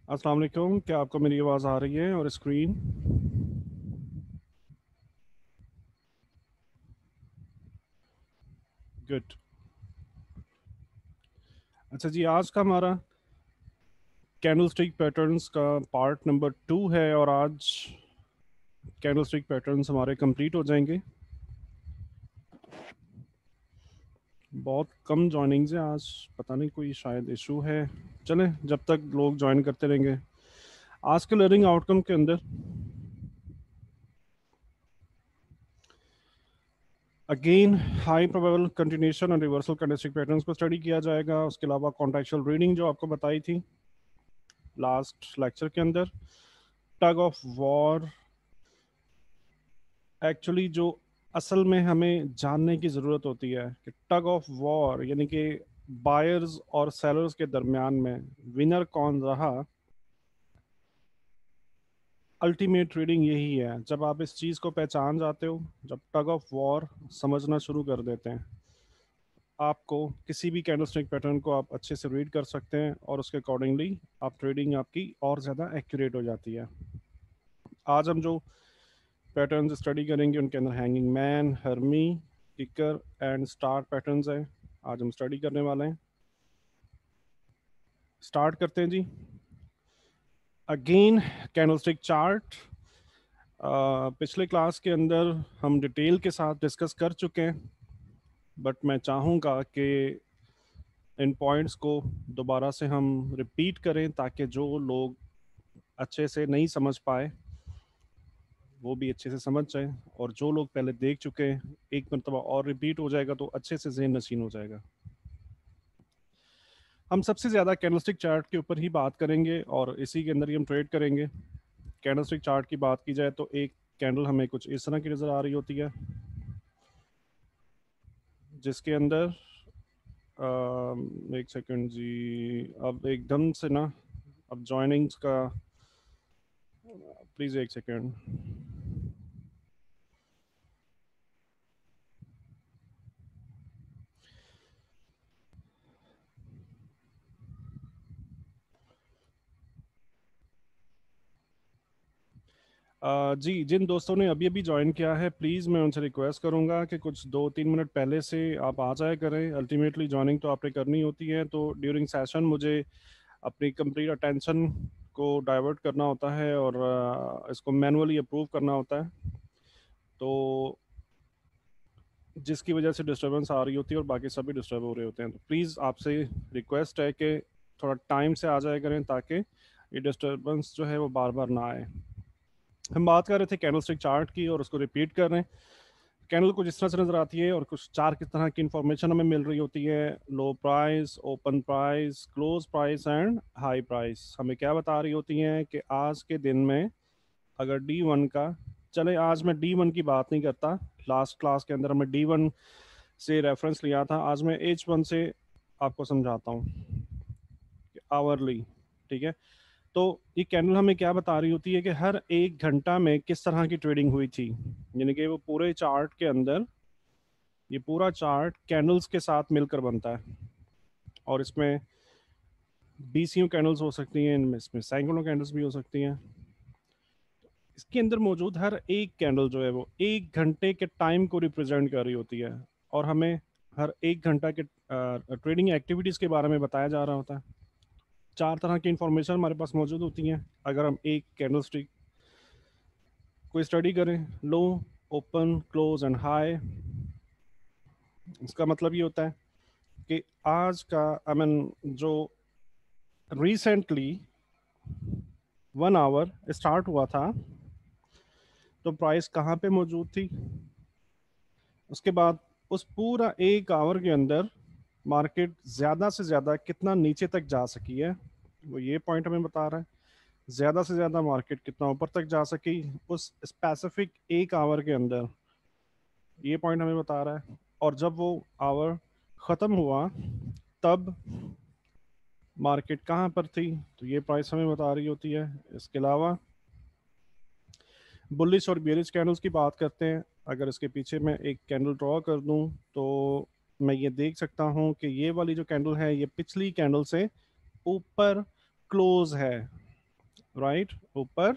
अस्सलाम वालेकुम, क्या आपको मेरी आवाज़ आ रही है और स्क्रीन? गुड। अच्छा जी, आज का हमारा कैंडलस्टिक पैटर्न्स का पार्ट नंबर 2 है और आज कैंडलस्टिक पैटर्न्स हमारे कंप्लीट हो जाएंगे। बहुत कम जॉइनिंग्स हैं आज, पता नहीं कोई शायद इशू है। चलें, जब तक लोग ज्वाइन करते रहेंगे। आज के लर्निंग आउटकम के अंदर अगेन हाई प्रोबेबल कंटिन्यूशन और रिवर्सल कैंडलस्टिक पैटर्न्स को स्टडी किया जाएगा। उसके अलावा कॉन्टेक्चुअल रीडिंग जो आपको बताई थी लास्ट लेक्चर के अंदर, टग ऑफ वॉर, एक्चुअली जो असल में हमें जानने की ज़रूरत होती है कि टग ऑफ वॉर यानी कि बायर्स और सेलर्स के दरमियान में विनर कौन रहा। अल्टीमेट ट्रेडिंग यही है, जब आप इस चीज़ को पहचान जाते हो, जब टग ऑफ वॉर समझना शुरू कर देते हैं, आपको किसी भी कैंडलस्टिक पैटर्न को आप अच्छे से रीड कर सकते हैं और उसके अकॉर्डिंगली आप ट्रेडिंग आपकी और ज़्यादा एक्यूरेट हो जाती है। आज हम जो पैटर्न्स स्टडी करेंगे उनके अंदर hanging man, harami, kicker and star patterns हैं। आज हम स्टडी करने वाले हैं। स्टार्ट करते हैं जी। अगेन कैंडलस्टिक चार्ट पिछले क्लास के अंदर हम डिटेल के साथ डिस्कस कर चुके हैं, बट मैं चाहूँगा कि इन पॉइंट्स को दोबारा से हम रिपीट करें ताकि जो लोग अच्छे से नहीं समझ पाए वो भी अच्छे से समझ जाए, और जो लोग पहले देख चुके हैं एक मरतबा और रिपीट हो जाएगा तो अच्छे से ज़हन नशीन हो जाएगा। हम सबसे ज़्यादा कैंडलस्टिक चार्ट के ऊपर ही बात करेंगे और इसी के अंदर ही हम ट्रेड करेंगे। कैंडलस्टिक चार्ट की बात की जाए तो एक कैंडल हमें कुछ इस तरह की नज़र आ रही होती है, जिसके अंदर एक सेकंड जी, अब एकदम से ना, अब जॉइनिंग्स का प्लीज़ एक सेकंड। जी, जिन दोस्तों ने अभी अभी ज्वाइन किया है प्लीज़ मैं उनसे रिक्वेस्ट करूंगा कि कुछ 2-3 मिनट पहले से आप आ जाया करें। अल्टीमेटली ज्वाइनिंग तो आपने करनी होती है, तो ड्यूरिंग सेशन मुझे अपनी कंप्लीट अटेंशन को डाइवर्ट करना होता है और इसको मैनुअली अप्रूव करना होता है, तो जिसकी वजह से डिस्टर्बेंस आ रही होती है और बाकी सभी डिस्टर्ब हो रहे होते हैं। तो प्लीज़ आपसे रिक्वेस्ट है कि थोड़ा टाइम से आ जाया करें ताकि ये डिस्टर्बेंस जो है वो बार बार ना आए। हम बात कर रहे थे कैंडलस्टिक चार्ट की और उसको रिपीट कर रहे हैं। कैंडल कुछ इस तरह से नज़र आती है और कुछ चार किस तरह की इंफॉर्मेशन हमें मिल रही होती है। लो price, open price, close price and high price हमें क्या बता रही होती हैं कि आज के दिन में अगर D1 का, चले आज मैं D1 की बात नहीं करता, लास्ट क्लास के अंदर हमने D1 से रेफरेंस लिया था, आज मैं H1 से आपको समझाता हूँ कि आवरली, ठीक है। तो ये कैंडल हमें क्या बता रही होती है कि हर एक घंटा में किस तरह की ट्रेडिंग हुई थी, यानी कि वो पूरे चार्ट के अंदर, ये पूरा चार्ट कैंडल्स के साथ मिलकर बनता है और इसमें बीसियों कैंडल्स हो सकती हैं, इनमें इसमें सैकड़ों कैंडल्स भी हो सकती हैं। इसके अंदर मौजूद हर एक कैंडल जो है वो एक घंटे के टाइम को रिप्रेजेंट कर रही होती है और हमें हर एक घंटा के ट्रेडिंग एक्टिविटीज़ के बारे में बताया जा रहा होता है। चार तरह की इंफॉर्मेशन हमारे पास मौजूद होती हैं अगर हम एक कैंडल स्टिक को स्टडी करें। लो, ओपन, क्लोज एंड हाई, इसका मतलब ये होता है कि आज का आई मीन जो रिसेंटली 1 आवर स्टार्ट हुआ था तो प्राइस कहाँ पे मौजूद थी, उसके बाद उस पूरा 1 आवर के अंदर मार्केट ज़्यादा से ज़्यादा कितना नीचे तक जा सकी है, वो ये पॉइंट हमें बता रहा है। ज़्यादा से ज़्यादा मार्केट कितना ऊपर तक जा सकी उस स्पेसिफिक 1 आवर के अंदर, ये पॉइंट हमें बता रहा है। और जब वो आवर ख़त्म हुआ तब मार्केट कहाँ पर थी, तो ये प्राइस हमें बता रही होती है। इसके अलावा बुलिश और बेरिश कैंडल्स की बात करते हैं। अगर इसके पीछे मैं एक कैंडल ड्रॉ कर दूं तो मैं ये देख सकता हूं कि ये वाली जो कैंडल है ये पिछली कैंडल से ऊपर क्लोज है, राइट, ऊपर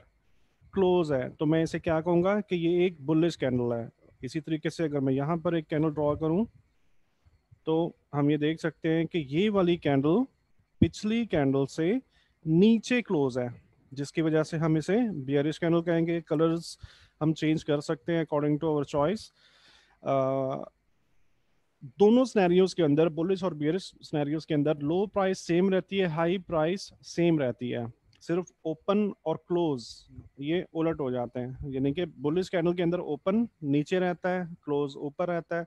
क्लोज है, तो मैं इसे क्या कहूंगा कि ये एक बुलिश कैंडल है। इसी तरीके से अगर मैं यहाँ पर एक कैंडल ड्रॉ करूं तो हम ये देख सकते हैं कि ये वाली कैंडल पिछली कैंडल से नीचे क्लोज है, जिसकी वजह से हम इसे बियरिश कैंडल कहेंगे। कलर्स हम चेंज कर सकते हैं अकॉर्डिंग टू अवर चॉइस। दोनों सिनेरियोज के अंदर, बुलिश और बियरिश सिनेरियोज के अंदर, लो प्राइस सेम रहती है, हाई प्राइस सेम रहती है, सिर्फ ओपन और क्लोज ये उलट हो जाते हैं। यानी कि बुलिश कैंडल के अंदर ओपन नीचे रहता है, क्लोज ऊपर रहता है।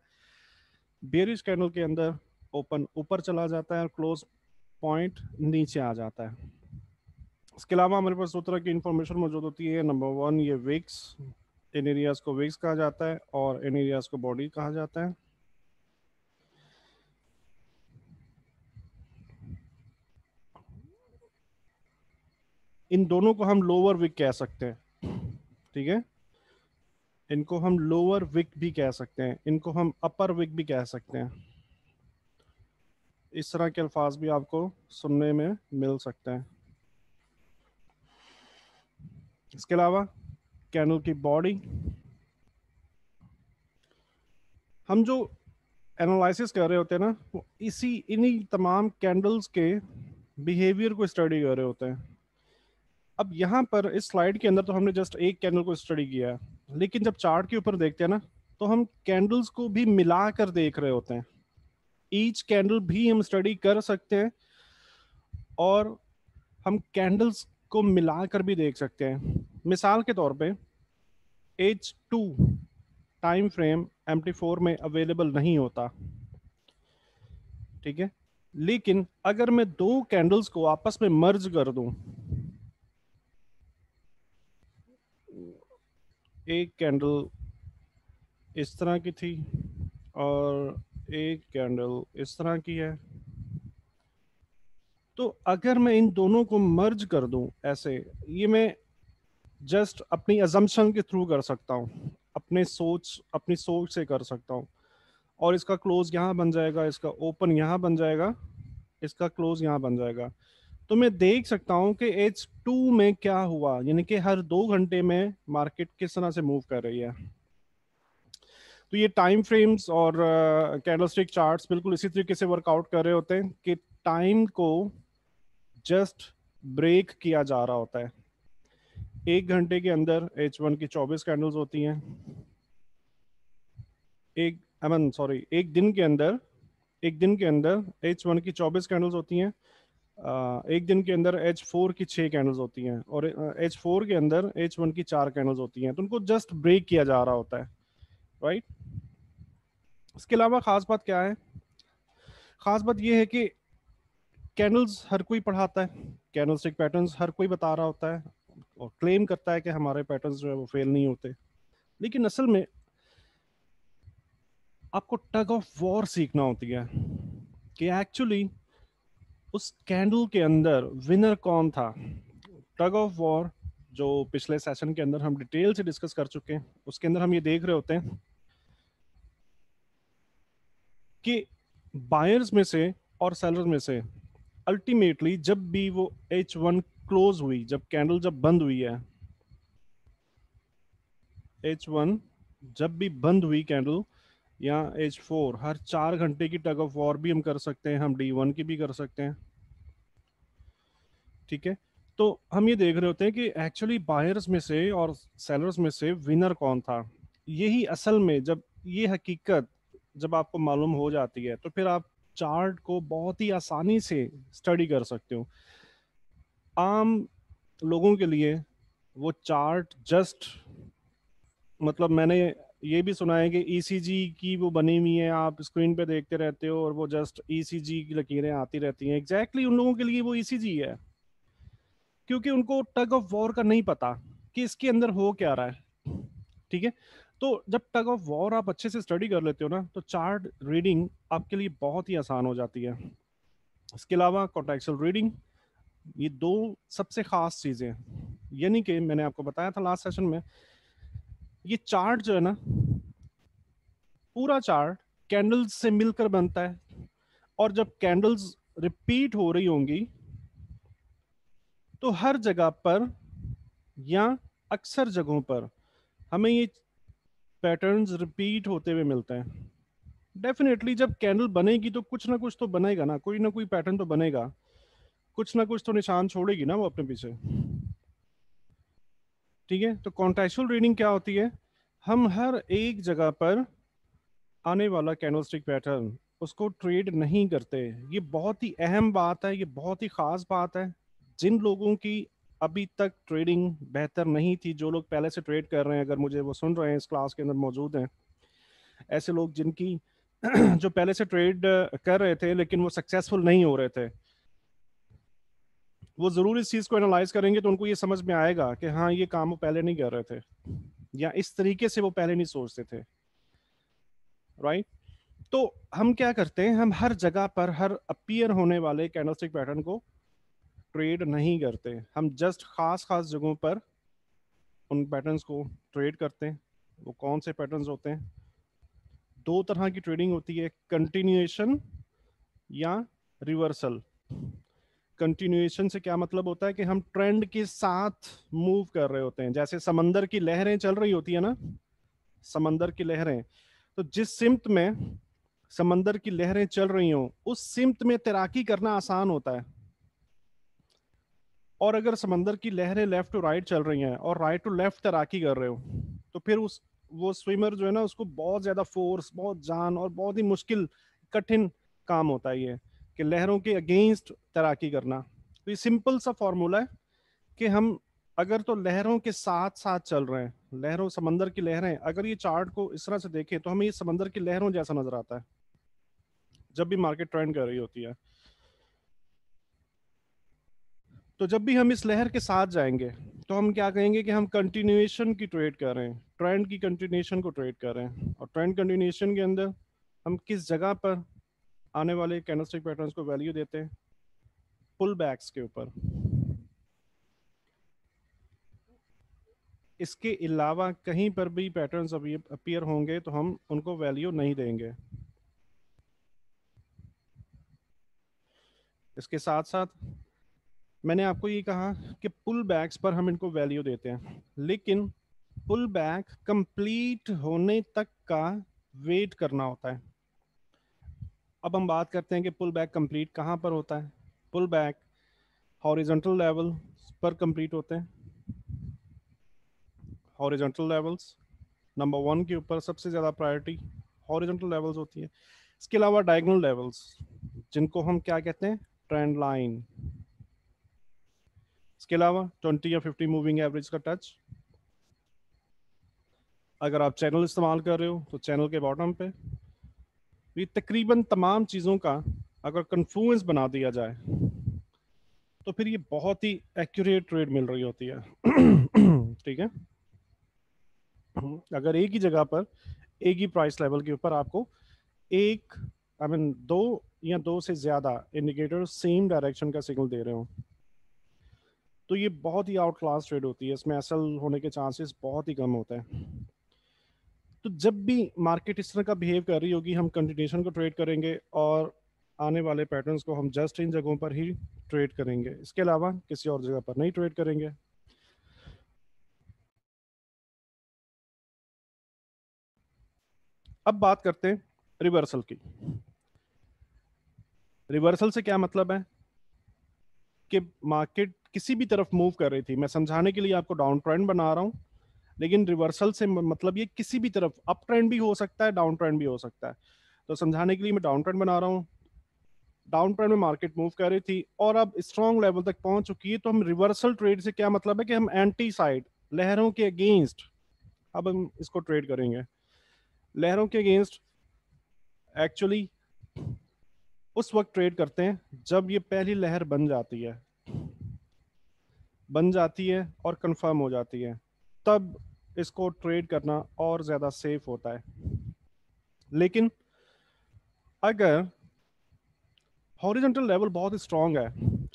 बेयरिश कैंडल के अंदर ओपन ऊपर चला जाता है और क्लोज पॉइंट नीचे आ जाता है। इसके अलावा हमारे पास दो तरह की इंफॉर्मेशन मौजूद होती है। नंबर वन, ये विक्स, इन एरियाज को विक्स कहा जाता है और इन एरियाज को बॉडी कहा जाता है। इन दोनों को हम लोअर विक कह सकते हैं, ठीक है। इनको हम लोअर विक भी कह सकते हैं, इनको हम अपर विक भी कह सकते हैं। इस तरह के अल्फाज भी आपको सुनने में मिल सकते हैं। इसके अलावा कैंडल की बॉडी, हम जो एनालिसिस कर रहे होते हैं ना, वो इन्हीं तमाम कैंडल्स के बिहेवियर को स्टडी कर रहे होते हैं। अब यहाँ पर इस स्लाइड के अंदर तो हमने जस्ट एक कैंडल को स्टडी किया है, लेकिन जब चार्ट के ऊपर देखते हैं ना, तो हम कैंडल्स को भी मिलाकर देख रहे होते हैं। ईच कैंडल भी हम स्टडी कर सकते हैं और हम कैंडल्स को मिलाकर भी देख सकते हैं। मिसाल के तौर पे H2 टाइम फ्रेम MT4 में अवेलेबल नहीं होता, ठीक है। लेकिन अगर मैं दो कैंडल्स को आपस में मर्ज कर दूं, एक कैंडल इस तरह की थी और एक कैंडल इस तरह की है, तो अगर मैं इन दोनों को मर्ज कर दूं ऐसे, ये मैं जस्ट अपनी अजम्पशन के थ्रू कर सकता हूं, अपनी सोच से कर सकता हूं। और इसका क्लोज यहाँ बन जाएगा, इसका ओपन यहाँ बन जाएगा, इसका क्लोज यहाँ बन जाएगा। तो मैं देख सकता हूं कि H2 में क्या हुआ, यानी कि हर 2 घंटे में मार्केट किस तरह से मूव कर रही है। तो ये टाइम फ्रेम्स और कैंडलस्टिक चार्ट्स बिल्कुल इसी तरीके से वर्कआउट कर रहे होते हैं कि टाइम को जस्ट ब्रेक किया जा रहा होता है। 1 घंटे के अंदर H1 की 24 कैंडल्स होती हैं। एक दिन के अंदर H1 की 24 कैंडल्स होती हैं। एक दिन के अंदर H4 की 6 कैंडल्स होती हैं और H4 के अंदर H1 की 4 कैंडल्स होती हैं। तो उनको जस्ट ब्रेक किया जा रहा होता है, राइट। इसके अलावा खास बात क्या है? खास बात यह है कि कैंडल्स हर कोई पढ़ाता है, कैंडलस्टिक पैटर्न्स हर कोई बता रहा होता है और क्लेम करता है कि हमारे पैटर्न्स जो है वो फेल नहीं होते। लेकिन असल में आपको टग ऑफ वॉर सीखना होती है कि एक्चुअली उस कैंडल के अंदर विनर कौन था। टग ऑफ वॉर जो पिछले सेशन के अंदर हम डिटेल से डिस्कस कर चुके हैं, उसके अंदर हम ये देख रहे होते हैं कि बायर्स में से और सेलर्स में से अल्टीमेटली जब भी वो H1 क्लोज हुई, जब कैंडल जब बंद हुई है, H1 जब भी बंद हुई कैंडल, या H4, हर 4 घंटे की टग ऑफ वॉर भी हम कर सकते हैं, हम D1 की भी कर सकते हैं, ठीक है। तो हम ये देख रहे होते हैं कि एक्चुअली बायर्स में से और सेलर्स में से विनर कौन था। यही असल में जब ये हकीकत जब आपको मालूम हो जाती है, तो फिर आप चार्ट को बहुत ही आसानी से स्टडी कर सकते हो। आम लोगों के लिए वो चार्ट जस्ट, मतलब मैंने ये भी सुना है कि ईसीजी की वो बनी हुई है, आप स्क्रीन पे देखते रहते हो और वो जस्ट ईसीजी की लकीरें आती रहती हैं। एग्जैक्टली उन लोगों के लिए वो ईसीजी है, क्योंकि उनको टग ऑफ वॉर का नहीं पता कि इसके अंदर हो क्या रहा है, ठीक है। तो जब टग ऑफ वॉर आप अच्छे से स्टडी कर लेते हो ना, तो चार्ट रीडिंग आपके लिए बहुत ही आसान हो जाती है। इसके अलावा कॉन्टेक्चुअल रीडिंग, ये दो सबसे खास चीजें हैं। यानी कि मैंने आपको बताया था लास्ट सेशन में, ये चार्ट जो है ना, पूरा चार्ट कैंडल्स से मिलकर बनता है, और जब कैंडल्स रिपीट हो रही होंगी तो हर जगह पर या अक्सर जगहों पर हमें ये पैटर्न्स रिपीट होते हुए मिलते हैं। डेफिनेटली जब कैंडल बनेगी तो कुछ ना कुछ तो बनेगा ना कोई पैटर्न तो बनेगा, कुछ ना कुछ तो निशान छोड़ेगी ना वो अपने पीछे। ठीक है, तो कॉन्टेक्चुअल रीडिंग क्या होती है? हम हर एक जगह पर आने वाला कैंडलस्टिक पैटर्न उसको ट्रेड नहीं करते। ये बहुत ही अहम बात है, ये बहुत ही खास बात है। जिन लोगों की अभी तक ट्रेडिंग बेहतर नहीं थी, जो लोग पहले से ट्रेड कर रहे हैं, अगर मुझे वो सुन रहे हैं, इस क्लास के अंदर मौजूद हैं ऐसे लोग जिनकी जो पहले से ट्रेड कर रहे थे लेकिन वो सक्सेसफुल नहीं हो रहे थे, वो जरूर इस चीज को एनालाइज करेंगे तो उनको ये समझ में आएगा कि हाँ, ये काम वो पहले नहीं कर रहे थे, या इस तरीके से वो पहले नहीं सोचते थे। राइट? तो हम क्या करते हैं, हम हर जगह पर हर अपीयर होने वाले कैंडलस्टिक पैटर्न को ट्रेड नहीं करते। हम जस्ट खास खास जगहों पर उन पैटर्न्स को ट्रेड करते हैं। वो कौन से पैटर्न्स होते हैं? दो तरह की ट्रेडिंग होती है, कंटिन्यूएशन या रिवर्सल। कंटिन्यूएशन से क्या मतलब होता है कि हम ट्रेंड के साथ मूव कर रहे होते हैं। जैसे समंदर की लहरें चल रही होती है ना, समंदर की लहरें, तो जिस सिमत में समंदर की लहरें चल रही हो उस सिमत में तैराकी करना आसान होता है। और अगर समंदर की लहरें लेफ्ट टू राइट चल रही हैं और राइट टू लेफ्ट तैराकी कर रहे हो, तो फिर उस वो स्विमर जो है ना, उसको बहुत ज्यादा फोर्स, बहुत जान और बहुत ही मुश्किल, कठिन काम होता है ये, कि लहरों के अगेंस्ट तैराकी करना। तो ये सिंपल सा फॉर्मूला है कि हम अगर तो लहरों के साथ साथ चल रहे हैं, लहरों, समंदर की लहरें, अगर ये चार्ट को इस तरह से देखें तो हमें ये समंदर की लहरों जैसा नजर आता है जब भी मार्केट ट्रेंड कर रही होती है। तो जब भी हम इस लहर के साथ जाएंगे तो हम क्या कहेंगे कि हम कंटिन्यूएशन की ट्रेड कर रहे हैं, ट्रेंड की कंटिन्यूएशन को ट्रेड कर रहे हैं। और ट्रेंड कंटिन्यूएशन के अंदर हम किस जगह पर आने वाले कैंडलस्टिक पैटर्न्स को वैल्यू देते हैं? पुल बैक्स के ऊपर। इसके अलावा कहीं पर भी पैटर्न्स अभी अपीयर होंगे तो हम उनको वैल्यू नहीं देंगे। इसके साथ साथ मैंने आपको ये कहा कि पुल बैक्स पर हम इनको वैल्यू देते हैं, लेकिन पुल बैक कंप्लीट होने तक का वेट करना होता है। अब हम बात करते हैं कि पुल बैक कंप्लीट कहाँ पर होता है। पुल बैक हॉरिजॉन्टल लेवल पर कंप्लीट होते हैं। हॉरिजॉन्टल लेवल्स नंबर 1 के ऊपर सबसे ज़्यादा प्रायोरिटी हॉरिजॉन्टल लेवल्स होती है। इसके अलावा डायगोनल लेवल्स, जिनको हम क्या कहते हैं? Trend line. इसके अलावा 20 या 50 मूविंग एवरेज का टच। अगर आप चैनल इस्तेमाल कर रहे हो तो चैनल के बॉटम पे। ये तकरीबन तमाम चीज़ों का अगर कन्फ्लुएंस बना दिया जाए तो फिर ये बहुत ही एक्यूरेट ट्रेड मिल रही होती है। ठीक है, अगर एक ही जगह पर एक ही प्राइस लेवल के ऊपर आपको एक, आई मीन दो या दो से ज्यादा इंडिकेटर सेम डायरेक्शन का सिग्नल दे रहे हो, तो ये बहुत ही आउट क्लास ट्रेड होती है। इसमें असल होने के चांसेस बहुत ही कम होते हैं। तो जब भी मार्केट इस तरह का बिहेव कर रही होगी, हम कंटिन्यूएशन को ट्रेड करेंगे और आने वाले पैटर्न्स को हम जस्ट इन जगहों पर ही ट्रेड करेंगे, इसके अलावा किसी और जगह पर नहीं ट्रेड करेंगे। अब बात करते हैं रिवर्सल की। रिवर्सल से क्या मतलब है कि मार्केट किसी भी तरफ मूव कर रही थी, मैं समझाने के लिए आपको डाउन ट्रेंड बना रहा हूं, लेकिन रिवर्सल से मतलब ये किसी भी तरफ अप ट्रेंड भी हो सकता है, डाउन ट्रेंड भी हो सकता है। तो समझाने के लिए मैं डाउन ट्रेंड बना रहा हूँ। डाउन ट्रेंड में मार्केट मूव कर रही थी और अब स्ट्रॉन्ग लेवल तक पहुंच चुकी है, तो हम रिवर्सल ट्रेड से क्या मतलब है कि हम एंटी साइड, लहरों के अगेंस्ट, अब हम इसको ट्रेड करेंगे। लहरों के अगेंस्ट एक्चुअली उस वक्त ट्रेड करते हैं जब ये पहली लहर बन जाती है और कंफर्म हो जाती है, तब इसको ट्रेड करना और ज्यादा सेफ होता है। लेकिन अगर हॉरिजॉन्टल लेवल बहुत स्ट्रांग है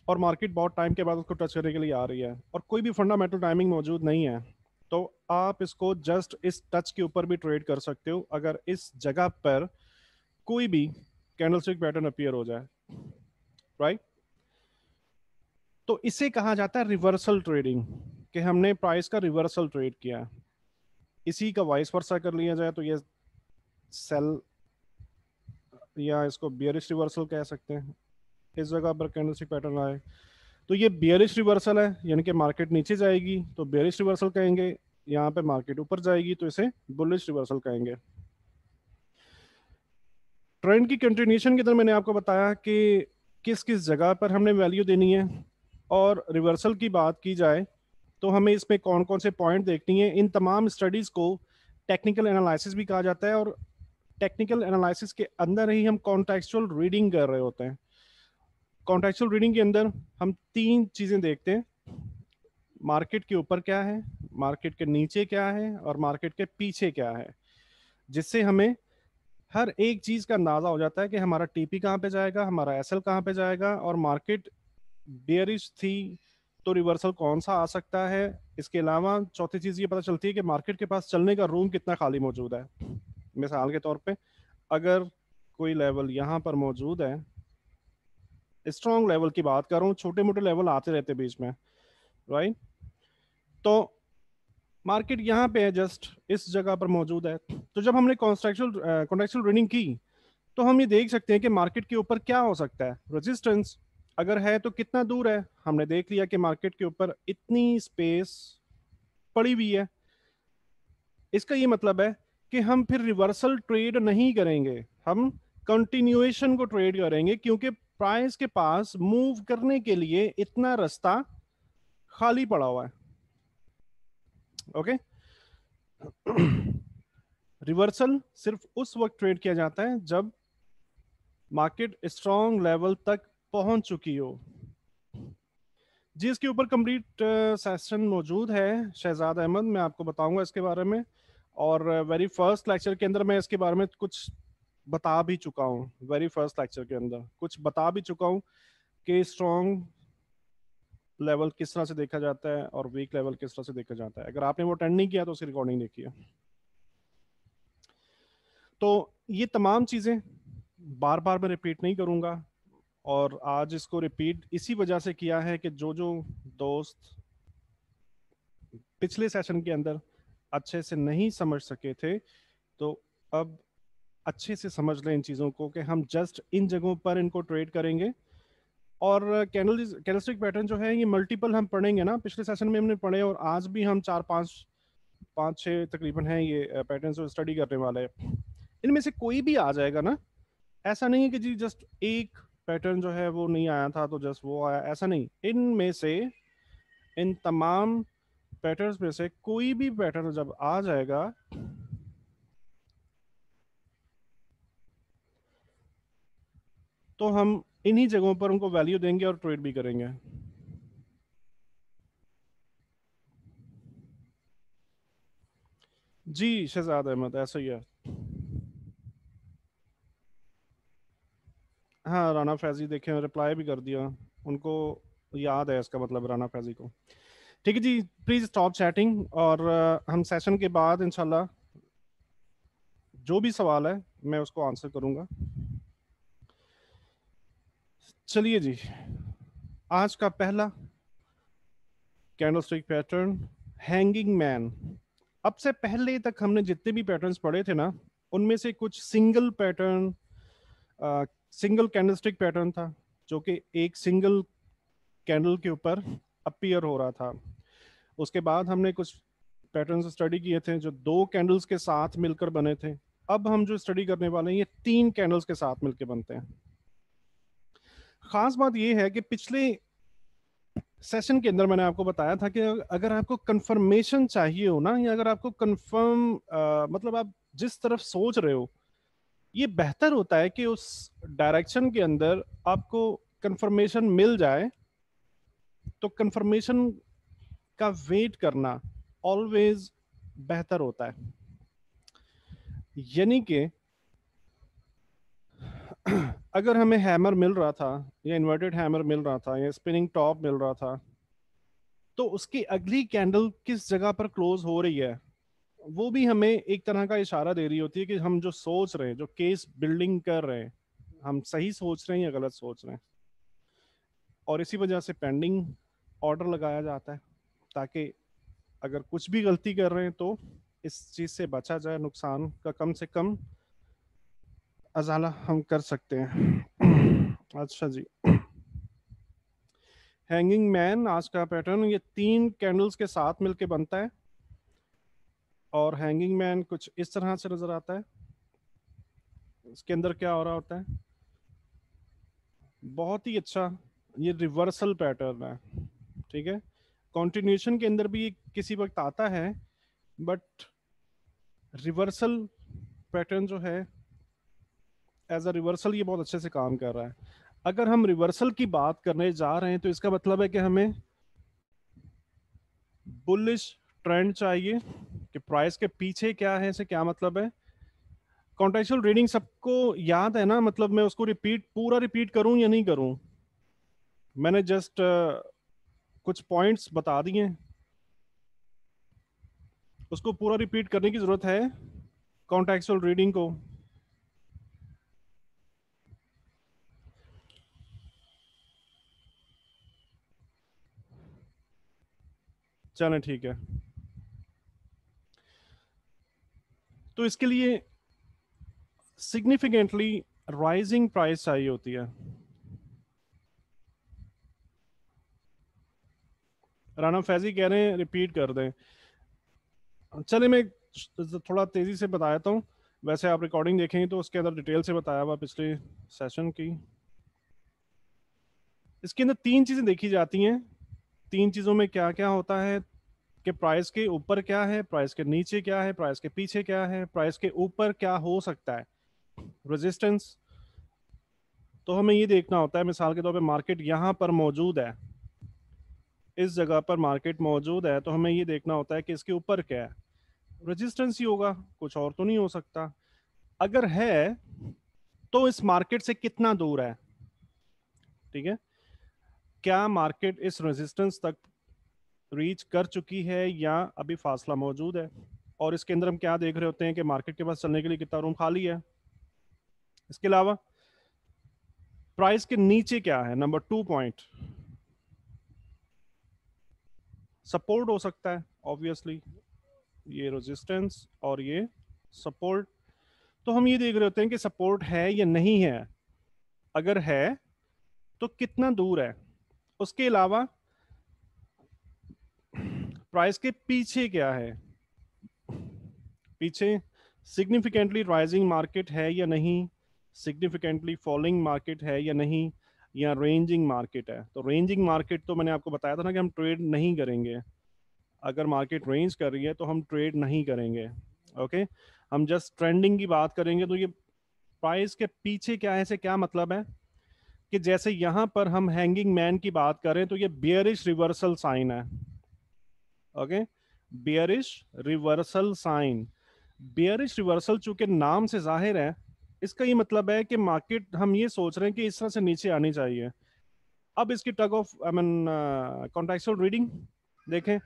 और मार्केट बहुत टाइम के बाद उसको टच करने के लिए आ रही है और कोई भी फंडामेंटल टाइमिंग मौजूद नहीं है, तो आप इसको जस्ट इस टच के ऊपर भी ट्रेड कर सकते हो अगर इस जगह पर कोई भी कैंडलस्टिक पैटर्न अपीयर हो जाए। राइट? तो इसे कहा जाता है रिवर्सल ट्रेडिंग। कि हमने प्राइस का रिवर्सल ट्रेड किया, इसी का वाइस वर्सा कर लिया जाए तो ये सेल या इसको बियरिश रिवर्सल कह सकते हैं। इस जगह पर कैंडलस्टिक पैटर्न आए तो ये बियरिश रिवर्सल है, यानी कि मार्केट नीचे जाएगी तो बियरिश रिवर्सल कहेंगे, यहाँ पे मार्केट ऊपर जाएगी तो इसे बुलिश रिवर्सल कहेंगे। ट्रेंड की कंटिन्यूएशन के अंदर मैंने आपको बताया कि किस किस जगह पर हमने वैल्यू देनी है, और रिवर्सल की बात की जाए तो हमें इसमें कौन कौन से पॉइंट देखनी है। इन तमाम स्टडीज को टेक्निकल एनालिसिस भी कहा जाता है, और टेक्निकल एनालिसिस के अंदर ही हम कॉन्टेक्चुअल रीडिंग कर रहे होते हैं। कॉन्टेक्चुअल रीडिंग के अंदर हम तीन चीजें देखते हैं, मार्केट के ऊपर क्या है, मार्केट के नीचे क्या है, और मार्केट के पीछे क्या है, जिससे हमें हर एक चीज का अंदाजा हो जाता है कि हमारा टीपी कहाँ पे जाएगा, हमारा एसएल कहाँ पे जाएगा, और मार्केट बेयरिश थी तो रिवर्सल कौन सा आ सकता है। इसके अलावा चौथी चीज ये पता चलती है कि मार्केट के पास चलने का रूम कितना खाली मौजूद है। मिसाल के तौर पे अगर कोई लेवल यहाँ पर मौजूद है, स्ट्रॉन्ग लेवल की बात कर रहा हूँ, छोटे मोटे लेवल आते रहते बीच में, राइट, तो मार्केट यहाँ पे है, जस्ट इस जगह पर मौजूद है। तो जब हमने कॉन्ट्रेक्चुअल रीडिंग की तो हम ये देख सकते हैं कि मार्केट के ऊपर क्या हो सकता है, रेजिस्टेंस अगर है तो कितना दूर है। हमने देख लिया कि मार्केट के ऊपर इतनी स्पेस पड़ी हुई है, इसका ये मतलब है कि हम फिर रिवर्सल ट्रेड नहीं करेंगे, हम कंटिन्यूएशन को ट्रेड करेंगे, क्योंकि प्राइस के पास मूव करने के लिए इतना रास्ता खाली पड़ा हुआ है। ओके, रिवर्सल सिर्फ उस वक्त ट्रेड किया जाता है जब मार्केट स्ट्रॉन्ग लेवल तक पहुंच चुकी हो। जी, इसके ऊपर कंप्लीट सेशन मौजूद है शहजाद अहमद, मैं आपको बताऊंगा इसके बारे में, और वेरी फर्स्ट लेक्चर के अंदर मैं इसके बारे में कुछ बता भी चुका हूँ। वेरी फर्स्ट लेक्चर के अंदर कुछ बता भी चुका हूँ कि स्ट्रॉन्ग लेवल किस तरह से देखा जाता है और वीक लेवल किस तरह से देखा जाता है। अगर आपने वो अटेंड नहीं किया तो उसकी रिकॉर्डिंग देखिए। तो ये तमाम चीज़ें बार बार मैं रिपीट नहीं करूँगा, और आज इसको रिपीट इसी वजह से किया है कि जो जो दोस्त पिछले सेशन के अंदर अच्छे से नहीं समझ सके थे तो अब अच्छे से समझ लें इन चीज़ों को, कि हम जस्ट इन जगहों पर इनको ट्रेड करेंगे। और कैंडलस्टिक पैटर्न जो है ये मल्टीपल हम पढ़ेंगे ना, पिछले सेशन में हमने पढ़े और आज भी हम 4 5 5 6 तकरीबन हैं ये पैटर्न जो स्टडी करने वाले हैं। इनमें से कोई भी आ जाएगा ना, ऐसा नहीं है कि जी जस्ट एक पैटर्न जो है वो नहीं आया था तो जस्ट वो आया, ऐसा नहीं। इनमें से इन तमाम पैटर्न्स में से कोई भी पैटर्न जब आ जाएगा तो हम इन्हीं जगहों पर उनको वैल्यू देंगे और ट्रेड भी करेंगे। जी शहजाद अहमद, ऐसा ही है। हाँ, राना फैजी देखे, रिप्लाई भी कर दिया, उनको याद है इसका मतलब, राना फैजी को। ठीक है जी, प्लीज स्टॉप चैटिंग, और हम सेशन के बाद इंशाल्लाह जो भी सवाल है मैं उसको आंसर करूंगा। चलिए जी, आज का पहला कैंडलस्टिक पैटर्न, हैंगिंग मैन। अब से पहले तक हमने जितने भी पैटर्न्स पढ़े थे ना, उनमें से कुछ single pattern, single candlestick pattern था जो कि एक सिंगल कैंडल के ऊपर अपीयर हो रहा था। उसके बाद हमने कुछ पैटर्न्स स्टडी किए थे जो दो कैंडल्स के साथ मिलकर बने थे। अब हम जो स्टडी करने वाले हैं ये तीन कैंडल्स के साथ मिलकर बनते हैं। खास बात यह है कि पिछले सेशन के अंदर मैंने आपको बताया था कि अगर आपको कंफर्मेशन चाहिए हो ना, या अगर आपको कंफर्म मतलब आप जिस तरफ सोच रहे हो, ये बेहतर होता है कि उस डायरेक्शन के अंदर आपको कंफर्मेशन मिल जाए। तो कंफर्मेशन का वेट करना ऑलवेज बेहतर होता है। यानी कि अगर हमें हैमर मिल रहा था, या इन्वर्टेड हैमर मिल रहा था, या स्पिनिंग टॉप मिल रहा था, तो उसकी अगली कैंडल किस जगह पर क्लोज हो रही है वो भी हमें एक तरह का इशारा दे रही होती है कि हम जो सोच रहे हैं, जो केस बिल्डिंग कर रहे हैं, हम सही सोच रहे हैं या गलत सोच रहे हैं। और इसी वजह से पेंडिंग ऑर्डर लगाया जाता है ताकि अगर कुछ भी गलती कर रहे हैं तो इस चीज से बचा जाए, नुकसान का कम से कम अजाला हम कर सकते हैं। अच्छा जी, हैंगिंग मैन आज का पैटर्न ये 3 कैंडल्स के साथ मिलके बनता है और हैंगिंग मैन कुछ इस तरह से नजर आता है। इसके अंदर क्या हो रहा होता है, बहुत ही अच्छा, ये रिवर्सल पैटर्न है, ठीक है। कॉन्टिन्यूशन के अंदर भी किसी वक्त आता है, बट रिवर्सल पैटर्न जो है, एज अ रिवर्सल ये बहुत अच्छे से काम कर रहा है। अगर हम रिवर्सल की बात करने जा रहे हैं तो इसका मतलब है कि हमें बुलिश ट्रेंड चाहिए कि प्राइस के पीछे क्या है, इसे क्या मतलब है। कॉन्टेक्चुअल रीडिंग सबको याद है ना, मतलब मैं उसको पूरा रिपीट करूं या नहीं करूं, मैंने जस्ट कुछ पॉइंट्स बता दिए, उसको पूरा रिपीट करने की जरूरत है कॉन्टेक्चुअल रीडिंग को। चलें ठीक है, तो इसके लिए सिग्निफिकेंटली राइजिंग प्राइस चाहिए होती है। राना फैजी कह रहे हैं रिपीट कर दें, चले मैं थोड़ा तेजी से बता देता हूँ। वैसे आप रिकॉर्डिंग देखेंगे तो उसके अंदर डिटेल से बताया हुआ पिछले सेशन की। इसके अंदर 3 चीजें देखी जाती हैं। 3 चीजों में क्या क्या होता है कि प्राइस के ऊपर क्या है, प्राइस के नीचे क्या है, प्राइस के पीछे क्या है, प्राइस के ऊपर क्या हो सकता है, रेजिस्टेंस। तो हमें ये देखना होता है, मिसाल के तौर पे मार्केट यहाँ पर मौजूद है, इस जगह पर मार्केट मौजूद है, तो हमें ये देखना होता है कि इसके ऊपर क्या है, रेजिस्टेंस ही होगा, कुछ और तो नहीं हो सकता। अगर है तो इस मार्केट से कितना दूर है, ठीक है, क्या मार्केट इस रेजिस्टेंस तक रीच कर चुकी है या अभी फासला मौजूद है। और इसके अंदर हम क्या देख रहे होते हैं कि मार्केट के पास चलने के लिए कितना रूम खाली है। इसके अलावा प्राइस के नीचे क्या है, नंबर 2 पॉइंट, सपोर्ट हो सकता है ऑब्वियसली, ये रेजिस्टेंस और ये सपोर्ट। तो हम ये देख रहे होते हैं कि सपोर्ट है या नहीं है, अगर है तो कितना दूर है। उसके अलावा प्राइस के पीछे क्या है, पीछे सिग्निफिकेंटली राइजिंग मार्केट है या नहीं, सिग्निफिकेंटली फॉलिंग मार्केट है या नहीं, या रेंजिंग मार्केट है। तो रेंजिंग मार्केट तो मैंने आपको बताया था ना कि हम ट्रेड नहीं करेंगे, अगर मार्केट रेंज कर रही है तो हम ट्रेड नहीं करेंगे। ओके, हम जस्ट ट्रेंडिंग की बात करेंगे। तो ये प्राइस के पीछे क्या है, से क्या मतलब है कि जैसे यहां पर हम हैंगिंग मैन की बात करें तो ये बियरिश रिवर्सल साइन है। Okay, bearish reversal sign, bearish reversal चूंकि नाम से जाहिर है, इसका ये मतलब है कि मार्केट, हम ये सोच रहे हैं कि इस तरह से नीचे आनी चाहिए। अब इसकी tug of I mean contextual reading देखें,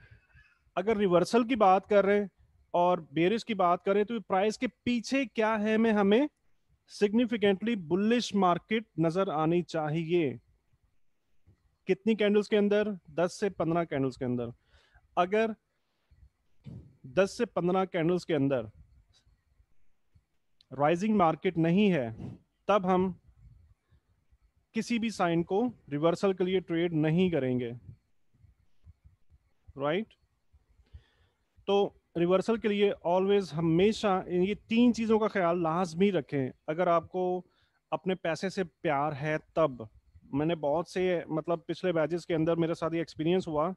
अगर रिवर्सल की बात कर रहे हैं और बेरिश की बात करें तो प्राइस के पीछे क्या है में हमें सिग्निफिकेंटली बुलिश मार्केट नजर आनी चाहिए। कितनी कैंडल्स के अंदर, 10 से 15 कैंडल्स के अंदर। अगर 10 से 15 कैंडल्स के अंदर राइजिंग मार्केट नहीं है, तब हम किसी भी साइन को रिवर्सल के लिए ट्रेड नहीं करेंगे, राइट। तो रिवर्सल के लिए ऑलवेज हमेशा ये 3 चीज़ों का ख्याल लाजमी रखें। अगर आपको अपने पैसे से प्यार है तब, मैंने बहुत से मतलब पिछले बैचेस के अंदर मेरे साथ ये एक्सपीरियंस हुआ,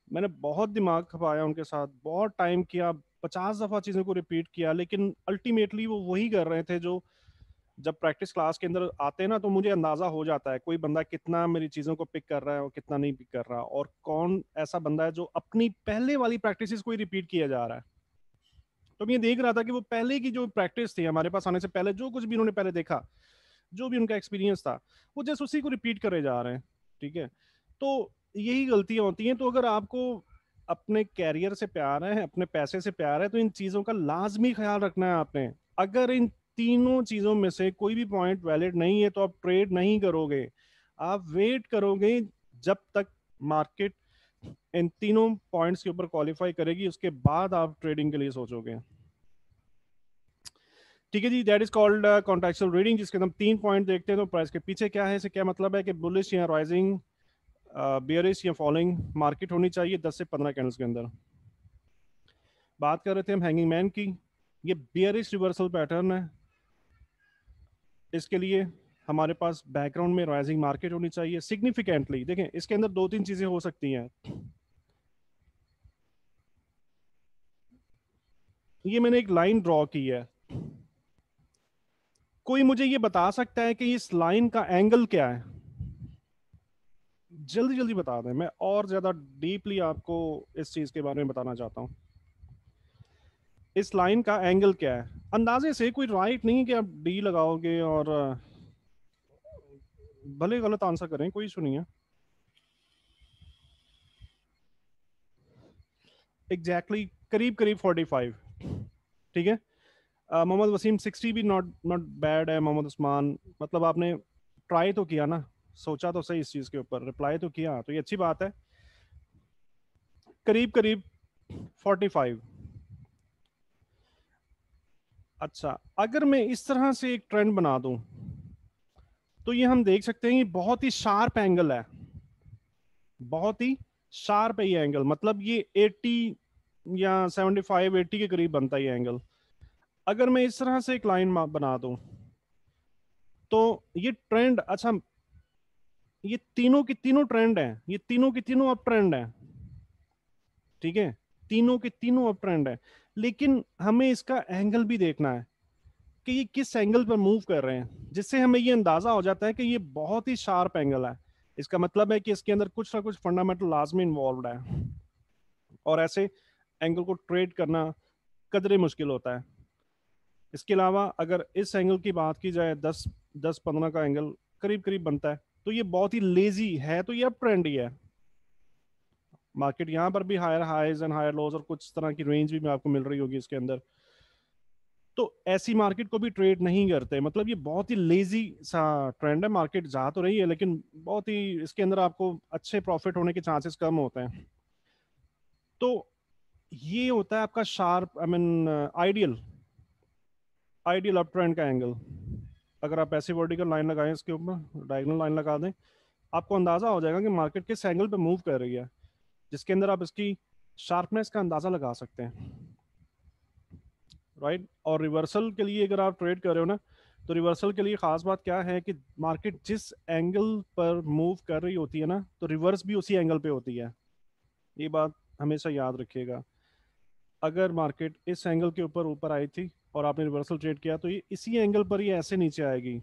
मैंने बहुत दिमाग खपाया उनके साथ, बहुत टाइम किया, 50 दफ़ा चीज़ों को रिपीट किया, लेकिन अल्टीमेटली वो वही कर रहे थे जो, जब प्रैक्टिस क्लास के अंदर आते हैं ना तो मुझे अंदाजा हो जाता है कोई बंदा कितना मेरी चीज़ों को पिक कर रहा है और कितना नहीं पिक कर रहा, और कौन ऐसा बंदा है जो अपनी पहले वाली प्रैक्टिस को ही रिपीट किया जा रहा है। तो मैं ये देख रहा था कि वो पहले की जो प्रैक्टिस थी हमारे पास आने से पहले, जो कुछ भी उन्होंने पहले देखा, जो भी उनका एक्सपीरियंस था, वो जस्ट उसी को रिपीट करे जा रहे हैं, ठीक है। तो यही गलतियां होती हैं। तो अगर आपको अपने कैरियर से प्यार है, अपने पैसे से प्यार है, तो इन चीज़ों का लाजमी ख्याल रखना है आपने। अगर इन तीनों चीज़ों में से कोई भी पॉइंट वैलिड नहीं है तो आप ट्रेड नहीं करोगे, आप वेट करोगे जब तक मार्केट इन तीनों पॉइंट्स के ऊपर क्वालिफाई करेगी, उसके बाद आप ट्रेडिंग के लिए सोचोगे। ठीक है जी, that is called contextual reading, जिसके हम 3 पॉइंट देखते हैं। तो प्राइस के पीछे क्या है, इसे क्या मतलब है कि बुलिश या राइजिंग, बियरिश या फॉलिंग मार्केट होनी चाहिए 10 से 15 कैंडल्स के अंदर। बात कर रहे थे हम हैंगिंग मैन की, ये बियरिश रिवर्सल पैटर्न है। इसके लिए हमारे पास बैकग्राउंड में राइजिंग मार्केट होनी चाहिए सिग्निफिकेंटली। देखें, इसके अंदर 2-3 चीजें हो सकती हैं। ये मैंने एक लाइन ड्रॉ की है, कोई मुझे ये बता सकता है कि इस लाइन का एंगल क्या है? जल्दी जल्दी बता दें, मैं और ज्यादा डीपली आपको इस चीज के बारे में बताना चाहता हूँ। इस लाइन का एंगल क्या है? अंदाजे से, कोई राइट नहीं कि आप डी लगाओगे और भले गलत आंसर करें, कोई इशू नहीं है। एग्जैक्टली करीब करीब 45। ठीक है, मोहम्मद वसीम 60 भी नॉट नॉट बैड है। मोहम्मद उस्मान, मतलब आपने ट्राई तो किया ना, सोचा तो सही इस चीज के ऊपर, रिप्लाई तो किया, तो ये अच्छी बात है। करीब करीब 45। अच्छा, अगर मैं इस तरह से एक ट्रेंड बना दूं तो ये हम देख सकते हैं, ये बहुत ही शार्प एंगल है, बहुत ही शार्प है ये एंगल। मतलब ये 80 या 75 80 के करीब बनता है ये एंगल। अगर मैं इस तरह से एक लाइन बना दूं तो ये ट्रेंड, अच्छा, ये तीनों की तीनों ट्रेंड है, ये तीनों की तीनों अप ट्रेंड है। ठीक है, तीनों के तीनों अप ट्रेंड है, लेकिन हमें इसका एंगल भी देखना है कि ये किस एंगल पर मूव कर रहे हैं, जिससे हमें ये अंदाजा हो जाता है कि ये बहुत ही शार्प एंगल है। इसका मतलब है कि इसके अंदर कुछ ना कुछ फंडामेंटल लाजमी इन्वॉल्व है, और ऐसे एंगल को ट्रेड करना कदरे मुश्किल होता है। इसके अलावा अगर इस एंगल की बात की जाए, 10-15 का एंगल करीब करीब बनता है, तो ये बहुत ही लेजी है, तो ये अप ट्रेंड ही है। मार्केट यहाँ पर भी higher highs and higher lows और कुछ तरह की रेंज भी आपको मिल रही होगी इसके अंदर। तो ऐसी मार्केट को भी ट्रेड नहीं करते, मतलब ये बहुत ही लेजी सा ट्रेंड है। मार्केट जा तो रही है, लेकिन बहुत ही इसके अंदर आपको अच्छे प्रॉफिट होने के चांसेस कम होते हैं। तो ये होता है आपका sharp, I mean ideal, ideal up trend का एंगल। अगर आप ऐसी वर्टिकल लाइन लगाएं, इसके ऊपर डायगोनल लाइन लगा दें, आपको अंदाजा हो जाएगा कि मार्केट किस एंगल पे मूव कर रही है, जिसके अंदर आप इसकी शार्पनेस का अंदाजा लगा सकते हैं। राइट, और रिवर्सल के लिए अगर आप ट्रेड कर रहे हो ना, तो रिवर्सल के लिए खास बात क्या है कि मार्केट जिस एंगल पर मूव कर रही होती है ना, तो रिवर्स भी उसी एंगल पे होती है। ये बात हमेशा याद रखिएगा। अगर मार्केट इस एंगल के ऊपर ऊपर आई थी और आपने रिवर्सल ट्रेड किया, तो ये इसी एंगल पर ये ऐसे नीचे आएगी।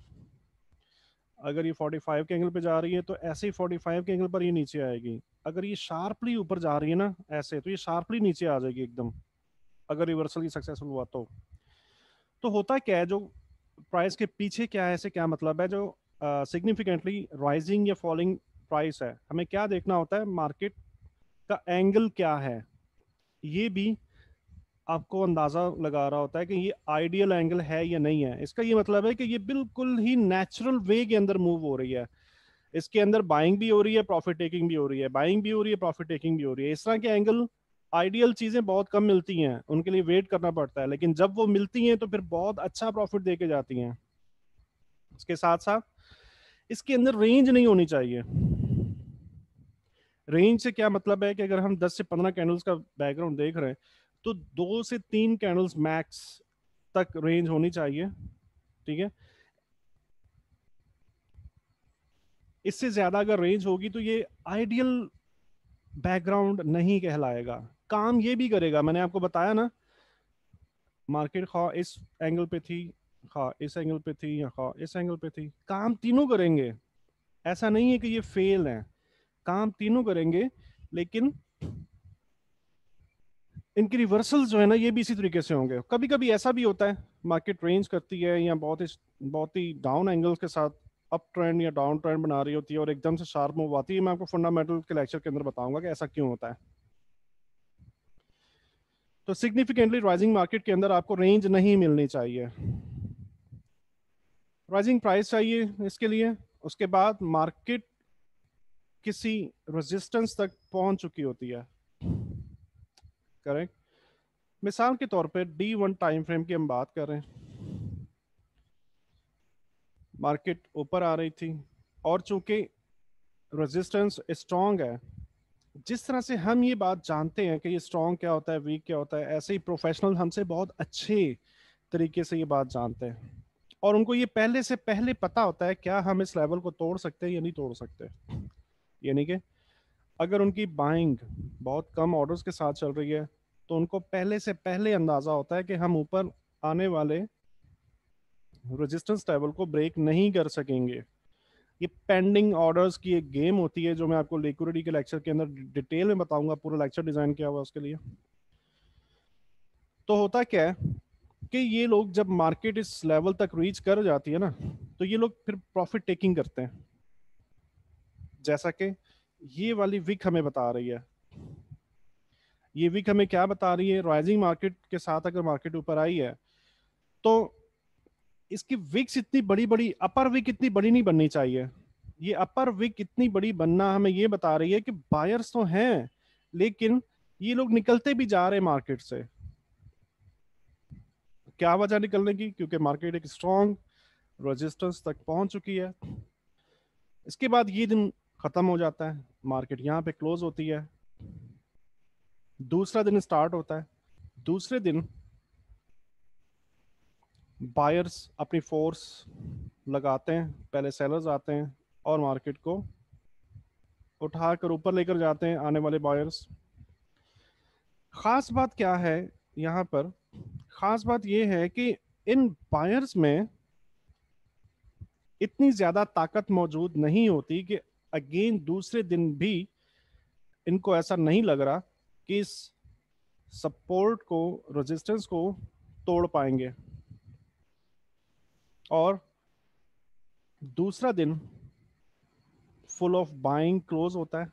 अगर ये 45 के एंगल पे जा रही है, तो ऐसे ही 45 के एंगल पर ये नीचे आएगी। अगर ये शार्पली ऊपर जा रही है ना ऐसे, तो ये शार्पली नीचे आ जाएगी एकदम, अगर रिवर्सल ही सक्सेसफुल हुआ तो होता क्या है, जो प्राइस के पीछे क्या है, ऐसे क्या मतलब है, जो सिग्निफिकेंटली राइजिंग या फॉलिंग प्राइस है, हमें क्या देखना होता है, मार्केट का एंगल क्या है, ये भी आपको अंदाजा लगा रहा होता है कि ये आइडियल एंगल है या नहीं है। इसका ये मतलब है कि ये बिल्कुल ही नेचुरल वे के अंदर मूव हो रही है, इसके अंदर बाइंग भी हो रही है, प्रॉफिट टेकिंग भी हो रही है, बाइंग भी हो रही है, प्रॉफिट टेकिंग भी हो रही है। इस तरह के एंगल आइडियल चीजें बहुत कम मिलती हैं, उनके लिए वेट करना पड़ता है, लेकिन जब वो मिलती हैं तो फिर बहुत अच्छा प्रॉफिट दे के जाती हैं। इसके साथ साथ इसके अंदर रेंज नहीं होनी चाहिए। रेंज से क्या मतलब है कि अगर हम 10 से 15 कैंडल्स का बैकग्राउंड देख रहे हैं, तो 2 से 3 कैंडल्स मैक्स तक रेंज होनी चाहिए। ठीक है, इससे ज्यादा अगर रेंज होगी तो ये आइडियल बैकग्राउंड नहीं कहलाएगा। काम ये भी करेगा, मैंने आपको बताया ना, मार्केट खा इस एंगल पे थी, खा इस एंगल पे थी, या खा इस एंगल पे थी, काम तीनों करेंगे। ऐसा नहीं है कि ये फेल है, काम तीनों करेंगे, लेकिन इनकी रिवर्सल जो है ना, ये भी इसी तरीके से होंगे। कभी कभी ऐसा भी होता है, मार्केट रेंज करती है या बहुत ही डाउन एंगल्स के साथ अप ट्रेंड या डाउन ट्रेंड बना रही होती है, और एकदम से शार्प मूव आती है। मैं आपको फंडामेंटल के लेक्चर के अंदर बताऊंगा कि ऐसा क्यों होता है। तो सिग्निफिकेंटली राइजिंग मार्केट के अंदर आपको रेंज नहीं मिलनी चाहिए, राइजिंग प्राइस चाहिए इसके लिए। उसके बाद मार्केट किसी रेजिस्टेंस तक पहुंच चुकी होती है, करेक्ट। मिसाल के तौर पे D1 टाइम फ्रेम की हम बात कर रहे हैं, मार्केट ऊपर आ रही थी और चूंकि रेजिस्टेंस स्ट्रांग है, जिस तरह से हम ये बात जानते हैं कि ये स्ट्रांग क्या होता है, वीक क्या होता है, ऐसे ही प्रोफेशनल हमसे बहुत अच्छे तरीके से ये बात जानते हैं और उनको ये पहले से पहले पता होता है क्या हम इस लेवल को तोड़ सकते हैं या नहीं तोड़ सकते। यानी कि अगर उनकी बाइंग बहुत कम ऑर्डर्स के साथ चल रही है तो उनको पहले से पहले अंदाजा होता है कि हम ऊपर आने वाले रेजिस्टेंस लेवल को ब्रेक नहीं कर सकेंगे। ये पेंडिंग ऑर्डर्स की एक गेम होती है जो मैं आपको लिक्विडिटी के लेक्चर के अंदर डिटेल में बताऊंगा, पूरा लेक्चर डिजाइन किया हुआ है उसके लिए। तो होता क्या है कि ये लोग जब मार्केट इस लेवल तक रीच कर जाती है ना, तो ये लोग फिर प्रॉफिट टेकिंग करते हैं, जैसा कि ये वाली विक हमें बता रही है। ये विक हमें क्या बता रही है, राइजिंग मार्केट के साथ अगर मार्केट ऊपर आई है तो इसकी विक्स इतनी बड़ी बड़ी, अपर विक इतनी बड़ी नहीं बननी चाहिए। ये अपर विक इतनी बड़ी बनना हमें ये बता रही है कि बायर्स तो हैं लेकिन ये लोग निकलते भी जा रहे हैं मार्केट से। क्या वजह निकलने की, क्योंकि मार्केट एक स्ट्रॉन्ग रेजिस्टेंस तक पहुंच चुकी है। इसके बाद ये दिन खत्म हो जाता है, मार्केट यहाँ पे क्लोज होती है, दूसरा दिन स्टार्ट होता है। दूसरे दिन बायर्स अपनी फोर्स लगाते हैं, पहले सेलर्स आते हैं और मार्केट को उठाकर ऊपर लेकर जाते हैं आने वाले बायर्स। खास बात क्या है यहाँ पर, खास बात यह है कि इन बायर्स में इतनी ज्यादा ताकत मौजूद नहीं होती कि अगेन दूसरे दिन भी इनको ऐसा नहीं लग रहा कि इस सपोर्ट को, रेजिस्टेंस को तोड़ पाएंगे। और दूसरा दिन फुल ऑफ बाइंग क्लोज होता है,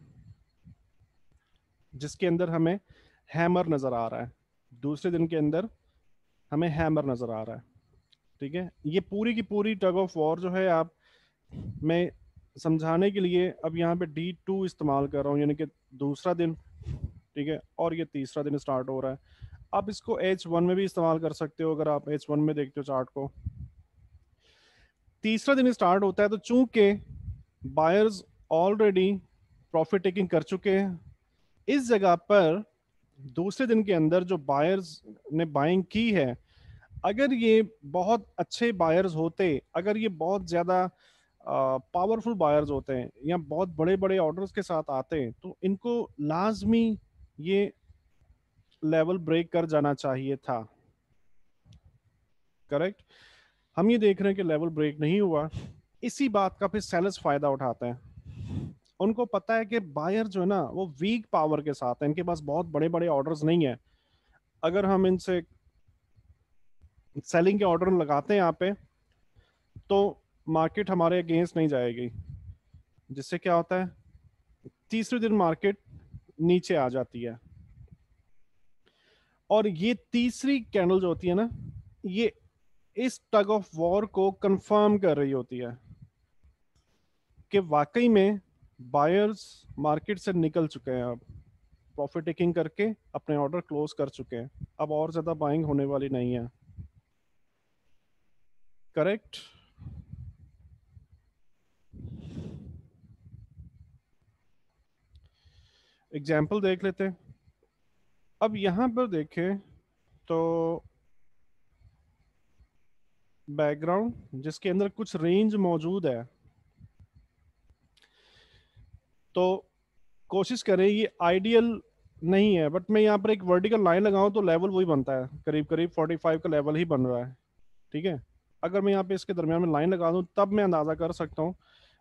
जिसके अंदर हमें हैमर नजर आ रहा है। दूसरे दिन के अंदर हमें हैमर नजर आ रहा है, ठीक है। ये पूरी की पूरी टग ऑफ वॉर जो है, आप मैं समझाने के लिए अब यहाँ पे D2 इस्तेमाल कर रहा हूँ, यानी कि दूसरा दिन, ठीक है, और ये तीसरा दिन स्टार्ट हो रहा है। आप इसको H1 में भी इस्तेमाल कर सकते हो, अगर आप H1 में देखते हो चार्ट को। तीसरा दिन स्टार्ट होता है तो चूंकि बायर्स ऑलरेडी प्रॉफिट टेकिंग कर चुके हैं, इस जगह पर दूसरे दिन के अंदर जो बायर्स ने बाइंग की है, अगर ये बहुत अच्छे बायर्स होते, अगर ये बहुत ज्यादा पावरफुल बायर्स होते हैं या बहुत बड़े बड़े ऑर्डर्स के साथ आते हैं, तो इनको लाजमी ये लेवल ब्रेक कर जाना चाहिए था, करेक्ट। हम ये देख रहे हैं कि लेवल ब्रेक नहीं हुआ। इसी बात का फिर सेलर्स फायदा उठाते हैं। उनको पता है कि बायर जो है ना वो वीक पावर के साथ है, इनके पास बहुत बड़े बड़े ऑर्डर्स नहीं है। अगर हम इनसे सेलिंग के ऑर्डर लगाते हैं यहाँ पे तो मार्केट हमारे अगेंस्ट नहीं जाएगी, जिससे क्या होता है, तीसरे दिन मार्केट नीचे आ जाती है। और ये तीसरी कैंडल जो होती है ना, ये इस टग ऑफ वॉर को कंफर्म कर रही होती है कि वाकई में बायर्स मार्केट से निकल चुके हैं, अब प्रॉफिट टेकिंग करके अपने ऑर्डर क्लोज कर चुके हैं, अब और ज्यादा बाइंग होने वाली नहीं है, करेक्ट। एग्जाम्पल देख लेते हैं। अब यहां पर देखें तो बैकग्राउंड जिसके अंदर कुछ रेंज मौजूद है, तो कोशिश करें, ये आइडियल नहीं है, बट मैं यहाँ पर एक वर्टिकल लाइन लगाऊं तो लेवल वही बनता है, करीब करीब 45 का लेवल ही बन रहा है, ठीक है। अगर मैं यहाँ पे इसके दरमियान में लाइन लगा दूं तब मैं अंदाजा कर सकता हूँ।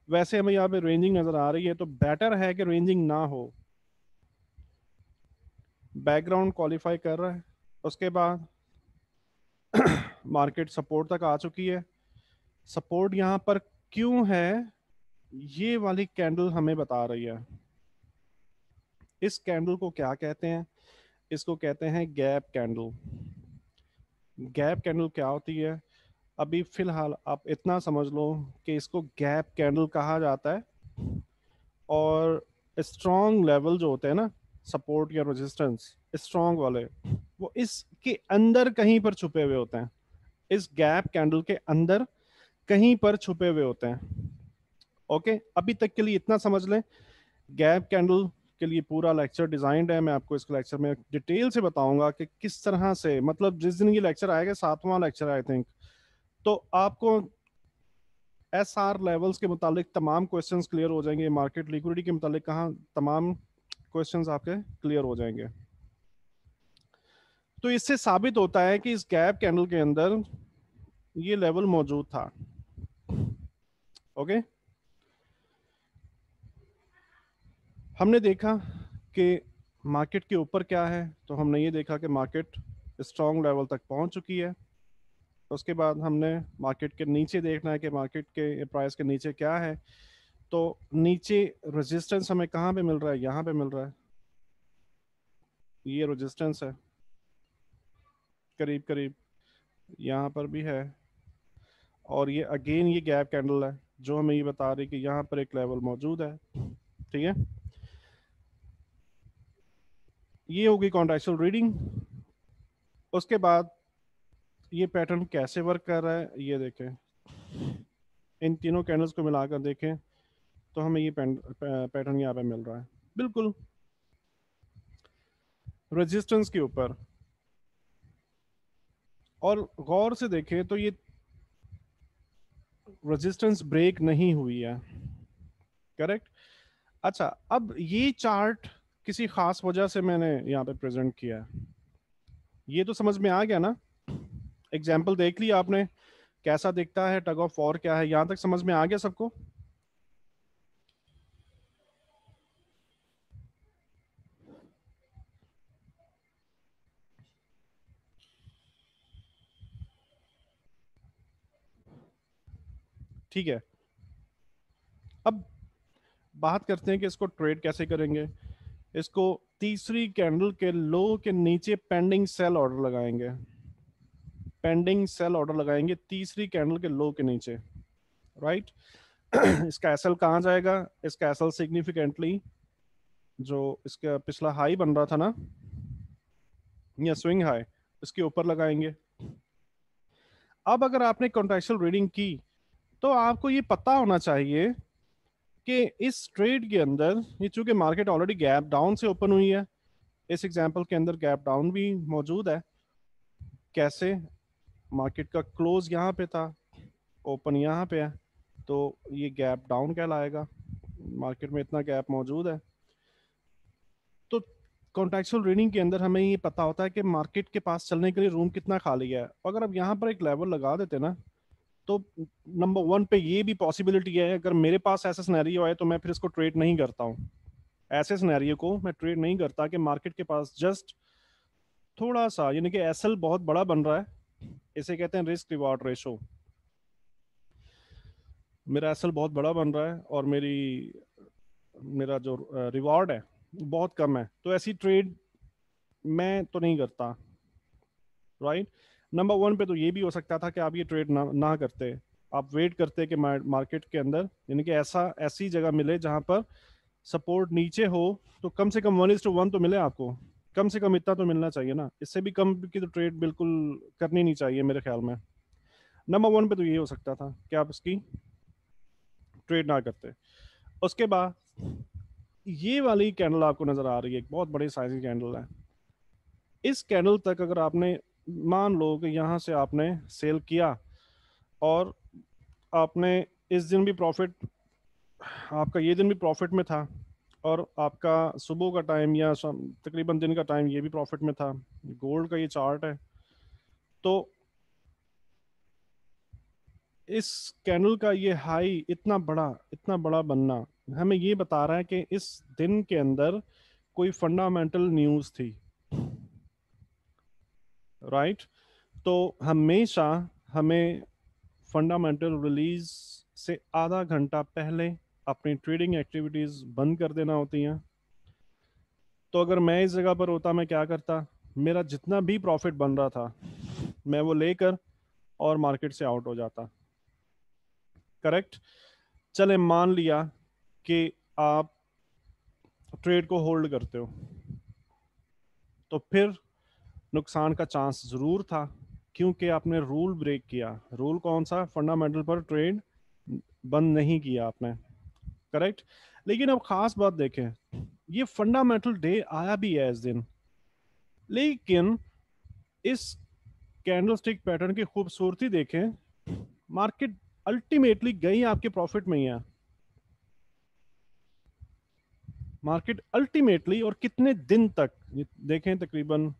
वैसे हमें यहाँ पे रेंजिंग नजर आ रही है तो बेटर है कि रेंजिंग ना हो। बैकग्राउंड क्वालिफाई कर रहा है, उसके बाद मार्केट सपोर्ट तक आ चुकी है। सपोर्ट यहाँ पर क्यों है, ये वाली कैंडल हमें बता रही है। इस कैंडल को क्या कहते हैं, इसको कहते हैं गैप कैंडल। गैप कैंडल क्या होती है, अभी फिलहाल आप इतना समझ लो कि इसको गैप कैंडल कहा जाता है। और स्ट्रॉन्ग लेवल जो होते हैं ना, सपोर्ट या रेजिस्टेंस स्ट्रॉन्ग वाले, वो इसके अंदर कहीं पर छुपे हुए होते हैं, इस गैप कैंडल के अंदर कहीं पर छुपे हुए होते हैं। ओके, अभी तक के लिए इतना समझ लें, गैप कैंडल के लिए पूरा लेक्चर डिजाइंड है। मैं आपको इस लेक्चर में डिटेल से बताऊंगा कि किस तरह से, मतलब जिस दिन ये लेक्चर आएगा, 7वां लेक्चर आई थिंक, तो आपको एस आर लेवल्स के मुतालिक तमाम क्वेश्चंस क्लियर हो जाएंगे, मार्केट लिक्विडिटी के मुतालिक कहाँ तमाम क्वेश्चंस आपके क्लियर हो जाएंगे। तो इससे साबित होता है कि इस गैप कैंडल के अंदर ये लेवल मौजूद था। ओके, हमने देखा कि मार्केट के ऊपर क्या है, तो हमने ये देखा कि मार्केट स्ट्रॉन्ग लेवल तक पहुंच चुकी है। उसके बाद हमने मार्केट के नीचे देखना है कि मार्केट के प्राइस के नीचे क्या है। तो नीचे रेजिस्टेंस हमें कहाँ पे मिल रहा है, यहाँ पे मिल रहा है, ये रेजिस्टेंस है करीब करीब, यहाँ पर भी है, और ये अगेन ये गैप कैंडल है जो हमें ये बता रही है कि यहाँ पर एक लेवल मौजूद है। ठीक है, ये होगी कॉन्ट्रेक्चुअल रीडिंग। उसके बाद ये पैटर्न कैसे वर्क कर रहा है ये देखें, इन तीनों कैंडल्स को मिलाकर देखें तो हमें ये पैटर्न यहाँ पे मिल रहा है बिल्कुल रेजिस्टेंस के ऊपर। और गौर से देखें तो ये रेजिस्टेंस ब्रेक नहीं हुई है, करेक्ट। अच्छा, अब ये चार्ट किसी खास वजह से मैंने यहाँ पे प्रेजेंट किया है, ये तो समझ में आ गया ना, एग्जाम्पल देख लिया आपने कैसा दिखता है, टग ऑफ वॉर क्या है, यहाँ तक समझ में आ गया सबको। ठीक है, अब बात करते हैं कि इसको ट्रेड कैसे करेंगे। इसको तीसरी कैंडल के लो के नीचे पेंडिंग सेल ऑर्डर लगाएंगे, पेंडिंग सेल ऑर्डर लगाएंगे तीसरी कैंडल के लो के नीचे, राइट। इसका एसएल कहाँ जाएगा, इसका एसएल सिग्निफिकेंटली जो इसका पिछला हाई बन रहा था ना, या स्विंग हाई, इसके ऊपर लगाएंगे। अब अगर आपने कॉन्ट्रेक्चुअल रीडिंग की तो आपको ये पता होना चाहिए कि इस ट्रेड के अंदर, ये चूंकि मार्केट ऑलरेडी गैप डाउन से ओपन हुई है, इस एग्जांपल के अंदर गैप डाउन भी मौजूद है। कैसे, मार्केट का क्लोज यहाँ पे था, ओपन यहाँ पे है, तो ये गैप डाउन कहलाएगा, मार्केट में इतना गैप मौजूद है। तो कॉन्टेक्चुअल रीडिंग के अंदर हमें ये पता होता है कि मार्केट के पास चलने के लिए रूम कितना खाली है। अगर अब यहाँ पर एक लेवल लगा देते ना, तो नंबर वन पे ये भी पॉसिबिलिटी है, अगर मेरे पास ऐसा सिनेरियो है तो मैं फिर इसको ट्रेड नहीं करता हूँ, ऐसे सिनेरियो को मैं ट्रेड नहीं करता कि मार्केट के पास जस्ट थोड़ा सा, यानी कि एसएल बहुत बड़ा बन रहा है, इसे कहते हैं रिस्क रिवॉर्ड रेशो, मेरा एसएल बहुत बड़ा बन रहा है और मेरा जो रिवॉर्ड है बहुत कम है, तो ऐसी ट्रेड मैं तो नहीं करता, राइट। नंबर वन पे तो ये भी हो सकता था कि आप ये ट्रेड ना करते, आप वेट करते कि मार्केट के अंदर, यानी कि ऐसी जगह मिले जहां पर सपोर्ट नीचे हो, तो कम से कम 1:1 तो मिले आपको, कम से कम इतना तो मिलना चाहिए ना, इससे भी कम की तो ट्रेड बिल्कुल करनी नहीं चाहिए मेरे ख्याल में। नंबर वन पे तो ये हो सकता था कि आप इसकी ट्रेड ना करते। उसके बाद ये वाली कैंडल आपको नजर आ रही है, एक बहुत बड़ी साइज की कैंडल है। इस कैंडल तक अगर आपने, मान लो कि यहाँ से आपने सेल किया और आपने इस दिन भी प्रॉफिट, आपका ये दिन भी प्रॉफिट में था, और आपका सुबह का टाइम या तकरीबन दिन का टाइम ये भी प्रॉफिट में था, गोल्ड का ये चार्ट है। तो इस कैंडल का ये हाई इतना बड़ा बनना हमें ये बता रहा है कि इस दिन के अंदर कोई फंडामेंटल न्यूज़ थी, राइट। तो हमेशा हमें फंडामेंटल रिलीज से आधा घंटा पहले अपनी ट्रेडिंग एक्टिविटीज बंद कर देना होती हैं। तो अगर मैं इस जगह पर होता, मैं क्या करता, मेरा जितना भी प्रॉफिट बन रहा था मैं वो लेकर और मार्केट से आउट हो जाता, करेक्ट। चले मान लिया कि आप ट्रेड को होल्ड करते हो, तो फिर नुकसान का चांस जरूर था, क्योंकि आपने रूल ब्रेक किया। रूल कौन सा? फंडामेंटल पर ट्रेड बंद नहीं किया आपने, करेक्ट। लेकिन अब खास बात देखें, ये फंडामेंटल डे आया भी है इस दिन, लेकिन इस कैंडलस्टिक पैटर्न की खूबसूरती देखें, मार्केट अल्टीमेटली गई आपके प्रॉफिट में ही है। मार्केट अल्टीमेटली, और कितने दिन तक ये देखें, तकरीबन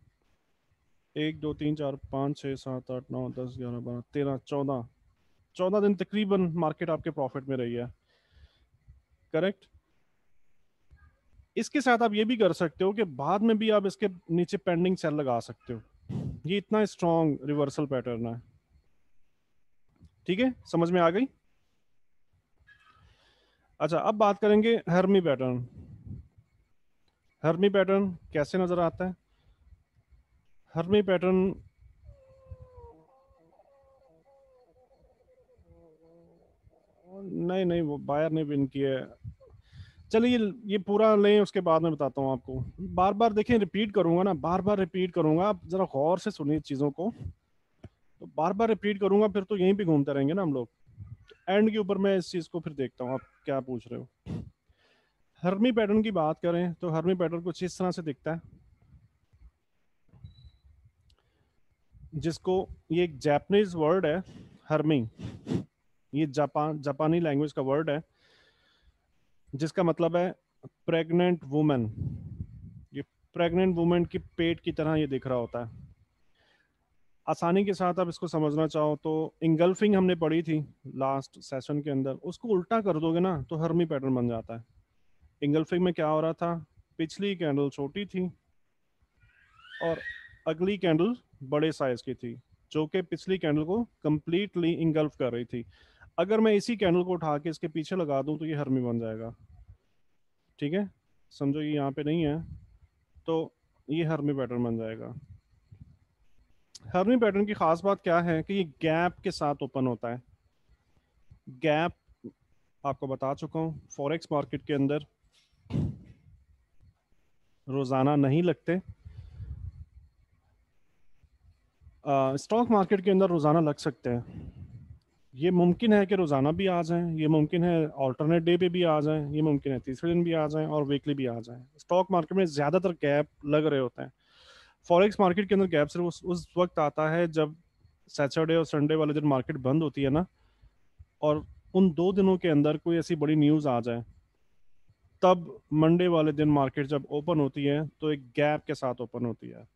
1 2 3 4 5 6 7 8 9 10 11 12 13 14 14 दिन तकरीबन मार्केट आपके प्रॉफिट में रही है, करेक्ट। इसके साथ आप ये भी कर सकते हो कि बाद में भी आप इसके नीचे पेंडिंग सेल लगा सकते हो। ये इतना स्ट्रॉन्ग रिवर्सल पैटर्न है, ठीक है, समझ में आ गई। अच्छा, अब बात करेंगे हर्मी पैटर्न। हर्मी पैटर्न कैसे नजर आता है? हर्मी पैटर्न, नहीं नहीं, वो बायर ने विन किया है। चलिए ये पूरा लें, उसके बाद में बताता हूँ आपको। बार बार देखें, रिपीट करूंगा ना, बार बार रिपीट करूंगा, आप जरा गौर से सुनिए चीजों को। तो बार बार रिपीट करूंगा, फिर तो यहीं पे घूमते रहेंगे ना हम लोग। एंड के ऊपर मैं इस चीज को फिर देखता हूँ आप क्या पूछ रहे हो। हर्मी पैटर्न की बात करें तो हर्मी पैटर्न कुछ इस तरह से दिखता है, जिसको, ये एक जापानीज वर्ड है हर्मी, ये जापानी लैंग्वेज का वर्ड है, जिसका मतलब है प्रेग्नेंट वुमेन। ये प्रेग्नेंट वुमेन की पेट की तरह ये दिख रहा होता है। आसानी के साथ आप इसको समझना चाहो तो, इंगल्फिंग हमने पढ़ी थी लास्ट सेशन के अंदर, उसको उल्टा कर दोगे ना तो हर्मी पैटर्न बन जाता है। इंगल्फिंग में क्या हो रहा था? पिछली कैंडल छोटी थी और अगली कैंडल बड़े साइज की थी, जो कि पिछली कैंडल को कंप्लीटली इंगल्फ कर रही थी। अगर मैं इसी कैंडल को उठा के इसके पीछे लगा दूं तो ये हर्मी बन जाएगा, ठीक है। समझो ये यहाँ पे नहीं है, तो ये हर्मी पैटर्न बन जाएगा। हर्मी पैटर्न की खास बात क्या है कि ये गैप के साथ ओपन होता है। गैप आपको बता चुका हूँ, फॉरेक्स मार्केट के अंदर रोजाना नहीं लगते, स्टॉक मार्केट के अंदर रोजाना लग सकते हैं। ये मुमकिन है कि रोजाना भी आ जाएं, ये मुमकिन है ऑल्टरनेट डे पे भी आ जाएं, ये मुमकिन है तीसरे दिन भी आ जाएं और वीकली भी आ जाएं। स्टॉक मार्केट में ज्यादातर गैप लग रहे होते हैं। फॉरेक्स मार्केट के अंदर गैप सिर्फ उस वक्त आता है जब सैटरडे और संडे वाले दिन मार्केट बंद होती है ना, और उन 2 दिनों के अंदर कोई ऐसी बड़ी न्यूज आ जाए, तब मंडे वाले दिन मार्केट जब ओपन होती है तो एक गैप के साथ ओपन होती है।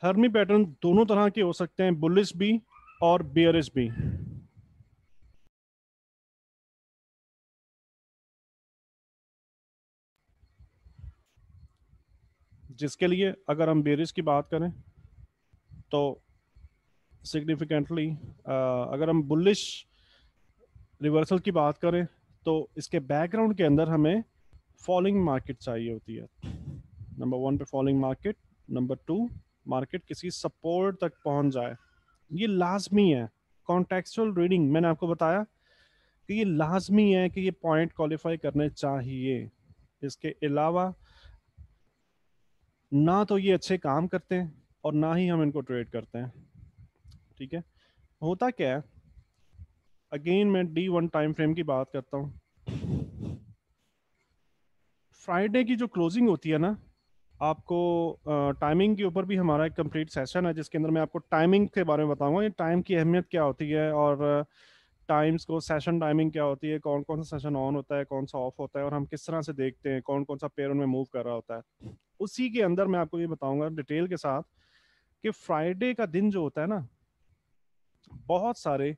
हर्मी पैटर्न दोनों तरह के हो सकते हैं, बुलिश भी और बियरिश भी। जिसके लिए अगर हम बेरिश की बात करें तो सिग्निफिकेंटली, अगर हम बुलिश रिवर्सल की बात करें तो इसके बैकग्राउंड के अंदर हमें फॉलिंग मार्केट चाहिए होती है। नंबर वन पे falling market, number two market किसी सपोर्ट तक पहुंच जाए, ये लाजमी है। कॉन्टेक्चुअल रीडिंग मैंने आपको बताया कि ये लाजमी है कि ये पॉइंट क्वालिफाई करने चाहिए। इसके अलावा ना तो ये अच्छे काम करते हैं और ना ही हम इनको ट्रेड करते हैं, ठीक है। होता क्या है, अगेन मैं D1 टाइम फ्रेम की बात करता हूँ। फ्राइडे की जो क्लोजिंग होती है ना, आपको टाइमिंग के ऊपर भी हमारा एक कंप्लीट सेशन है, जिसके अंदर मैं आपको टाइमिंग के बारे में बताऊंगा, ये टाइम की अहमियत क्या होती है, और टाइम्स को सेशन टाइमिंग क्या होती है, कौन कौन सा सेशन ऑन होता है, कौन सा ऑफ होता है, और हम किस तरह से देखते हैं कौन कौन सा पेयर उनमें मूव कर रहा होता है। उसी के अंदर मैं आपको ये बताऊंगा डिटेल के साथ कि फ्राइडे का दिन जो होता है ना, बहुत सारे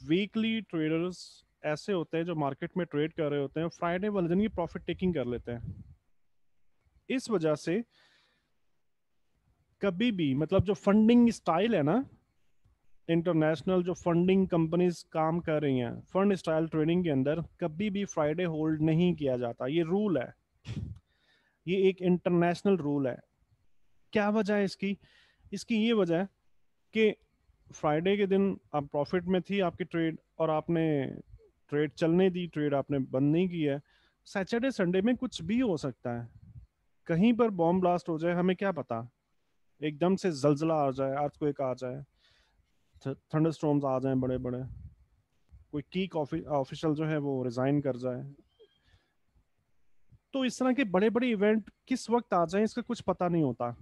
वीकली ट्रेडर्स ऐसे होते हैं जो मार्केट में ट्रेड कर रहे होते हैं, फ्राइडे वाले दिन की प्रॉफिट टेकिंग कर लेते हैं। इस वजह से कभी भी, मतलब जो फंडिंग स्टाइल है ना, इंटरनेशनल जो फंडिंग कंपनीज काम कर रही हैं फंड स्टाइल ट्रेडिंग के अंदर, कभी भी फ्राइडे होल्ड नहीं किया जाता, ये रूल है। ये एक इंटरनेशनल रूल है। क्या वजह है इसकी? इसकी ये वजह है कि फ्राइडे के दिन आप प्रॉफिट में थी आपकी ट्रेड, और आपने ट्रेड चलने दी, ट्रेड आपने बंद नहीं की है, सैटरडे संडे में कुछ भी हो सकता है, कहीं पर बॉम्ब ब्लास्ट हो जाए, हमें क्या पता, एकदम से जलजला आ जाए, अर्थक्वेक आ जाए, थंडरस्टॉर्म्स आ जाएं बड़े बड़े, कोई की ऑफिशियल जो है वो रिजाइन कर जाए, तो इस तरह के बड़े बड़े इवेंट किस वक्त आ जाएं इसका कुछ पता नहीं होता।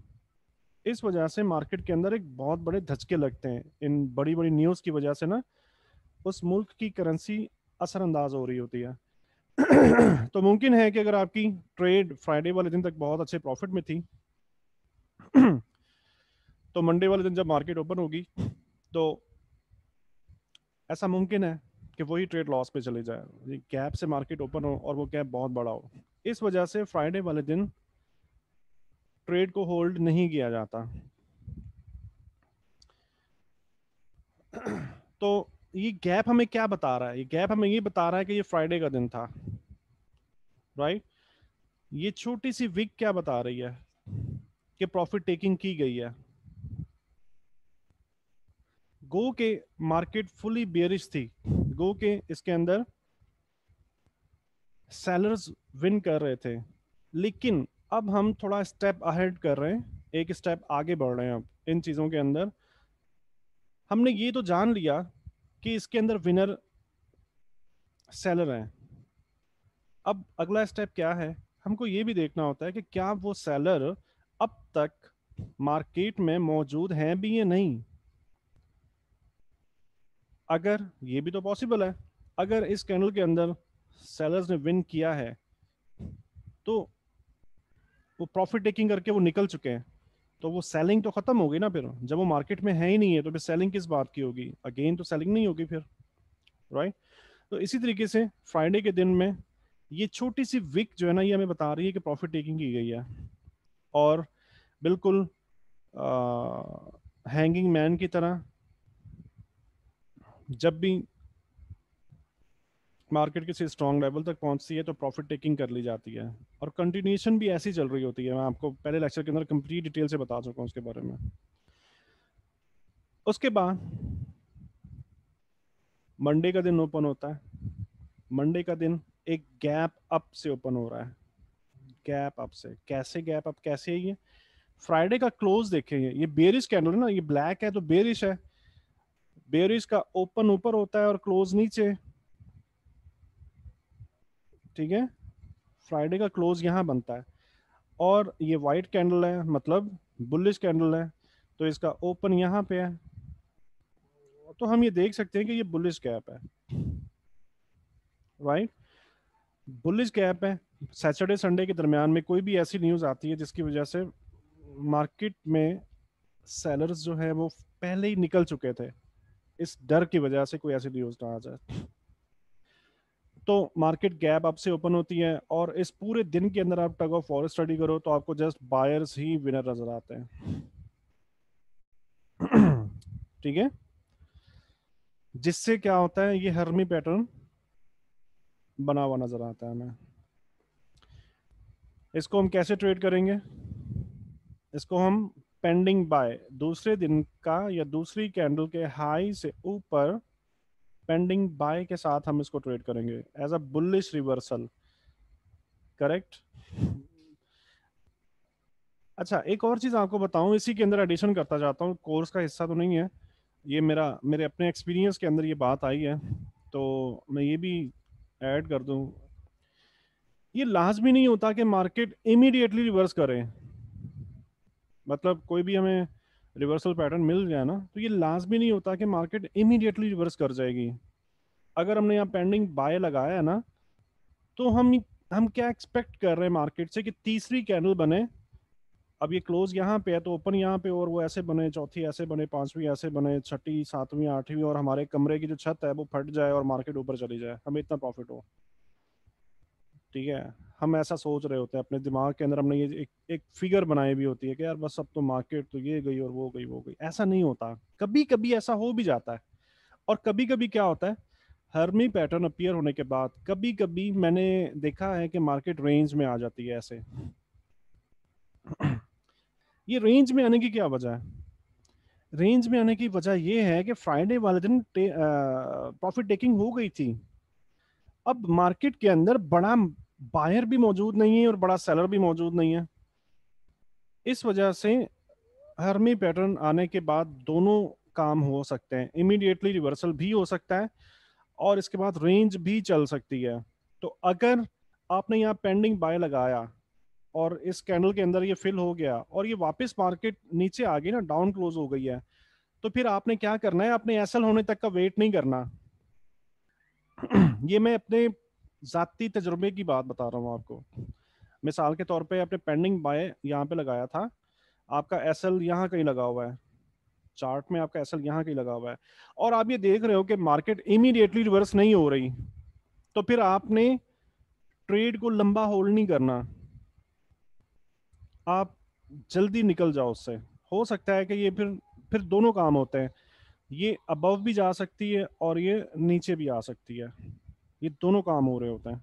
इस वजह से मार्केट के अंदर एक बहुत बड़े धचके लगते हैं इन बड़ी बड़ी न्यूज की वजह से ना, उस मुल्क की करेंसी असरअंदाज हो रही होती है। तो मुमकिन है कि अगर आपकी ट्रेड फ्राइडे वाले दिन तक बहुत अच्छे प्रॉफिट में थी, तो मंडे वाले दिन जब मार्केट ओपन होगी तो ऐसा मुमकिन है कि वही ट्रेड लॉस पे चले जाए, गैप से मार्केट ओपन हो और वो गैप बहुत बड़ा हो। इस वजह से फ्राइडे वाले दिन ट्रेड को होल्ड नहीं किया जाता। तो ये गैप हमें क्या बता रहा है, ये गैप हमें ये बता रहा है कि ये फ्राइडे का दिन था, राइट। ये छोटी सी विक क्या बता रही है कि प्रॉफिट टेकिंग की गई है। गो के मार्केट फुली बेयरिश थी, गो के इसके अंदर सेलर्स विन कर रहे थे, लेकिन अब हम थोड़ा स्टेप अहेड कर रहे हैं, एक स्टेप आगे बढ़ रहे हैं। अब इन चीजों के अंदर हमने ये तो जान लिया कि इसके अंदर विनर सेलर हैं। अब अगला स्टेप क्या है, हमको ये भी देखना होता है कि क्या वो सेलर अब तक मार्केट में मौजूद हैं भी या नहीं। अगर ये भी तो पॉसिबल है, अगर इस कैंडल के अंदर सेलर्स ने विन किया है तो वो प्रॉफिट टेकिंग करके वो निकल चुके हैं, तो वो सेलिंग तो खत्म हो गई ना। फिर जब वो मार्केट में है ही नहीं है तो फिर सेलिंग किस बात की होगी, अगेन तो सेलिंग नहीं होगी फिर, राइट। तो इसी तरीके से फ्राइडे के दिन में ये छोटी सी विक जो है ना, ये हमें बता रही है कि प्रॉफिट टेकिंग की गई है। और बिल्कुल हैंगिंग मैन की तरह जब भी मार्केट किसी स्ट्रॉन्ग लेवल तक पहुंचती है तो प्रॉफिट टेकिंग कर ली जाती है, और कंटिन्यूएशन भी ऐसी चल रही होती है। मैं आपको पहले लेक्चर के अंदर कंप्लीट डिटेल से बता चुका हूं उसके बारे में। उसके बाद मंडे का दिन ओपन होता है, मंडे का दिन एक गैप अप से ओपन हो रहा है। गैप अप से कैसे, गैप अप कैसे है ये, फ्राइडे का क्लोज देखेंगे, ये बेरिश कैंडल है ना, ये ब्लैक है तो बेरिश है, बेरिश का ओपन ऊपर होता है और क्लोज नीचे, ठीक है। फ्राइडे का क्लोज यहाँ बनता है, और ये वाइट कैंडल है मतलब बुलिश कैंडल है, तो इसका ओपन यहाँ पे है, तो हम ये देख सकते हैं कि ये बुलिश गैप है, राइट। बुलिश गैप है। सैटरडे संडे के दरमियान में कोई भी ऐसी न्यूज आती है जिसकी वजह से मार्केट में सेलर्स जो है वो पहले ही निकल चुके थे, इस डर की वजह से कोई ऐसी न्यूज ना आ जाए, तो मार्केट गैप अप से ओपन होती है। और इस पूरे दिन के अंदर आप टग ऑफ वॉर स्टडी करो तो आपको जस्ट बायर्स ही विनर नजर आते हैं, ठीक है। जिससे क्या होता है, ये हर्मी पैटर्न बना हुआ नजर आता है हमें। इसको हम कैसे ट्रेड करेंगे, इसको हम पेंडिंग बाय, दूसरे दिन का या दूसरी कैंडल के हाई से ऊपर पेंडिंग बाय के साथ हम इसको ट्रेड करेंगे as a bullish reversal, correct. अच्छा, एक और चीज आपको बताऊं, इसी के अंदर एडिशन करता जाता हूँ, कोर्स का हिस्सा तो नहीं है ये, मेरे अपने एक्सपीरियंस के अंदर ये बात आई है, तो मैं ये भी ऐड कर दूं। ये लाजमी नहीं होता कि मार्केट इमीडिएटली रिवर्स करे, मतलब कोई भी हमें रिवर्सल पैटर्न मिल जाए ना, तो ये लाजमी नहीं होता कि मार्केट इमीडिएटली रिवर्स कर जाएगी। अगर हमने यहाँ पेंडिंग बाय लगाया है ना, तो हम क्या एक्सपेक्ट कर रहे हैं मार्केट से कि तीसरी कैंडल बने। अब ये क्लोज यहाँ पे है तो ओपन यहाँ पे, और वो ऐसे बने, चौथी ऐसे बने, पांचवी ऐसे बने, छठी सातवीं आठवीं, और हमारे कमरे की जो छत है वो फट जाए और मार्केट ऊपर चली जाए, हमें इतना प्रॉफिट हो, ठीक है। हम ऐसा सोच रहे होते हैं अपने दिमाग के अंदर, हमने ये एक फिगर बनाई भी होती है कि यार बस अब तो मार्केट तो ये गई और वो गई वो गई, ऐसा नहीं होता। कभी कभी ऐसा हो भी जाता है, और कभी कभी क्या होता है, हर्मी पैटर्न अपीयर होने के बाद कभी कभी मैंने देखा है कि मार्केट रेंज में आ जाती है ऐसे। ये रेंज में आने की क्या वजह है, रेंज में आने की वजह यह है कि फ्राइडे वाले दिन प्रॉफिट टेकिंग हो गई थी। अब मार्केट के अंदर बड़ा बायर भी मौजूद नहीं है और बड़ा सेलर भी मौजूद नहीं है। इस वजह से हर्मी पैटर्न आने के बाद दोनों काम हो सकते हैं, इमीडिएटली रिवर्सल भी हो सकता है और इसके बाद रेंज भी चल सकती है। तो अगर आपने यहाँ पेंडिंग बाय लगाया और इस कैंडल के अंदर ये फिल हो गया और ये वापस मार्केट नीचे आ गई ना, डाउन क्लोज हो गई है, तो फिर आपने क्या करना है, अपने एसएल होने तक का वेट नहीं करना। ये मैं अपने जाती तजुर्बे की बात बता रहा हूँ आपको। मिसाल के तौर पे आपने पेंडिंग बाय यहाँ पे लगाया था, आपका एसएल यहाँ कहीं लगा हुआ है, चार्ट में आपका एसएल यहाँ कहीं लगा हुआ है, और आप ये देख रहे हो कि मार्केट इमीडिएटली रिवर्स नहीं हो रही, तो फिर आपने ट्रेड को लंबा होल्ड नहीं करना, आप जल्दी निकल जाओ उससे। हो सकता है कि ये फिर दोनों काम होते हैं, ये अबव भी जा सकती है और ये नीचे भी आ सकती है, ये दोनों काम हो रहे होते हैं।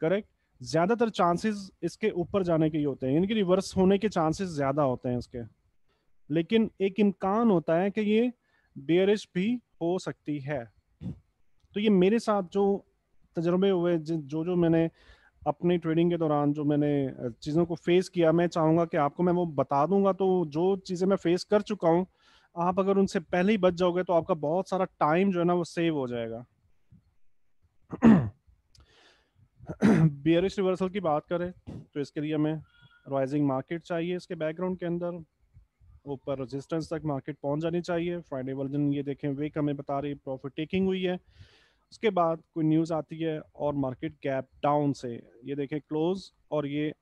करेक्ट। ज्यादातर चांसेस इसके ऊपर जाने के ही होते हैं, यानी कि रिवर्स होने के चांसेस ज्यादा होते हैं इसके, लेकिन एक इम्कान होता है कि ये बेयरिश भी हो सकती है। तो ये मेरे साथ जो तजर्बे हुए, जो जो मैंने अपनी ट्रेडिंग के दौरान जो मैंने चीज़ों को फेस किया, मैं चाहूंगा कि आपको मैं वो बता दूंगा। तो जो चीज़ें मैं फेस कर चुका हूँ, आप अगर उनसे पहले ही बच जाओगे तो आपका बहुत सारा टाइम जो है ना वो सेव हो जाएगा। बियरिश रिवर्सल की बात करें तो इसके लिए हमें राइजिंग मार्केट चाहिए, इसके बैकग्राउंड के अंदर ऊपर रेजिस्टेंस तक मार्केट पहुंच जानी चाहिए। फ्राइडे वर्जन ये देखें, वेक हमें बता रही प्रॉफिट टेकिंग हुई है। उसके बाद कोई न्यूज़ आती है और मार्केट गैप डाउन से, ये देखें क्लोज, और ये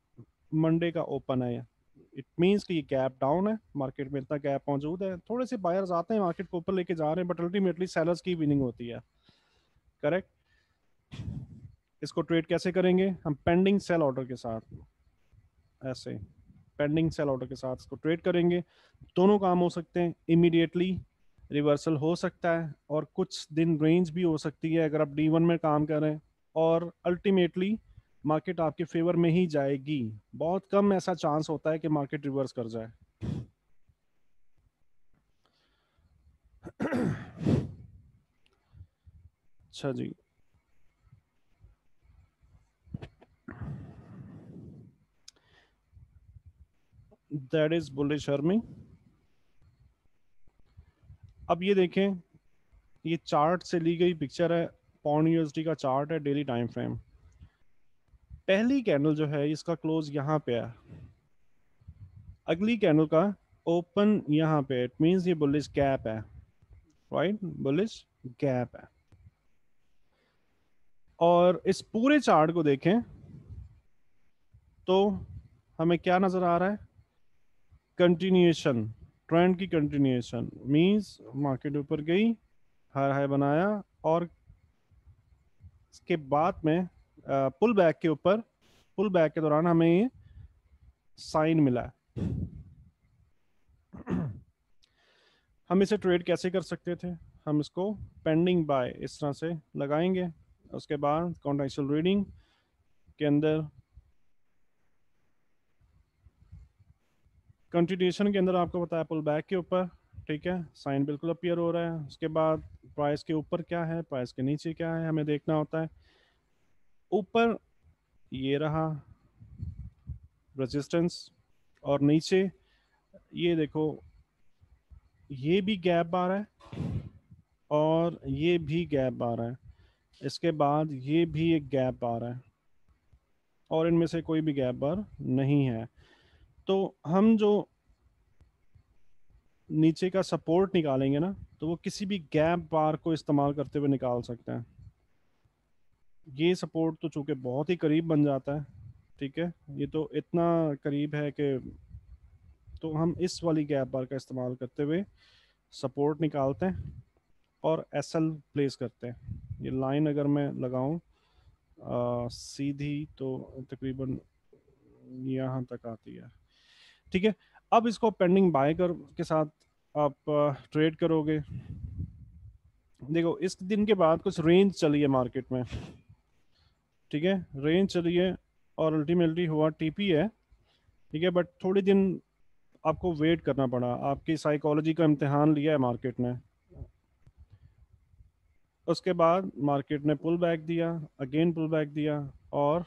मंडे का ओपन है, इट मींस कि ये गैप डाउन है, मार्केट में इतना गैप मौजूद है, थोड़े से बायर्स आते हैं मार्केट को ऊपर लेके जा रहे हैं, बट अल्टीमेटली सेलर्स की विनिंग होती है। करेक्ट। इसको ट्रेड कैसे करेंगे हम? पेंडिंग सेल ऑर्डर के साथ, ऐसे पेंडिंग सेल ऑर्डर के साथ इसको ट्रेड करेंगे। दोनों काम हो सकते हैं, इमीडिएटली रिवर्सल हो सकता है और कुछ दिन रेंज भी हो सकती है अगर आप D1 में काम करें, और अल्टीमेटली मार्केट आपके फेवर में ही जाएगी। बहुत कम ऐसा चांस होता है कि मार्केट रिवर्स कर जाए। अच्छा जी, दैट इज बुलिश अर्निंग। अब ये देखें, ये चार्ट से ली गई पिक्चर है, पॉन्ड यूएसडी का चार्ट है, डेली टाइम फ्रेम। पहली कैंडल जो है इसका क्लोज यहाँ पे है, अगली कैंडल का ओपन यहाँ पे, इट मींस ये बुलिश गैप है, राइट, बुलिश गैप है। और इस पूरे चार्ट को देखें तो हमें क्या नजर आ रहा है? कंटिन्यूएशन, ट्रेंड की कंटिन्यूएशन, मींस मार्केट ऊपर गई, हाई हाई बनाया, और इसके बाद में पुल बैक के ऊपर, पुल बैक के दौरान हमें ये साइन मिला। हम इसे ट्रेड कैसे कर सकते थे? हम इसको पेंडिंग बाय इस तरह से लगाएंगे, उसके बाद कॉन्ट्रेक्चुअल रीडिंग के अंदर, कंटिन्यूएशन के अंदर आपको बताया पुल बैक के ऊपर, ठीक है, साइन बिल्कुल अपीयर हो रहा है। उसके बाद प्राइस के ऊपर क्या है, प्राइस के नीचे क्या है, हमें देखना होता है। ऊपर ये रहा रेजिस्टेंस, और नीचे ये देखो, ये भी गैप आ रहा है और ये भी गैप आ रहा है, इसके बाद ये भी एक गैप आ रहा है, और इनमें से कोई भी गैप बार नहीं है। तो हम जो नीचे का सपोर्ट निकालेंगे ना, तो वो किसी भी गैप बार को इस्तेमाल करते हुए निकाल सकते हैं। ये सपोर्ट तो चूंकि बहुत ही करीब बन जाता है, ठीक है, ये तो इतना करीब है कि, तो हम इस वाली गैप बार का इस्तेमाल करते हुए सपोर्ट निकालते हैं और एसएल प्लेस करते हैं। ये लाइन अगर मैं लगाऊं सीधी, तो तकरीबन यहाँ तक आती है, ठीक है। अब इसको पेंडिंग बाय कर के साथ आप ट्रेड करोगे। देखो, इस दिन के बाद कुछ रेंज चली है मार्केट में, ठीक है, रेंज चली है और अल्टीमेटली हुआ टीपी है, ठीक है, बट थोड़ी दिन आपको वेट करना पड़ा, आपकी साइकोलॉजी का इम्तिहान लिया है मार्केट ने। उसके बाद मार्केट ने पुल बैक दिया, अगेन पुल बैक दिया, और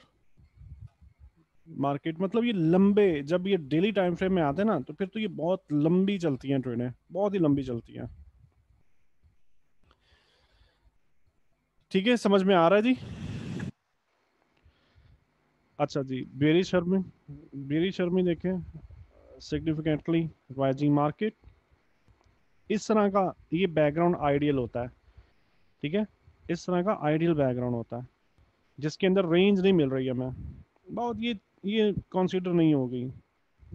मार्केट मतलब ये लंबे, जब ये डेली टाइम फ्रेम में आते हैं ना तो फिर तो ये बहुत लंबी चलती हैं ट्रेडें, बहुत ही लंबी चलती हैं। ठीक है, समझ में आ रहा है जी? अच्छा जी, बेरी शर्मी देखें, सिग्निफिकेंटली राइजिंग मार्केट, इस तरह का ये बैकग्राउंड आइडियल होता है। ठीक है, इस तरह का आइडियल बैकग्राउंड होता है जिसके अंदर रेंज नहीं मिल रही है हमें बहुत, ये कंसीडर नहीं होगी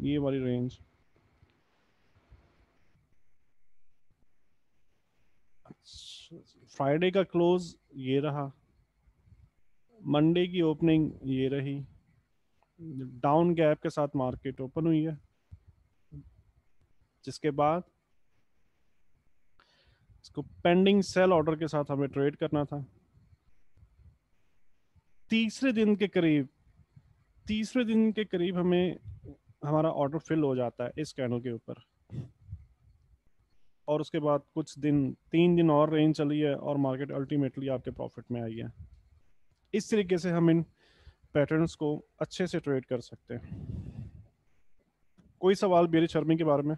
ये वाली रेंज। फ्राइडे का क्लोज ये रहा, मंडे की ओपनिंग ये रही, डाउन गैप के साथ मार्केट ओपन हुई है, जिसके बाद इसको पेंडिंग सेल ऑर्डर के साथ हमें ट्रेड करना था। तीसरे दिन के करीब तीसरे दिन के करीब हमें हमारा ऑर्डर फिल हो जाता है इस कैंडल के ऊपर, और उसके बाद कुछ दिन, 3 दिन और रेंज चली है और मार्केट अल्टीमेटली आपके प्रॉफिट में आई है। इस तरीके से हम इन पैटर्न्स को अच्छे से ट्रेड कर सकते हैं। कोई सवाल बेरी शर्मी के बारे में?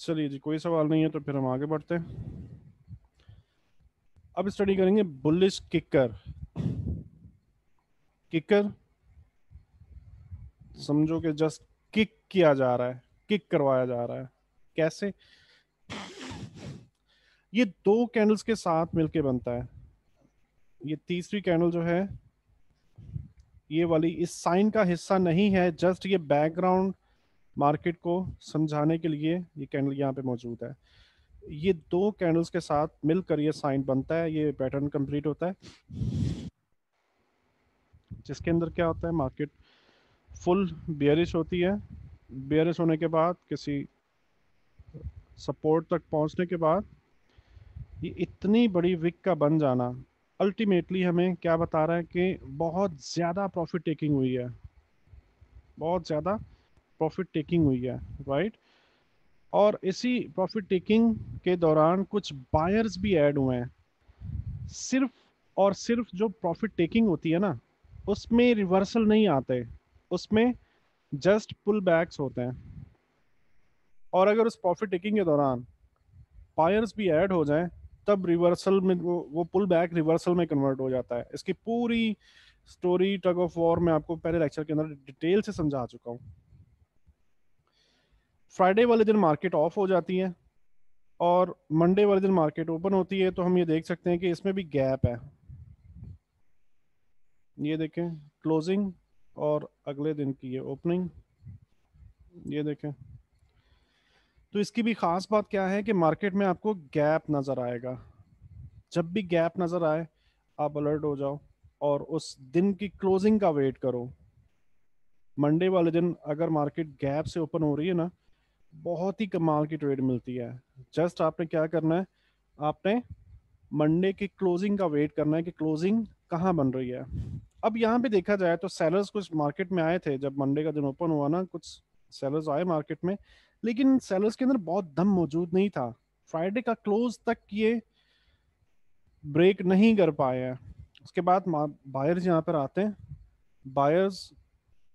चलिए जी, कोई सवाल नहीं है तो फिर हम आगे बढ़ते हैं। अब स्टडी करेंगे बुलिश किकर। किकर समझो कि जस्ट किक किया जा रहा है, किक करवाया जा रहा है। कैसे? ये दो कैंडल्स के साथ मिलके बनता है। ये तीसरी कैंडल जो है, ये वाली इस साइन का हिस्सा नहीं है, जस्ट ये बैकग्राउंड मार्केट को समझाने के लिए ये कैंडल यहाँ पे मौजूद है। ये दो कैंडल्स के साथ मिलकर ये साइन बनता है, ये पैटर्न कंप्लीट होता है, जिसके अंदर क्या होता है, मार्केट फुल बियरिश होती है। बियरिश होने के बाद किसी सपोर्ट तक पहुंचने के बाद ये इतनी बड़ी विक का बन जाना अल्टीमेटली हमें क्या बता रहा है कि बहुत ज़्यादा प्रॉफिट टेकिंग हुई है, बहुत ज़्यादा प्रॉफिट टेकिंग हुई है, राइट। और इसी प्रॉफिट टेकिंग के दौरान कुछ बायर्स भी ऐड हुए हैं। सिर्फ और सिर्फ जो प्रॉफिट टेकिंग होती है ना, उसमें रिवर्सल नहीं आते, उसमें जस्ट पुल बैक्स होते हैं। और अगर उस प्रॉफिट टेकिंग के दौरान बायर्स भी ऐड हो जाएं, तब रिवर्सल में वो पुल बैक रिवर्सल में कन्वर्ट हो जाता है। इसकी पूरी स्टोरी टग ऑफ वॉर में आपको पहले लेक्चर के अंदर डिटेल से समझा चुका हूँ। फ्राइडे वाले दिन मार्केट ऑफ हो जाती है और मंडे वाले दिन मार्केट ओपन होती है, तो हम ये देख सकते हैं कि इसमें भी गैप है। ये देखें क्लोजिंग और अगले दिन की ये ओपनिंग, ये देखें। तो इसकी भी खास बात क्या है कि मार्केट में आपको गैप नजर आएगा। जब भी गैप नजर आए आप अलर्ट हो जाओ और उस दिन की क्लोजिंग का वेट करो। मंडे वाले दिन अगर मार्केट गैप से ओपन हो रही है ना, बहुत ही कमाल की ट्रेड मिलती है। जस्ट आपने क्या करना है, आपने मंडे की क्लोजिंग का वेट करना है कि क्लोजिंग कहाँ बन रही है। अब यहाँ पे देखा जाए तो सेलर्स कुछ मार्केट में आए थे जब मंडे का दिन ओपन हुआ ना, कुछ सेलर्स आए मार्केट में, लेकिन सेलर्स के अंदर बहुत दम मौजूद नहीं था। फ्राइडे का क्लोज तक ये ब्रेक नहीं कर पाए हैं। उसके बाद बायर्स यहाँ पर आते हैं। बायर्स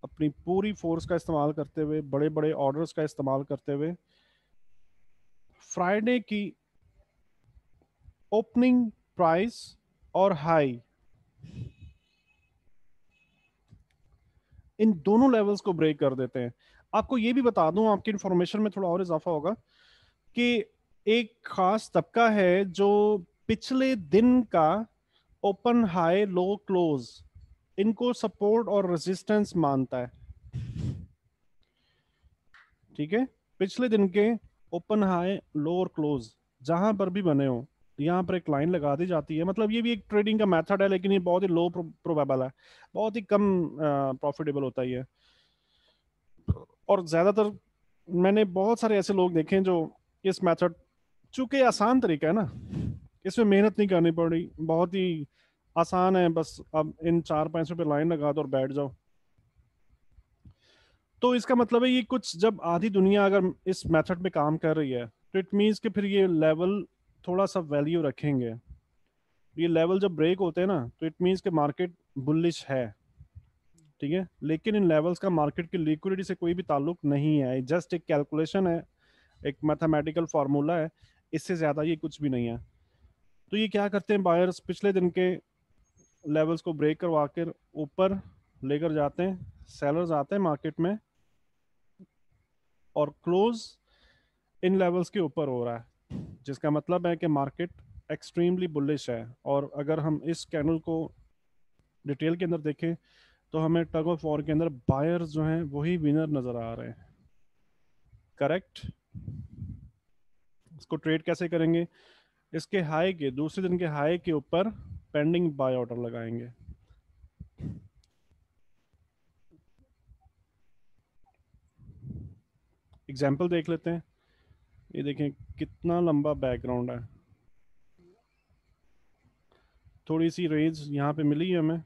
अपनी पूरी फोर्स का इस्तेमाल करते हुए, बड़े बड़े ऑर्डर्स का इस्तेमाल करते हुए फ्राइडे की ओपनिंग प्राइस और हाई, इन दोनों लेवल्स को ब्रेक कर देते हैं। आपको ये भी बता दूं, आपकी इंफॉर्मेशन में थोड़ा और इजाफा होगा कि एक खास तबका है जो पिछले दिन का ओपन हाई लो क्लोज इनको सपोर्ट और रेजिस्टेंस मानता है। ठीक है, पिछले दिन के ओपन हाई लो और क्लोज जहां पर भी बने हो, यहाँ पर एक लाइन लगा दी जाती है। मतलब ये भी एक ट्रेडिंग का मेथड है, लेकिन ये बहुत ही लो प्रोबेबल है, बहुत ही कम प्रॉफिटेबल होता ही है। और ज्यादातर मैंने बहुत सारे ऐसे लोग देखे हैं जो इस मेथड, चूंकि आसान तरीका है ना, इसमें मेहनत नहीं करनी पड़ी, बहुत ही आसान है, बस अब इन 4 पैसों पे लाइन लगा दो और बैठ जाओ। तो इसका मतलब है ये कुछ, जब आधी दुनिया अगर इस मेथड पे काम कर रही है तो इट मीन्स कि फिर ये लेवल थोड़ा सा वैल्यू रखेंगे। ये लेवल जब ब्रेक होते हैं ना तो इट मीन्स कि मार्केट बुलिश है। ठीक है, लेकिन इन लेवल्स का मार्केट की लिक्विडिटी से कोई भी ताल्लुक नहीं है, जस्ट एक कैलकुलेशन है, एक मैथमेटिकल फार्मूला है, इससे ज्यादा ये कुछ भी नहीं है। तो ये क्या करते हैं, बायर्स पिछले दिन के लेवल्स को ब्रेक करवा कर ऊपर लेकर जाते हैं, सेलर्स आते हैं मार्केट में और क्लोज इन लेवल्स के ऊपर हो रहा है, जिसका मतलब है कि मार्केट एक्सट्रीमली बुलिश है। और अगर हम इस कैंडल को डिटेल के अंदर देखें तो हमें टग ऑफ वॉर के अंदर बायर्स जो हैं वही विनर नजर आ रहे हैं। करेक्ट। इसको ट्रेड कैसे करेंगे, इसके हाई के दूसरे दिन के हाई के ऊपर पेंडिंग बाय ऑर्डर लगाएंगे। एग्जाम्पल देख लेते हैं। ये देखें कितना लंबा बैकग्राउंड है, थोड़ी सी रेंज यहाँ पे मिली है हमें,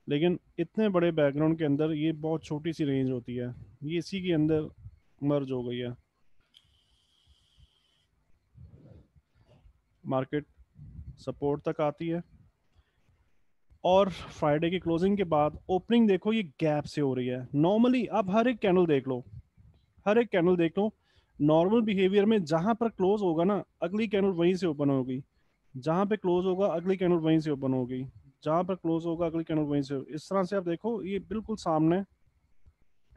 लेकिन इतने बड़े बैकग्राउंड के अंदर ये बहुत छोटी सी रेंज होती है, ये इसी के अंदर मर्ज हो गई है। मार्केट सपोर्ट तक आती है और फ्राइडे की क्लोजिंग के बाद ओपनिंग देखो ये गैप से हो रही है नॉर्मली। अब हर एक कैंडल देख लो, हर एक कैंडल देख लो, नॉर्मल बिहेवियर में जहां पर क्लोज होगा ना अगली कैंडल वहीं से ओपन होगी, जहां पे क्लोज होगा अगली कैंडल वहीं से ओपन होगी, जहां पर क्लोज होगा अगली कैंडल वहीं से, इस तरह से आप देखो ये बिल्कुल सामने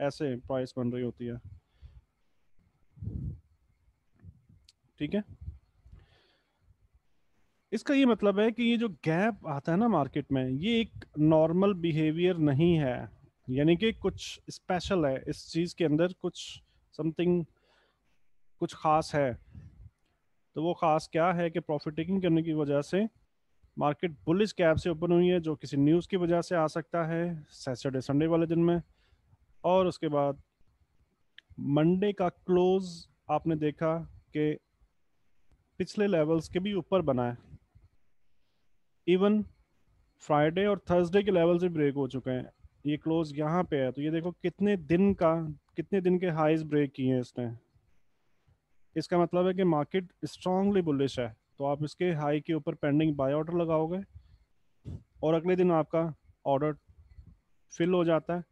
ऐसे प्राइस बन रही होती है। ठीक है, इसका ये मतलब है कि ये जो गैप आता है ना मार्केट में ये एक नॉर्मल बिहेवियर नहीं है, यानी कि कुछ स्पेशल है इस चीज के अंदर, कुछ समथिंग, कुछ खास है। तो वो खास क्या है कि प्रॉफिट टेकिंग करने की वजह से मार्केट बुलिश कैप से ओपन हुई है, जो किसी न्यूज़ की वजह से आ सकता है सैटरडे संडे वाले दिन में। और उसके बाद मंडे का क्लोज आपने देखा कि पिछले लेवल्स के भी ऊपर बना है, इवन फ्राइडे और थर्सडे के लेवल से ब्रेक हो चुके हैं। ये क्लोज यहाँ पे है तो ये देखो कितने दिन का, कितने दिन के हाईज ब्रेक किए हैं इसने। इसका मतलब है कि मार्केट स्ट्रांगली बुलिश है, तो आप इसके हाई के ऊपर पेंडिंग बाय ऑर्डर लगाओगे और अगले दिन आपका ऑर्डर फिल हो जाता है।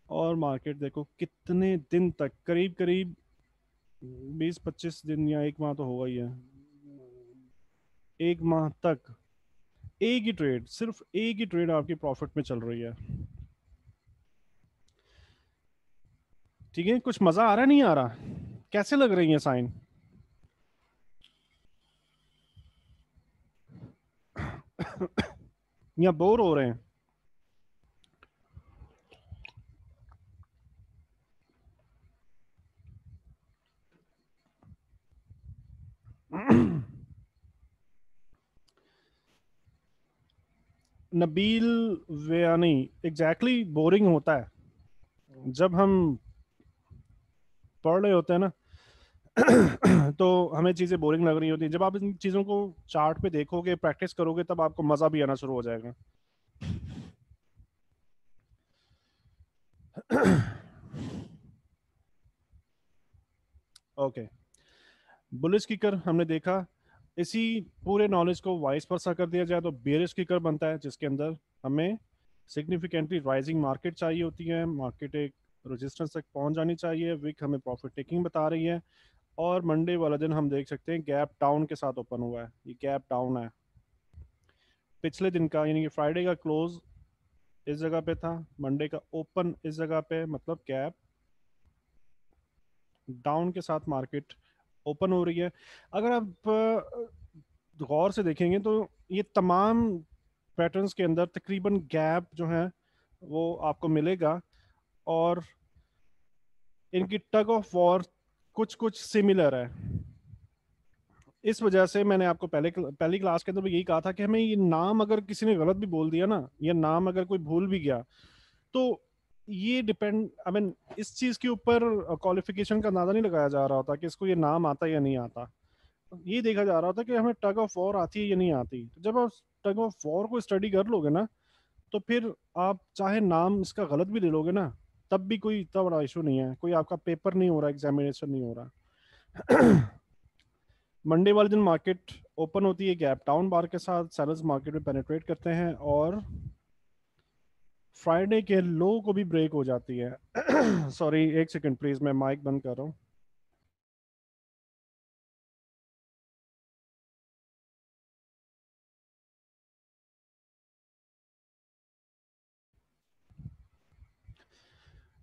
और मार्केट देखो कितने दिन तक, करीब करीब 20-25 दिन या एक माह तो होगा ही है, एक माह तक एक ही ट्रेड, सिर्फ एक ही ट्रेड आपकी प्रॉफिट में चल रही है। ठीक है, कुछ मजा आ रहा है नहीं आ रहा, कैसे लग रही है साइन? या बोर हो रहे हैं? नबील वेयानी, एग्जैक्टली बोरिंग होता है जब हम पढ़ रहे होते हैं ना तो हमें चीजें बोरिंग लग रही होती है, जब आप इन चीजों को चार्ट पे देखोगे प्रैक्टिस करोगे तब आपको मजा भी आना शुरू हो जाएगा। ओके, बुलिश किकर हमने देखा। इसी पूरे नॉलेज को वाइस वर्सा कर दिया जाए तो बेरिश किकर बनता है, जिसके अंदर हमें सिग्निफिकेंटली राइजिंग मार्केट चाहिए होती है, मार्केट एक रेजिस्टेंस तक पहुंच जानी चाहिए, विक हमें प्रॉफिट टेकिंग बता रही है। और मंडे वाला दिन हम देख सकते हैं गैप डाउन के साथ ओपन हुआ है, ये गैप डाउन है पिछले दिन का, यानी कि फ्राइडे का क्लोज इस जगह पे था, मंडे का ओपन इस जगह पे, मतलब गैप डाउन के साथ मार्केट ओपन हो रही है। अगर आप गौर से देखेंगे तो ये तमाम पैटर्न्स के अंदर तकरीबन गैप जो है वो आपको मिलेगा, और इनकी टग ऑफ वॉर कुछ कुछ सिमिलर है। इस वजह से मैंने आपको पहली क्लास के अंदर भी यही कहा था कि हमें ये नाम अगर किसी ने गलत भी बोल दिया ना, ये नाम अगर कोई भूल भी गया तो ये डिपेंड, आई मीन इस चीज के ऊपर क्वालिफिकेशन का अंदाजा नहीं लगाया जा रहा होता कि इसको ये नाम आता है या नहीं आता, ये देखा जा रहा होता कि हमें टग ऑफ वॉर आती है या नहीं आती। तो जब आप टग ऑफ वॉर को स्टडी कर लोगे ना तो फिर आप चाहे नाम इसका गलत भी ले लोगे ना तब भी कोई इतना बड़ा इशू नहीं है, कोई आपका पेपर नहीं हो रहा, एग्जामिनेशन नहीं हो रहा। मंडे वाले दिन मार्केट ओपन होती है गैप डाउन बार के साथ, सेलर्स मार्केट में पेनिट्रेट करते हैं और फ्राइडे के लो को भी ब्रेक हो जाती है। सॉरी, एक सेकंड प्लीज, मैं माइक बंद कर रहा हूँ।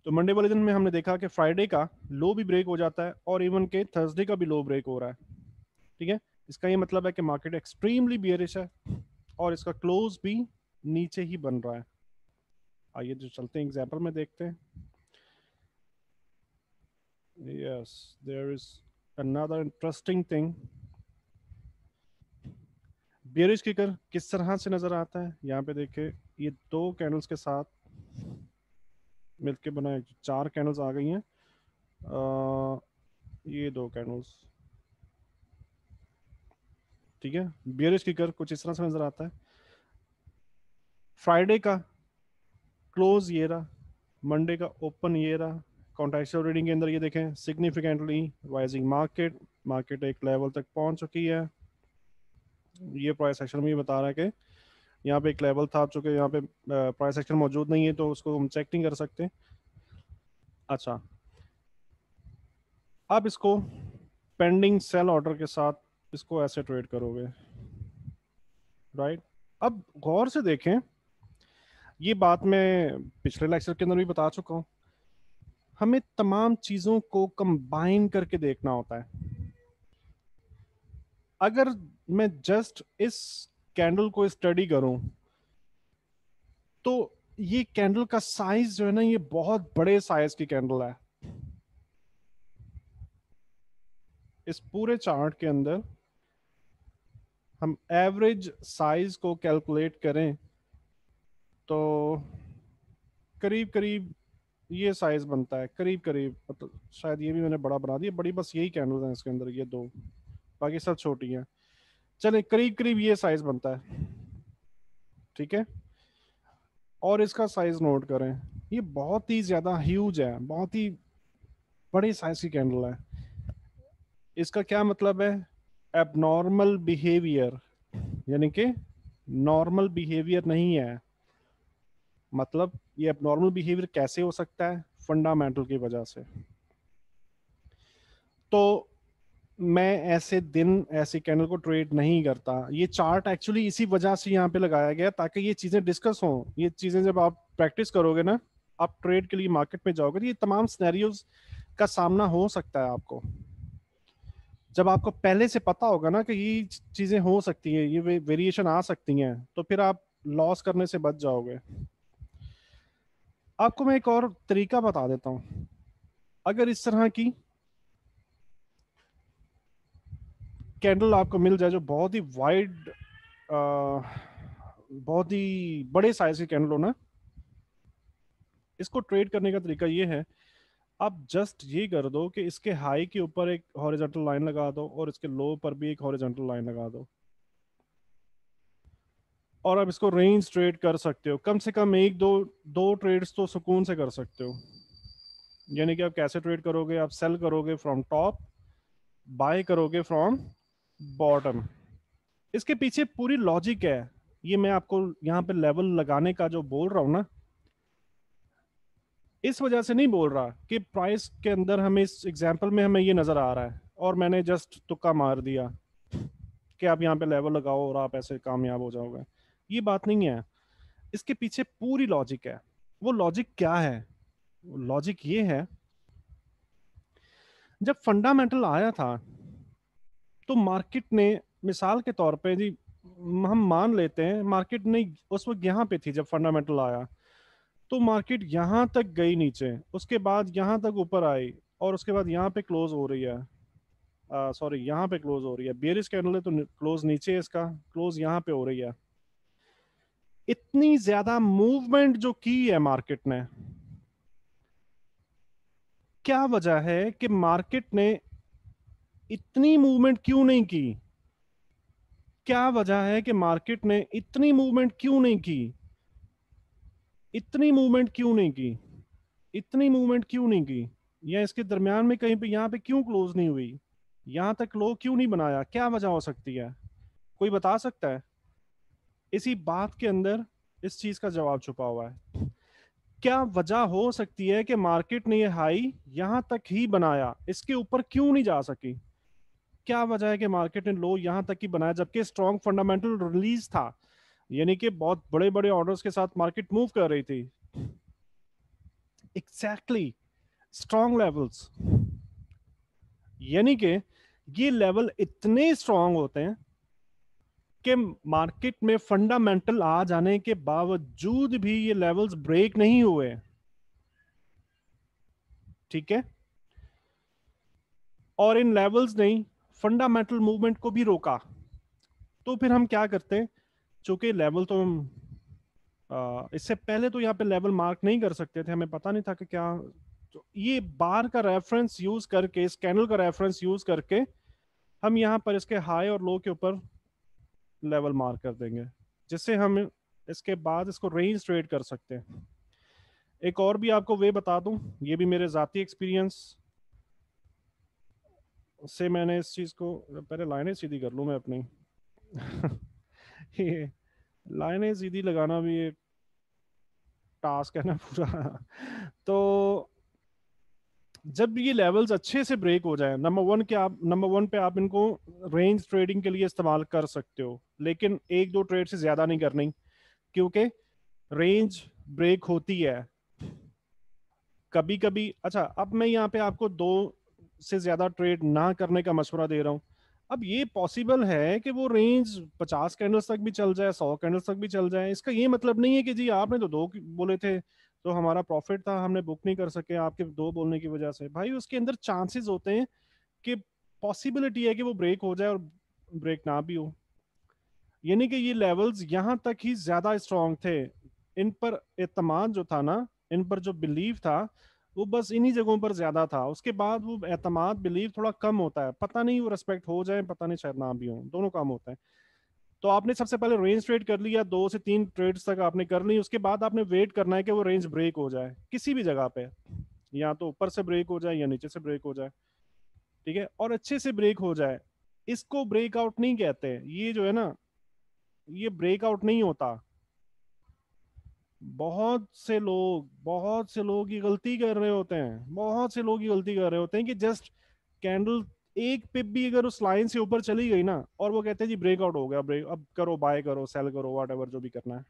तो मंडे वाले दिन में हमने देखा कि फ्राइडे का लो भी ब्रेक हो जाता है और इवन के थर्सडे का भी लो ब्रेक हो रहा है। ठीक है, इसका ये मतलब है कि मार्केट एक्सट्रीमली बियरिश है और इसका क्लोज भी नीचे ही बन रहा है। आइए जो चलते हैं एग्जाम्पल में देखते हैं। Yes, there is another interesting thing. Bearish kicker किस तरह से नजर आता है, यहाँ पे देखिए, ये दो कैंडल्स के साथ मिलके बना है, चार कैंडल्स आ गई हैं। ये दो कैंडल्स, ठीक है, बियरिश किकर कुछ इस तरह से नजर आता है। फ्राइडे का क्लोज ये रहा, मंडे का ओपन ये रहा। कॉन्ट्रेक्चुअल रीडिंग के अंदर ये देखें, सिग्निफिकेंटली राइजिंग मार्केट, मार्केट एक लेवल तक पहुंच चुकी है। ये प्राइस एक्शन में ये बता रहा है कि यहाँ पे एक लेवल था, चूंकि यहाँ पे प्राइस एक्शन मौजूद नहीं है तो उसको हम चेक नहीं कर सकते। अच्छा, आप इसको पेंडिंग सेल ऑर्डर के साथ इसको ऐसे ट्रेड करोगे, राइट। अब गौर से देखें, ये बात मैं पिछले लेक्चर के अंदर भी बता चुका हूं, हमें तमाम चीजों को कंबाइन करके देखना होता है। अगर मैं जस्ट इस कैंडल को स्टडी करूं तो ये कैंडल का साइज जो है ना, ये बहुत बड़े साइज की कैंडल है। इस पूरे चार्ट के अंदर हम एवरेज साइज को कैलकुलेट करें तो करीब करीब ये साइज बनता है, करीब करीब, मतलब शायद ये भी मैंने बड़ा बना दिया, बड़ी बस यही कैंडल है इसके अंदर, ये दो, बाकी सब छोटी हैं। चले, करीब करीब ये साइज बनता है, ठीक है। और इसका साइज नोट करें, ये बहुत ही ज्यादा ह्यूज है, बहुत ही बड़ी साइज की कैंडल है। इसका क्या मतलब है? एबनॉर्मल बिहेवियर, यानी कि नॉर्मल बिहेवियर नहीं है। मतलब ये एबनॉर्मल बिहेवियर कैसे हो सकता है? फंडामेंटल की वजह से। तो मैं ऐसे दिन ऐसे कैंडल को ट्रेड नहीं करता। ये चार्ट एक्चुअली इसी वजह से यहाँ पे लगाया गया ताकि ये चीजें डिस्कस हों। ये चीजें जब आप प्रैक्टिस करोगे ना, आप ट्रेड के लिए मार्केट में जाओगे तो ये तमाम सिनेरियोज का सामना हो सकता है आपको। जब आपको पहले से पता होगा ना कि ये चीजें हो सकती हैं, ये वेरिएशन आ सकती हैं, तो फिर आप लॉस करने से बच जाओगे। आपको मैं एक और तरीका बता देता हूँ। अगर इस तरह की कैंडल आपको मिल जाए जो बहुत ही वाइड, बहुत ही बड़े साइज की कैंडल हो ना, इसको ट्रेड करने का तरीका ये है, आप जस्ट ये कर दो कि इसके हाई के ऊपर एक हॉरिजॉन्टल लाइन लगा दो और इसके लो पर भी एक हॉरिजॉन्टल लाइन लगा दो, और आप इसको रेंज ट्रेड कर सकते हो। कम से कम एक दो दो ट्रेड्स तो सुकून से कर सकते हो। यानी कि आप कैसे ट्रेड करोगे? आप सेल करोगे फ्रॉम टॉप, बाय करोगे फ्रॉम बॉटम। इसके पीछे पूरी लॉजिक है। ये मैं आपको यहाँ पे लेवल लगाने का जो बोल रहा हूँ ना, इस वजह से नहीं बोल रहा कि प्राइस के अंदर हमें इस एग्जांपल में हमें ये नजर आ रहा है और मैंने जस्ट तुक्का मार दिया कि आप यहाँ पे लेवल लगाओ और आप ऐसे कामयाब हो जाओगे। ये बात नहीं है, इसके पीछे पूरी लॉजिक है। वो लॉजिक क्या है? लॉजिक ये है, जब फंडामेंटल आया था तो मार्केट ने, मिसाल के तौर पे जी, हम मान लेते हैं मार्केट ने उस वक्त यहाँ पे थी जब फंडामेंटल आया, तो मार्केट यहाँ तक गई नीचे, उसके बाद यहाँ तक ऊपर आई और उसके बाद यहाँ पे क्लोज हो रही है। सॉरी, यहाँ पे क्लोज हो रही है, बेयरिश कैंडल है तो क्लोज नीचे है, इसका क्लोज यहाँ पे हो रही है। इतनी ज्यादा मूवमेंट जो की है मार्केट ने, क्या वजह है कि मार्केट ने इतनी मूवमेंट क्यों नहीं की? क्या वजह है कि मार्केट ने इतनी मूवमेंट क्यों नहीं की? इतनी मूवमेंट क्यों नहीं की? इतनी मूवमेंट क्यों नहीं की, या इसके दरमियान में कहीं पे यहाँ पे क्यों क्लोज नहीं हुई, यहाँ तक लो क्यों नहीं बनाया, क्या वजह हो सकती है, कोई बता सकता है? इसी बात के अंदर इस चीज का जवाब छुपा हुआ है। क्या वजह हो सकती है कि मार्केट ने ये हाई यहां तक ही बनाया, इसके ऊपर क्यों नहीं जा सकी? क्या वजह है कि मार्केट ने लो यहां तक ही बनाया जबकि स्ट्रॉन्ग फंडामेंटल रिलीज था, यानी कि बहुत बड़े बड़े ऑर्डर्स के साथ मार्केट मूव कर रही थी? एग्जैक्टली, स्ट्रॉन्ग लेवल्स, यानी कि ये लेवल इतने स्ट्रॉन्ग होते हैं कि मार्केट में फंडामेंटल आ जाने के बावजूद भी ये लेवल्स ब्रेक नहीं हुए। ठीक है, और इन लेवल्स ने फंडामेंटल मूवमेंट को भी रोका। तो फिर हम क्या करते हैं, चूंकि लेवल तो हम इससे पहले तो यहाँ पे लेवल मार्क नहीं कर सकते थे, हमें पता नहीं था कि क्या, तो ये बार का रेफरेंस यूज करके, इस कैंडल का रेफरेंस यूज करके हम यहाँ पर इसके हाई और लो के ऊपर लेवल मार्क कर देंगे, जिससे हम इसके बाद इसको रेंज ट्रेड कर सकते हैं। एक और भी आपको वे बता दूं, ये भी मेरे जाती एक्सपीरियंस से मैंने इस चीज को, पहले लाइनें सीधी कर लूं मैं अपनी। ये लाइनें सीधी लगाना भी एक टास्क है ना पूरा। तो जब ये लेवल्स अच्छे से ब्रेक हो जाए, नंबर वन पे आप इनको रेंज ट्रेडिंग के लिए इस्तेमाल कर सकते हो, लेकिन एक दो ट्रेड से ज्यादा नहीं करनी, क्योंकि रेंज ब्रेक होती है कभी कभी। अच्छा, अब मैं यहाँ पे आपको दो से ज्यादा ट्रेड ना करने का मशवरा दे रहा हूँ। अब ये पॉसिबल है कि वो रेंज 50 कैंडल्स तक भी चल जाए, 100 कैंडल्स तक भी चल जाए। इसका ये मतलब नहीं है कि जी आपने तो दो बोले थे तो हमारा प्रॉफिट था, हमने बुक नहीं कर सके आपके दो बोलने की वजह से। भाई उसके अंदर चांसेस होते हैं कि पॉसिबिलिटी है कि वो ब्रेक हो जाए और ब्रेक ना भी हो, यानी कि ये लेवल्स यहाँ तक ही ज्यादा स्ट्रांग थे। इन पर एतमाद जो था ना, इन पर जो बिलीव था, वो बस इन्हीं जगहों पर ज्यादा था। उसके बाद वो एतमाद बिलीव थोड़ा कम होता है, पता नहीं वो रेस्पेक्ट हो जाए, पता नहीं शायद ना भी हो, दोनों काम होता है। तो आपने सबसे पहले रेंज ट्रेड कर लिया, 2 से 3 ट्रेड्स तक आपने कर ली, उसके बाद आपने वेट करना है कि वो रेंज ब्रेक हो जाए किसी भी जगह पे, या तो ऊपर से ब्रेक हो जाए या नीचे से ब्रेक हो जाए। ठीक है, और अच्छे से ब्रेक हो जाए। इसको ब्रेकआउट नहीं कहते, ये जो है ना, ये ब्रेकआउट नहीं होता। बहुत से लोग ये गलती कर रहे होते हैं, बहुत से लोग ये गलती कर रहे होते हैं कि जस्ट कैंडल एक पिप भी अगर उस लाइन से ऊपर चली गई ना, और वो कहते हैं जी ब्रेकआउट हो गया, ब्रेक अब करो, बाय करो, सेल करो, वट एवर जो भी करना है,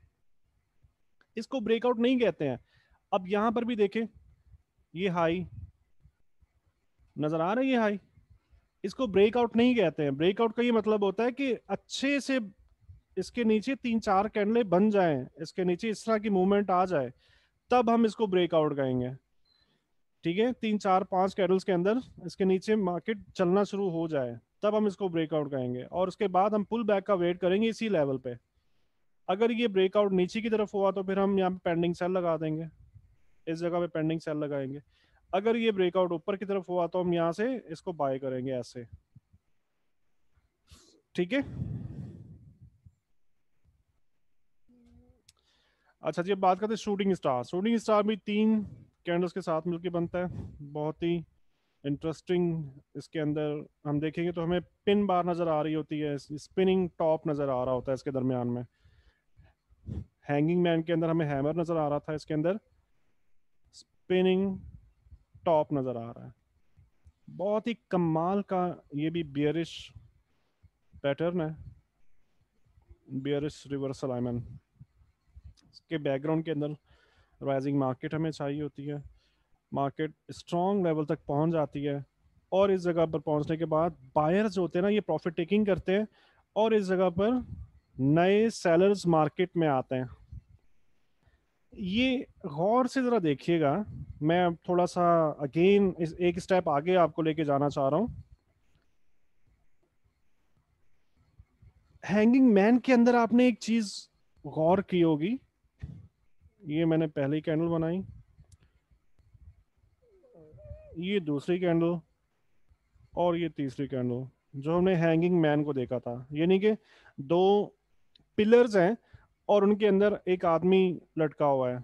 इसको ब्रेकआउट नहीं कहते हैं। अब यहां पर भी देखें, ये हाई नजर आ रही है, हाई, इसको ब्रेकआउट नहीं कहते हैं। ब्रेकआउट का ये मतलब होता है कि अच्छे से इसके नीचे 3 4 कैंडलें बन जाएं, इसके नीचे इस तरह की मूवमेंट आ जाए, तब हम इसको ब्रेकआउट कहेंगे। ठीक है, 3 4 5 कैंडल्स के अंदर इसके नीचे मार्केट चलना शुरू हो जाए, तब हम इसको ब्रेकआउट कहेंगे, और उसके बाद हम पुल बैक का वेट करेंगे इसी लेवल पे। अगर ये ब्रेकआउट नीचे की तरफ हुआ तो फिर हम यहाँ पे पेंडिंग सेल लगा देंगे, इस जगह पे पेंडिंग सेल लगाएंगे। अगर ये ब्रेकआउट ऊपर की तरफ हुआ तो हम यहाँ से इसको बाय करेंगे ऐसे। ठीक है, अच्छा जी, अब बात करते हैं शूटिंग स्टार। शूटिंग स्टार भी 3 कैंडल्स के साथ मिलकर बनता है, बहुत ही इंटरेस्टिंग। इसके अंदर हम देखेंगे तो हमें पिन बार नजर आ रही होती है, स्पिनिंग टॉप नजर आ रहा होता है इसके दरमियान में। हैंगिंग मैन के अंदर हमें हैमर नजर आ रहा था, इसके अंदर स्पिनिंग टॉप नजर आ रहा है। बहुत ही कमाल का ये भी बियरिश पैटर्न है, बियरिश रिवर्सल, आई मीन इसके बैकग्राउंड के अंदर राइजिंग मार्केट हमें चाहिए होती है। मार्केट स्ट्रॉन्ग लेवल तक पहुंच जाती है, और इस जगह पर पहुंचने के बाद बायर्स जो होते हैं ना, ये प्रॉफिट टेकिंग करते हैं, और इस जगह पर नए सेलर्स मार्केट में आते हैं। ये गौर से जरा देखिएगा, मैं थोड़ा सा अगेन इस एक स्टेप आगे आपको लेके जाना चाह रहा हूँ। हैंगिंग मैन के अंदर आपने एक चीज गौर की होगी, ये मैंने पहली कैंडल बनाई, ये दूसरी कैंडल, और ये तीसरी कैंडल, जो हमने हैंगिंग मैन को देखा था, यानी कि दो पिलर्स हैं और उनके अंदर एक आदमी लटका हुआ है।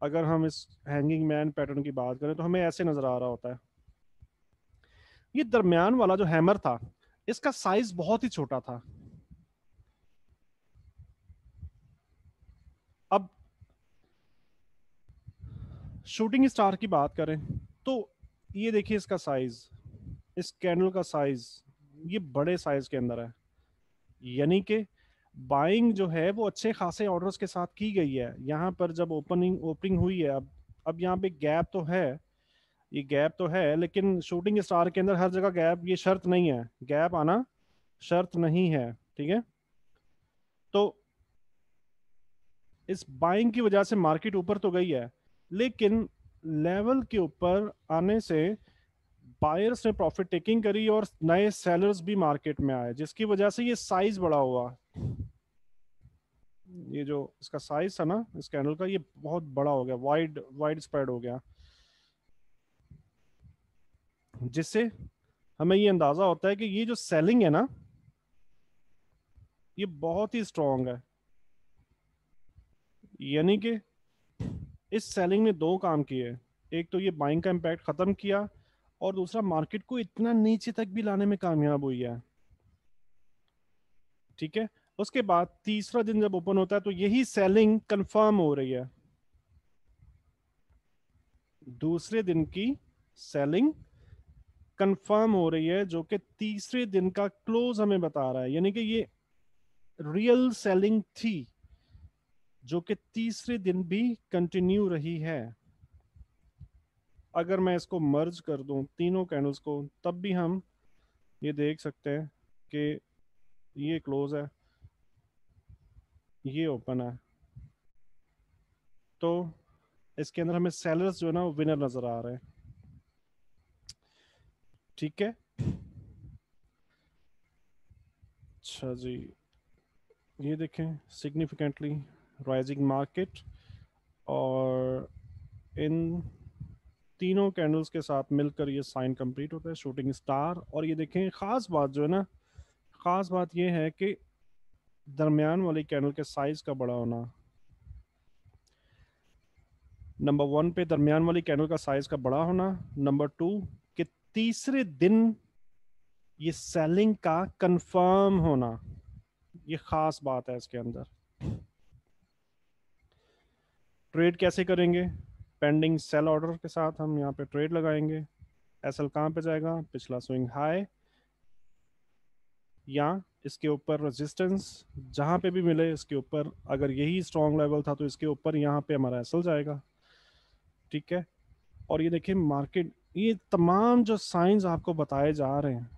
अगर हम इस हैंगिंग मैन पैटर्न की बात करें तो हमें ऐसे नजर आ रहा होता है। ये दरमियान वाला जो हैमर था, इसका साइज बहुत ही छोटा था। अब शूटिंग स्टार की बात करें तो ये देखिए इसका साइज, इस कैंडल का साइज, ये बड़े साइज के अंदर है। यानी कि बाइंग जो है वो अच्छे खासे ऑर्डर्स के साथ की गई है। यहाँ पर जब ओपनिंग हुई है, अब यहाँ पे गैप तो है, ये गैप तो है, लेकिन शूटिंग स्टार के अंदर हर जगह गैप ये शर्त नहीं है, गैप आना शर्त नहीं है। ठीक है, तो इस बाइंग की वजह से मार्केट ऊपर तो गई है, लेकिन लेवल के ऊपर आने से बायर्स ने प्रॉफिट टेकिंग करी और नए सेलर्स भी मार्केट में आए, जिसकी वजह से ये साइज बड़ा हुआ। ये जो इसका साइज था ना इस कैंडल का, ये बहुत बड़ा हो गया, वाइड वाइड स्प्रेड हो गया, जिससे हमें ये अंदाजा होता है कि ये जो सेलिंग है ना, ये बहुत ही स्ट्रांग है। यानी कि इस सेलिंग ने दो काम किए, एक तो ये बाइंग का इम्पैक्ट खत्म किया, और दूसरा मार्केट को इतना नीचे तक भी लाने में कामयाब हुई है। ठीक है, उसके बाद तीसरा दिन जब ओपन होता है तो यही सेलिंग कंफर्म हो रही है, दूसरे दिन की सेलिंग कंफर्म हो रही है, जो कि तीसरे दिन का क्लोज हमें बता रहा है। यानी कि ये रियल सेलिंग थी जो कि तीसरे दिन भी कंटिन्यू रही है। अगर मैं इसको मर्ज कर दूं तीनों कैंडल्स को, तब भी हम ये देख सकते हैं कि ये क्लोज है, ये ओपन है, तो इसके अंदर हमें सेलर्स जो है ना वो विनर नजर आ रहे हैं। ठीक है, अच्छा जी, ये देखें सिग्निफिकेंटली राइजिंग मार्केट, और इन तीनों कैंडल्स के साथ मिलकर ये साइन कंप्लीट होता है शूटिंग स्टार। और ये देखें खास बात जो है ना, खास बात ये है कि दरमियान वाली कैंडल के साइज का बड़ा होना। नंबर वन पे दरमियान वाली कैंडल का साइज का बड़ा होना, नंबर टू कि तीसरे दिन ये सेलिंग का कंफर्म होना, ये खास बात है इसके अंदर। ट्रेड कैसे करेंगे? पेंडिंग सेल ऑर्डर के साथ हम यहाँ पे ट्रेड लगाएंगे। एसएल कहाँ पे जाएगा? पिछला स्विंग हाई या इसके ऊपर रेजिस्टेंस, जहां पे भी मिले इसके ऊपर, अगर यही स्ट्रॉन्ग लेवल था तो इसके ऊपर यहाँ पे हमारा एसएल जाएगा। ठीक है, और ये देखिए मार्केट, ये तमाम जो साइंस आपको बताए जा रहे हैं,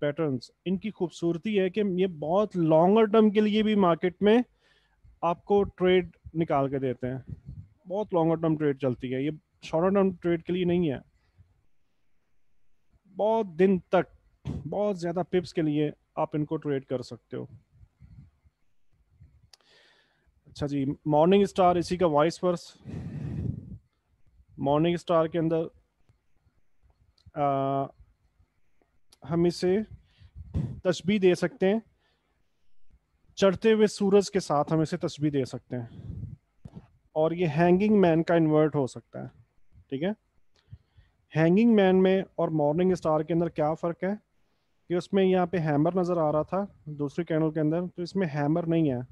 पैटर्न्स, इनकी खूबसूरती है कि ये बहुत लॉन्गर टर्म के लिए भी मार्केट में आपको ट्रेड निकाल के देते हैं। बहुत लॉन्गर टर्म ट्रेड चलती है ये, शॉर्टर टर्म ट्रेड के लिए नहीं है। बहुत दिन तक, बहुत ज्यादा पिप्स के लिए आप इनको ट्रेड कर सकते हो। अच्छा जी, मॉर्निंग स्टार इसी का वाइस वर्स। मॉर्निंग स्टार के अंदर हम इसे तशबीह दे सकते हैं, चढ़ते हुए सूरज के साथ हम इसे तशबीह दे सकते हैं, और ये हैंगिंग मैन का इन्वर्ट हो सकता है। ठीक है, हैंगिंग मैन में और मॉर्निंग स्टार के अंदर क्या फ़र्क है कि उसमें यहाँ पे हैमर नज़र आ रहा था दूसरी कैंडल के अंदर, तो इसमें हैमर नहीं है,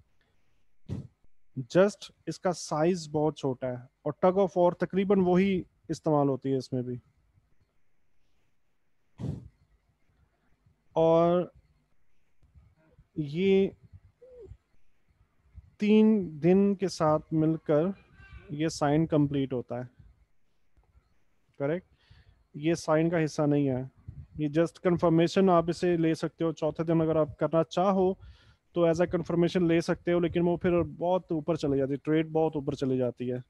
जस्ट इसका साइज बहुत छोटा है, और टग ऑफ वॉर तकरीबन वही इस्तेमाल होती है इसमें भी। और ये 3 दिन के साथ मिलकर ये साइन कंप्लीट होता है। करेक्ट, ये साइन का हिस्सा नहीं है, ये जस्ट कंफर्मेशन आप इसे ले सकते हो। चौथे दिन अगर आप करना चाहो तो एज अ कंफर्मेशन ले सकते हो, लेकिन वो फिर बहुत ऊपर चली जाती है, ट्रेड बहुत ऊपर चली जाती है।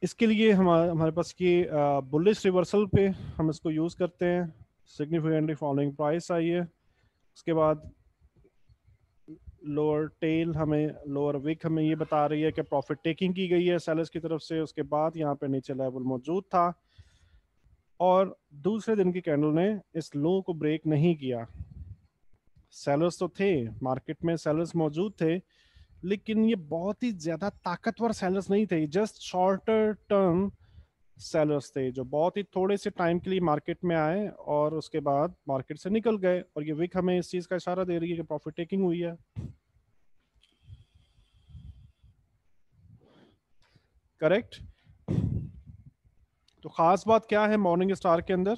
इसके लिए हमारे पास ये बुलिश रिवर्सल पे हम इसको यूज़ करते हैं। सिग्निफिकेंटली फॉलोइंग प्राइस आई है, उसके बाद लोअर टेल हमें, लोअर विक हमें ये बता रही है कि प्रॉफिट टेकिंग की गई है सेलर्स की तरफ से। उसके बाद यहाँ पे नीचे लेवल मौजूद था, और दूसरे दिन की कैंडल ने इस लो को ब्रेक नहीं किया। सेलर्स तो थे मार्केट में, सेलर्स मौजूद थे, लेकिन ये बहुत ही ज्यादा ताकतवर सेलर्स नहीं थे, जस्ट शॉर्टर टर्म सेलर्स थे जो बहुत ही थोड़े से टाइम के लिए मार्केट में आए और उसके बाद मार्केट से निकल गए। और ये विक हमें इस चीज का इशारा दे रही है कि प्रॉफिट टेकिंग हुई है। करेक्ट। तो खास बात क्या है मॉर्निंग स्टार के अंदर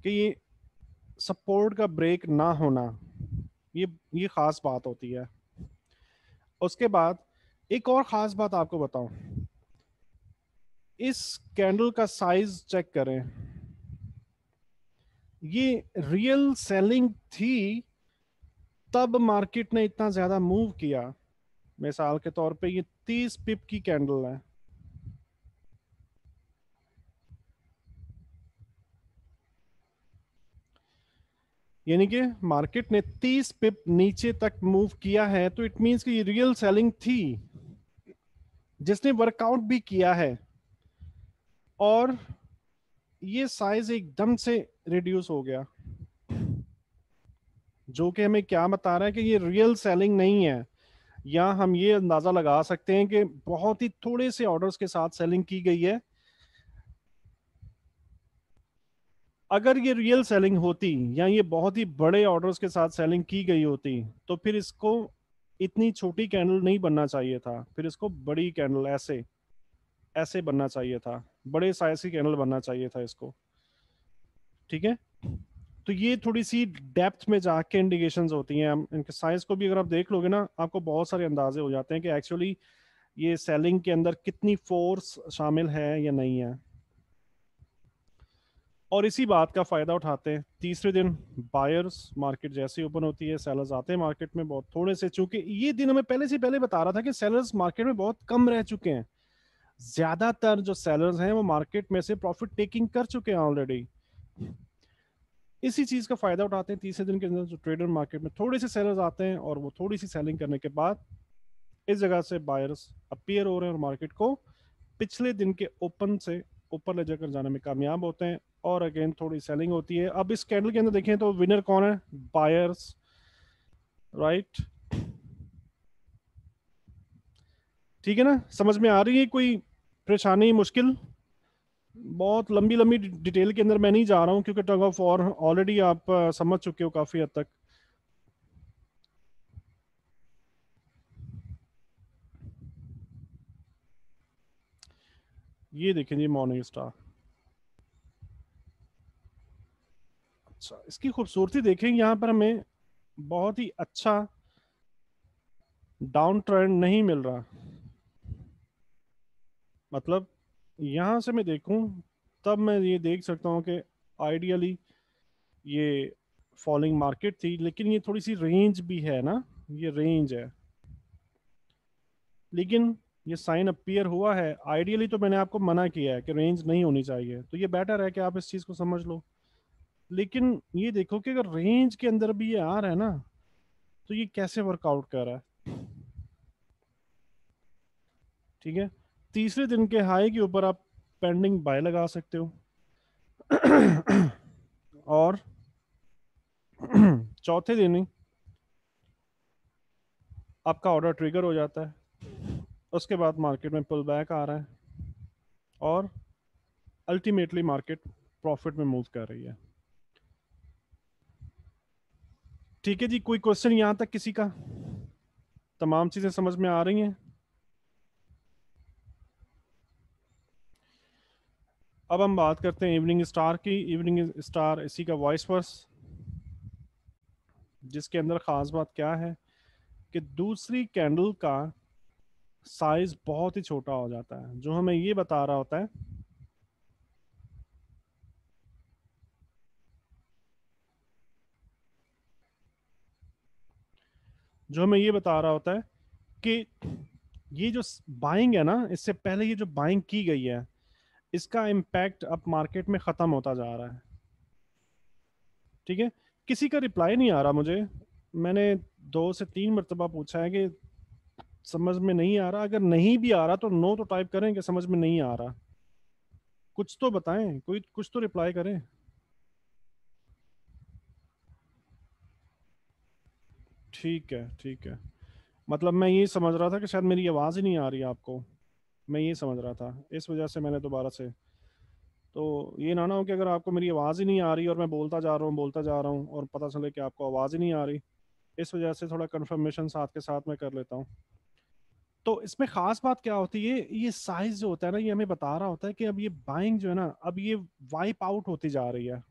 कि ये सपोर्ट का ब्रेक ना होना, ये ये खास बात होती है। उसके बाद एक और खास बात आपको बताऊं, इस कैंडल का साइज चेक करें। ये रियल सेलिंग थी तब मार्केट ने इतना ज्यादा मूव किया। मिसाल के तौर पे ये 30 पिप की कैंडल है, यानी कि मार्केट ने 30 पिप नीचे तक मूव किया है, तो इट मींस कि ये रियल सेलिंग थी जिसने वर्कआउट भी किया है। और ये साइज एकदम से रिड्यूस हो गया, जो कि हमें क्या बता रहा है कि ये रियल सेलिंग नहीं है। या हम ये अंदाजा लगा सकते हैं कि बहुत ही थोड़े से ऑर्डर्स के साथ सेलिंग की गई है। अगर ये रियल सेलिंग होती या ये बहुत ही बड़े ऑर्डर्स के साथ सेलिंग की गई होती, तो फिर इसको इतनी छोटी कैंडल नहीं बनना चाहिए था, फिर इसको बड़ी कैंडल ऐसे ऐसे बनना चाहिए था, बड़े साइज की कैंडल बनना चाहिए था इसको। ठीक है। तो ये थोड़ी सी डेप्थ में जाके इंडिकेशंस होती हैं। इनके साइज को भी अगर आप देख लोगे ना, आपको बहुत सारे अंदाजे हो जाते हैं कि एक्चुअली ये सेलिंग के अंदर कितनी फोर्स शामिल है या नहीं है। और इसी बात का फायदा उठाते हैं तीसरे दिन बायर्स, मार्केट जैसे ओपन होती है सेलर्स आते हैं मार्केट में बहुत थोड़े से, चूंकि ये दिन हमें पहले से पहले बता रहा था कि सेलर्स मार्केट में बहुत कम रह चुके हैं। ज्यादातर जो सेलर्स हैं वो मार्केट में से प्रॉफिट टेकिंग कर चुके हैं ऑलरेडी। इसी चीज का फायदा उठाते हैं तीसरे दिन के अंदर जो ट्रेडर मार्केट में थोड़े से सेलर्स आते हैं, और वो थोड़ी सी सेलिंग करने के बाद इस जगह से बायर्स अपीयर हो रहे हैं और मार्केट को पिछले दिन के ओपन से ऊपर ले जाकर जाने में कामयाब होते हैं। और अगेन थोड़ी सेलिंग होती है। अब इस कैंडल के अंदर देखें तो विनर कौन है? Buyers, right. ठीक है ना, समझ में आ रही है? कोई परेशानी, मुश्किल? बहुत लंबी लंबी डिटेल के अंदर मैं नहीं जा रहा हूं क्योंकि टग ऑफ वॉर ऑलरेडी आप समझ चुके हो काफी हद तक। ये देखें जी मॉर्निंग स्टार। अच्छा, इसकी खूबसूरती देखें, यहाँ पर हमें बहुत ही अच्छा डाउन ट्रेंड नहीं मिल रहा। मतलब यहां से मैं देखूं तब मैं ये देख सकता हूं कि आइडियली ये फॉलिंग मार्केट थी, लेकिन ये थोड़ी सी रेंज भी है ना, ये रेंज है। लेकिन ये साइन अपीयर हुआ है, आइडियली तो मैंने आपको मना किया है कि रेंज नहीं होनी चाहिए, तो ये बेटर है कि आप इस चीज को समझ लो। लेकिन ये देखो कि अगर रेंज के अंदर भी ये आ रहा है ना, तो ये कैसे वर्कआउट कर रहा है। ठीक है। तीसरे दिन के हाई के ऊपर आप पेंडिंग बाय लगा सकते हो। और चौथे दिन ही आपका ऑर्डर ट्रिगर हो जाता है। उसके बाद मार्केट में पुल बैक आ रहा है और अल्टीमेटली मार्केट प्रॉफिट में मूव कर रही है। ठीक है जी, कोई क्वेश्चन यहां तक किसी का? तमाम चीजें समझ में आ रही हैं? अब हम बात करते हैं इवनिंग स्टार की। इवनिंग स्टार इसी का वॉइस वर्स, जिसके अंदर खास बात क्या है कि दूसरी कैंडल का साइज बहुत ही छोटा हो जाता है, जो हमें ये बता रहा होता है जो हमें ये बता रहा होता है कि ये जो बाइंग है ना, इससे पहले ये जो बाइंग की गई है, इसका इम्पैक्ट अब मार्केट में खत्म होता जा रहा है। ठीक है। किसी का रिप्लाई नहीं आ रहा मुझे। मैंने 2 से 3 मरतबा पूछा है कि समझ में नहीं आ रहा। अगर नहीं भी आ रहा तो नो तो टाइप करें कि समझ में नहीं आ रहा। कुछ तो बताएं, कोई कुछ तो रिप्लाई करें। ठीक है, ठीक है। मतलब मैं ये समझ रहा था कि शायद मेरी आवाज़ ही नहीं आ रही है आपको, मैं ये समझ रहा था, इस वजह से मैंने दोबारा से। तो ये ना हो कि अगर आपको मेरी आवाज़ ही नहीं आ रही और मैं बोलता जा रहा हूँ और पता चले कि आपको आवाज़ ही नहीं आ रही, इस वजह से थोड़ा कंफर्मेशन साथ के साथ मैं कर लेता हूँ। तो इसमें खास बात क्या होती है, ये साइज जो होता है ना, ये हमें बता रहा होता है कि अब ये बाइंग जो है ना, अब ये वाइप आउट होती जा रही है।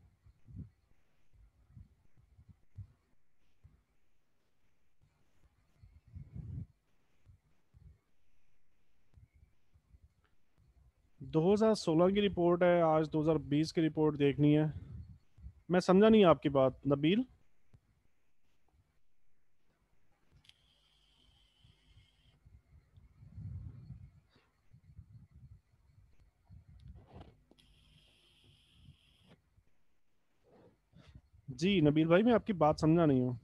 2016 की रिपोर्ट है, आज 2020 की रिपोर्ट देखनी है। मैं समझा नहीं आपकी बात नबील। जी नबील भाई, मैं आपकी बात समझा नहीं हूँ।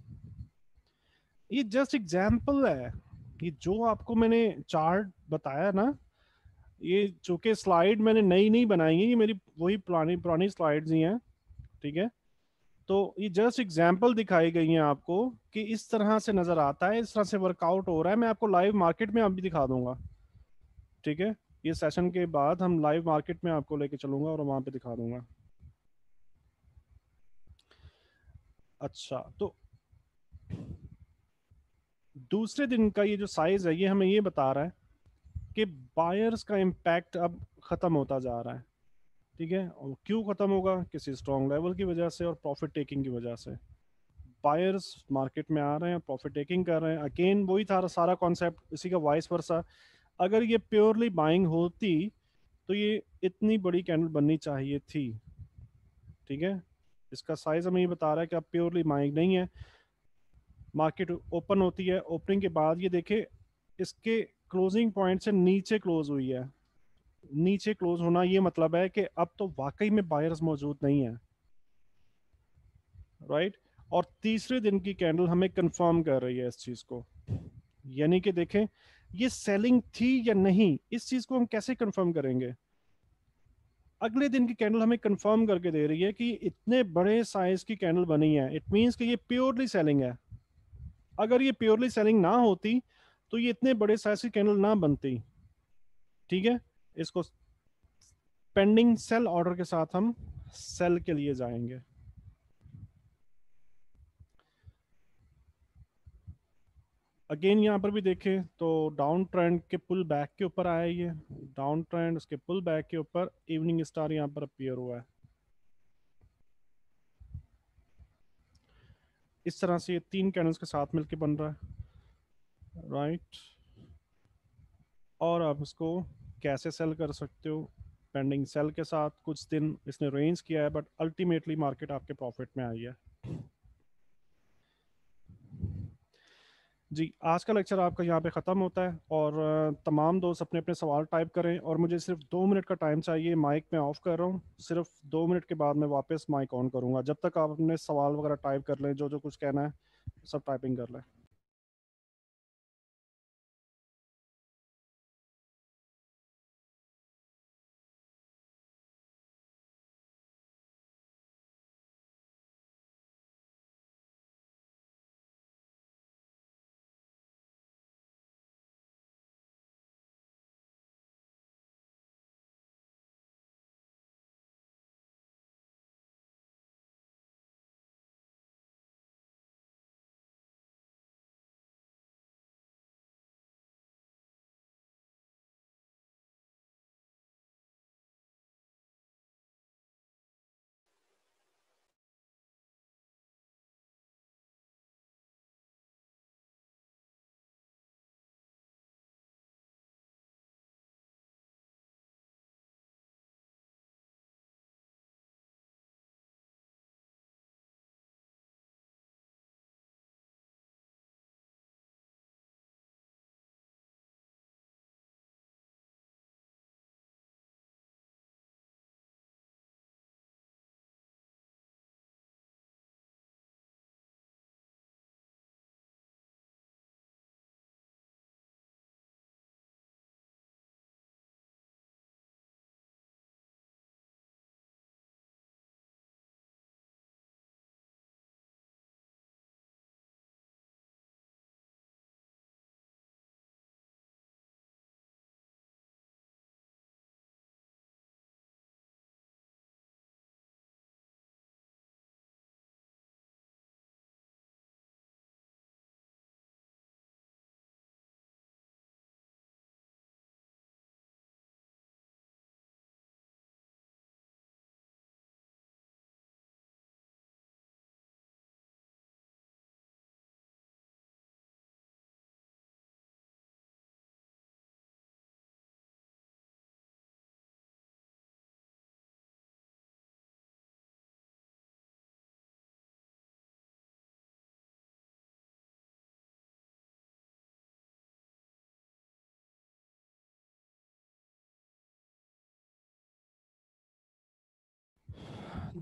ये जस्ट एग्जाम्पल है, ये जो आपको मैंने चार्ट बताया ना, ये चूंकि स्लाइड मैंने नई नहीं बनाई है, ये मेरी वही पुरानी पुरानी स्लाइड्स ही हैं। ठीक है। तो ये जस्ट एग्जाम्पल दिखाई गई हैं आपको कि इस तरह से नजर आता है, इस तरह से वर्कआउट हो रहा है। मैं आपको लाइव मार्केट में अभी दिखा दूंगा। ठीक है। ये सेशन के बाद हम लाइव मार्केट में आपको लेके चलूंगा और वहां पे दिखा दूंगा। अच्छा, तो दूसरे दिन का ये जो साइज है, ये हमें ये बता रहा है कि बायर्स का इम्पैक्ट अब खत्म होता जा रहा है। ठीक है। और क्यों खत्म होगा? किसी स्ट्रॉन्ग लेवल की वजह से और प्रॉफिट टेकिंग की वजह से बायर्स मार्केट में आ रहे हैं, प्रॉफिट टेकिंग कर रहे हैं। अगेन वही था सारा कॉन्सेप्ट, इसी का वाइस वर्सा। अगर ये प्योरली बाइंग होती तो ये इतनी बड़ी कैंडल बननी चाहिए थी। ठीक है। इसका साइज हमें ये बता रहा है कि अब प्योरली बाइंग नहीं है। मार्केट ओपन होती है, ओपनिंग के बाद ये देखे इसके क्लोजिंग पॉइंट से नीचे क्लोज हुई है। नीचे क्लोज होना ये मतलब है कि अब तो वाकई में बायर्स मौजूद नहीं है। राइट। और तीसरे दिन की कैंडल हमें कंफर्म कर रही है इस चीज को। यानी कि देखें, ये सेलिंग थी या नहीं, इस चीज को हम कैसे कंफर्म करेंगे? अगले दिन की कैंडल हमें कंफर्म करके दे रही है कि इतने बड़े साइज की कैंडल बनी है, इट मींस कि ये प्योरली सेलिंग है। अगर ये प्योरली सेलिंग ना होती तो ये इतने बड़े साइज की कैंडल ना बनती। ठीक है। इसको पेंडिंग सेल ऑर्डर के साथ हम सेल के लिए जाएंगे। अगेन यहाँ पर भी देखें तो डाउन ट्रेंड के पुल बैक के ऊपर आया, ये डाउन ट्रेंड उसके पुल बैक के ऊपर इवनिंग स्टार यहाँ पर अपीयर हुआ है। इस तरह से ये तीन कैंडल्स के साथ मिलके बन रहा है। राइट। और आप इसको कैसे सेल कर सकते हो? पेंडिंग सेल के साथ कुछ दिन इसने रेंज किया है, बट अल्टीमेटली मार्केट आपके प्रॉफिट में आई है। जी, आज का लेक्चर आपका यहाँ पे ख़त्म होता है। और तमाम दोस्त अपने अपने सवाल टाइप करें, और मुझे सिर्फ 2 मिनट का टाइम चाहिए। माइक मैं ऑफ कर रहा हूँ, सिर्फ 2 मिनट के बाद मैं वापस माइक ऑन करूँगा। जब तक आप अपने सवाल वगैरह टाइप कर लें, जो जो कुछ कहना है सब टाइपिंग कर लें।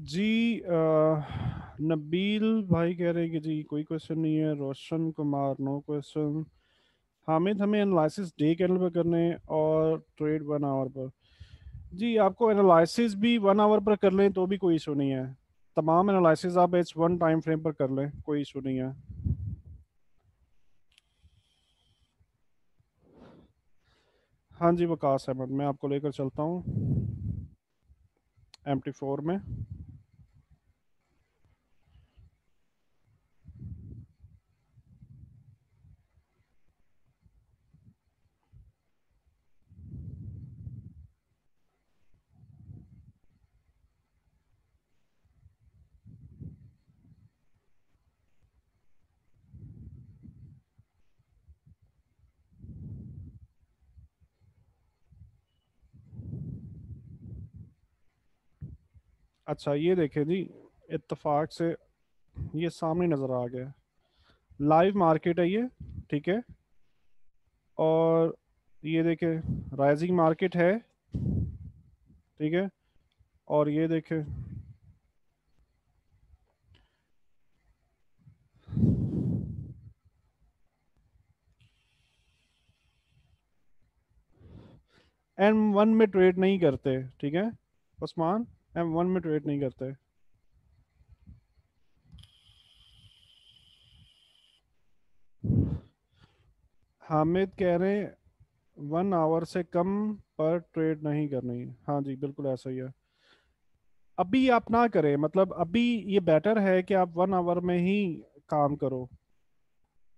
जी नबील भाई कह रहे हैं कि जी कोई क्वेश्चन नहीं है। Roshan Kumar no question. हामिद हमें एनालिसिस डे कैंडल पर करने हैं और ट्रेड 1 आवर पर। जी आपको एनालिसिस भी 1 आवर पर कर लें तो भी कोई इशू नहीं है। तमाम एनालिसिस आप H1 टाइम फ्रेम पर कर लें, कोई इशू नहीं है। हाँ जी वकास अहमद, मैं आपको लेकर चलता हूँ MT4 में। अच्छा ये देखें जी, इत्तेफाक से ये सामने नज़र आ गया। लाइव मार्केट है ये, ठीक है। और ये देखें राइजिंग मार्केट है, ठीक है। और ये देखें M1 में ट्रेड नहीं करते, ठीक है उस्मान, M1 में ट्रेड नहीं करते। हामिद कह रहे हैं 1 आवर से कम पर ट्रेड नहीं करनी। हाँ जी बिल्कुल ऐसा ही है। अभी आप ना करें, मतलब अभी ये बेटर है कि आप 1 आवर में ही काम करो।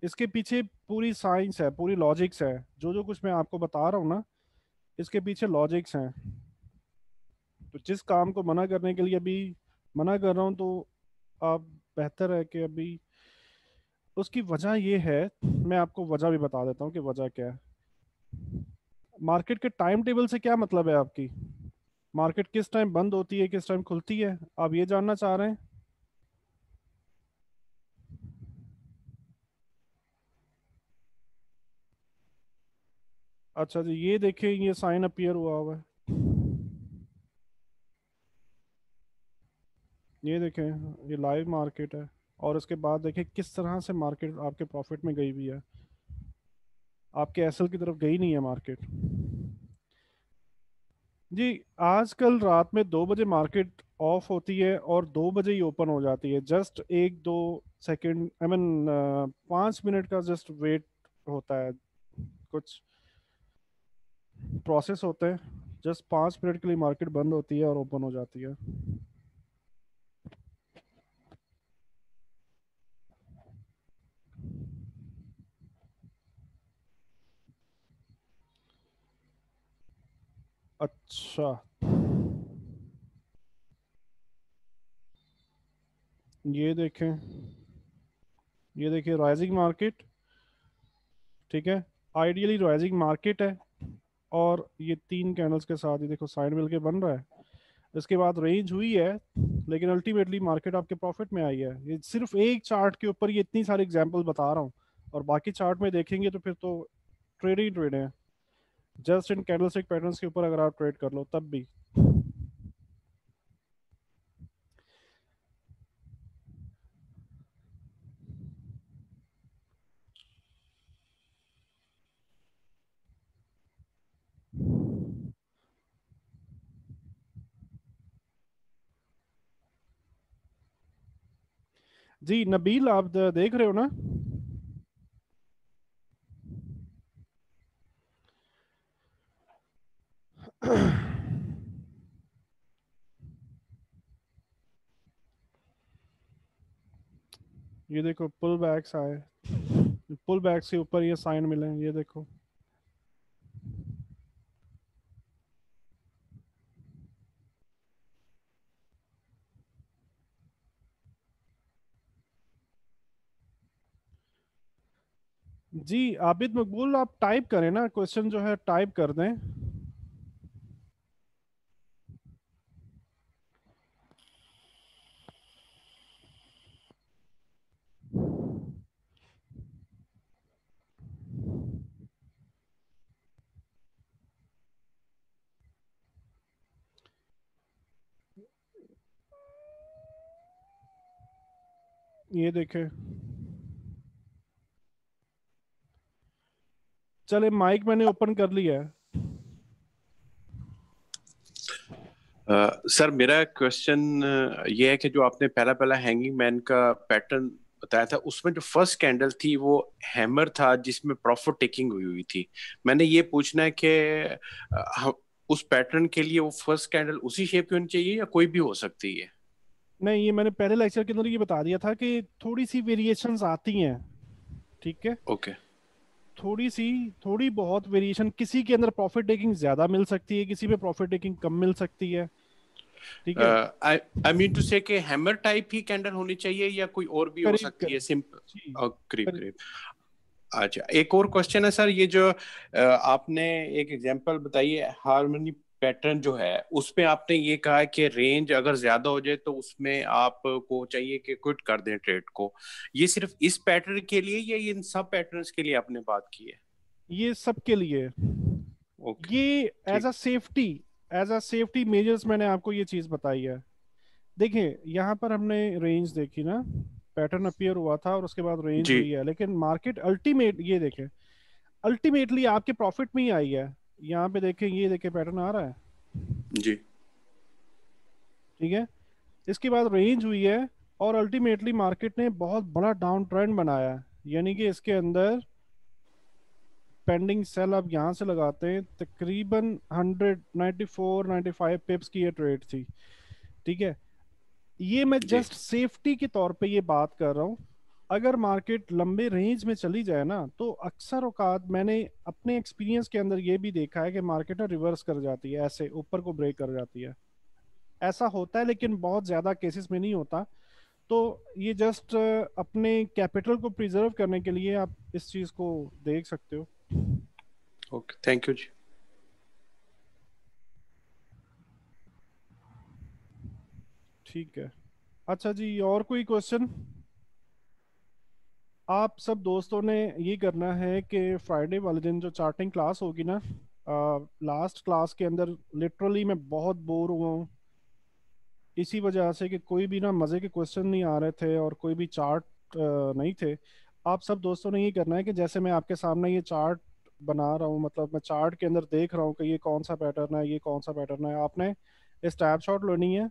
इसके पीछे पूरी साइंस है, पूरी लॉजिक्स है। जो जो कुछ मैं आपको बता रहा हूँ ना, इसके पीछे लॉजिक्स हैं। तो जिस काम को मना करने के लिए अभी मना कर रहा हूँ, तो आप बेहतर है कि अभी उसकी वजह ये है। मैं आपको वजह भी बता देता हूँ कि वजह क्या है। मार्केट के टाइम टेबल से क्या मतलब है आपकी? मार्केट किस टाइम बंद होती है, किस टाइम खुलती है, आप ये जानना चाह रहे हैं? अच्छा जी ये देखें, ये साइन अपीयर हुआ हुआ है। ये देखें, ये लाइव मार्केट है। और उसके बाद देखें किस तरह से मार्केट आपके प्रॉफिट में गई हुई है। आपके एसएल की तरफ गई नहीं है मार्केट। जी आजकल रात में 2 बजे मार्केट ऑफ होती है और 2 बजे ही ओपन हो जाती है। Just 1-2 second, I mean 5 minute का जस्ट वेट होता है। कुछ प्रोसेस होते हैं, जस्ट 5 मिनट के लिए मार्केट बंद होती है और ओपन हो जाती है। अच्छा ये देखें, ये देखिए राइजिंग मार्केट, ठीक है। आइडियली राइजिंग मार्केट है। और ये 3 कैंडल्स के साथ, ये देखो साइड मिल के बन रहा है। इसके बाद रेंज हुई है, लेकिन अल्टीमेटली मार्केट आपके प्रॉफिट में आई है। ये सिर्फ एक चार्ट के ऊपर ये इतनी सारी एग्जांपल बता रहा हूँ। और बाकी चार्ट में देखेंगे तो फिर तो ट्रेड ही ट्रेड है। जस्ट इन कैंडलस्टिक पैटर्न्स के ऊपर अगर आप ट्रेड कर लो तब भी। जी नबील आप देख रहे हो ना? ये देखो पुल बैक्स आए, पुल बैक्स के ऊपर ये साइन मिले हैं, ये देखो। जी आबिद मकबूल आप टाइप करें ना, क्वेश्चन जो है टाइप कर दें। ये देखे, चले माइक मैंने ओपन कर लिया है। सर मेरा क्वेश्चन ये है कि जो आपने पहला पहला हैंगिंग मैन का पैटर्न बताया था, उसमें जो फर्स्ट कैंडल थी वो हैमर था जिसमें प्रॉफिट टेकिंग हुई हुई थी। मैंने ये पूछना है कि उस पैटर्न के लिए वो फर्स्ट कैंडल उसी शेप की होनी चाहिए या कोई भी हो सकती है? नहीं, ये मैंने पहले लेक्चर के अंदर ये बता दिया था कि थोड़ी सी वेरिएशंस आती हैं, ठीक है। ओके। थोड़ी सी, थोड़ी बहुत वेरिएशन, किसी के अंदर प्रॉफिट टेकिंग ज्यादा मिल सकती है, किसी पे प्रॉफिट टेकिंग कम मिल सकती है, ठीक है। आई आई मीन टू से कि हैमर टाइप ही कैंडल होनी चाहिए या कोई और भी हो करीब सकती है? करीब, जी, सिंपल, करीब करीब। करीब। अच्छा, एक और क्वेश्चन है सर, ये जो आपने एक एग्जांपल बताई है हार्मनी पैटर्न जो है, उस पे आपने ये कहा है कि रेंज अगर ज्यादा हो जाए तो उसमें आपको चाहिए कि क्विट कर दें ट्रेड को। ये सिर्फ इस पैटर्न के लिए या इन सब पैटर्न्स के लिए आपने बात की है? ये सब के लिए, ओके। ये ठीक। एज अ सेफ्टी मेजर्स मैंने आपको ये चीज बताई है। देखिए, यहाँ पर हमने रेंज देखी ना, पैटर्न अपीयर हुआ था और उसके बाद रेंज जी हुई है, लेकिन मार्केट अल्टीमेट, ये देखें, अल्टीमेटली आपके प्रॉफिट में ही आई है। यहाँ पे देखें, ये देखें, पैटर्न आ रहा है, जी। ठीक है। इसके बाद रेंज हुई है और अल्टीमेटली मार्केट ने बहुत बड़ा डाउन ट्रेंड बनाया है, यानी कि इसके अंदर पेंडिंग सेल आप यहाँ से लगाते हैं, तकरीबन 194-95 पिप्स की ये ट्रेड थी, ठीक है। ये मैं जी। जस्ट सेफ्टी के तौर पे ये बात कर रहा हूँ। अगर मार्केट लंबे रेंज में चली जाए ना, तो अक्सर औकात मैंने अपने एक्सपीरियंस के अंदर ये भी देखा है कि मार्केट ना रिवर्स कर जाती है, ऐसे ऊपर को ब्रेक कर जाती है। ऐसा होता है लेकिन बहुत ज्यादा केसेस में नहीं होता। तो ये जस्ट अपने कैपिटल को प्रिजर्व करने के लिए आप इस चीज को देख सकते हो। ओके, थैंक यू जी। ठीक है। अच्छा जी, और कोई क्वेश्चन? आप सब दोस्तों ने ये करना है कि फ्राइडे वाले दिन जो चार्टिंग क्लास होगी ना, लास्ट क्लास के अंदर लिटरली मैं बहुत बोर हुआ हूँ, इसी वजह से कि कोई भी ना मज़े के क्वेश्चन नहीं आ रहे थे और कोई भी चार्ट नहीं थे। आप सब दोस्तों ने ये करना है कि जैसे मैं आपके सामने ये चार्ट बना रहा हूँ, मतलब मैं चार्ट के अंदर देख रहा हूँ कि ये कौन सा पैटर्न है, ये कौन सा पैटर्न है, आपने स्नैपशॉट लेनी है।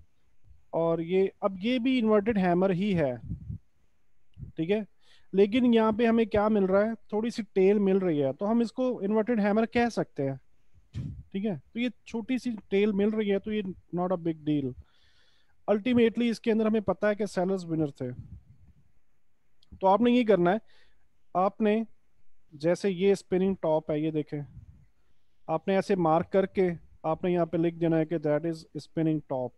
और ये, अब ये भी इन्वर्टेड हैमर ही है, ठीक है, लेकिन यहाँ पे हमें क्या मिल रहा है, थोड़ी सी टेल मिल रही है, तो हम इसको इन्वर्टेड हैमर कह सकते हैं, ठीक है। तो ये छोटी सी टेल मिल रही है, तो ये not a big deal. Ultimately इसके अंदर हमें पता है कि सेलर्स विनर थे। तो आपने ये करना है, आपने जैसे ये स्पिनिंग टॉप है, ये देखें, आपने ऐसे मार्क करके आपने यहाँ पे लिख देना है कि दैट इज स्पिनिंग टॉप।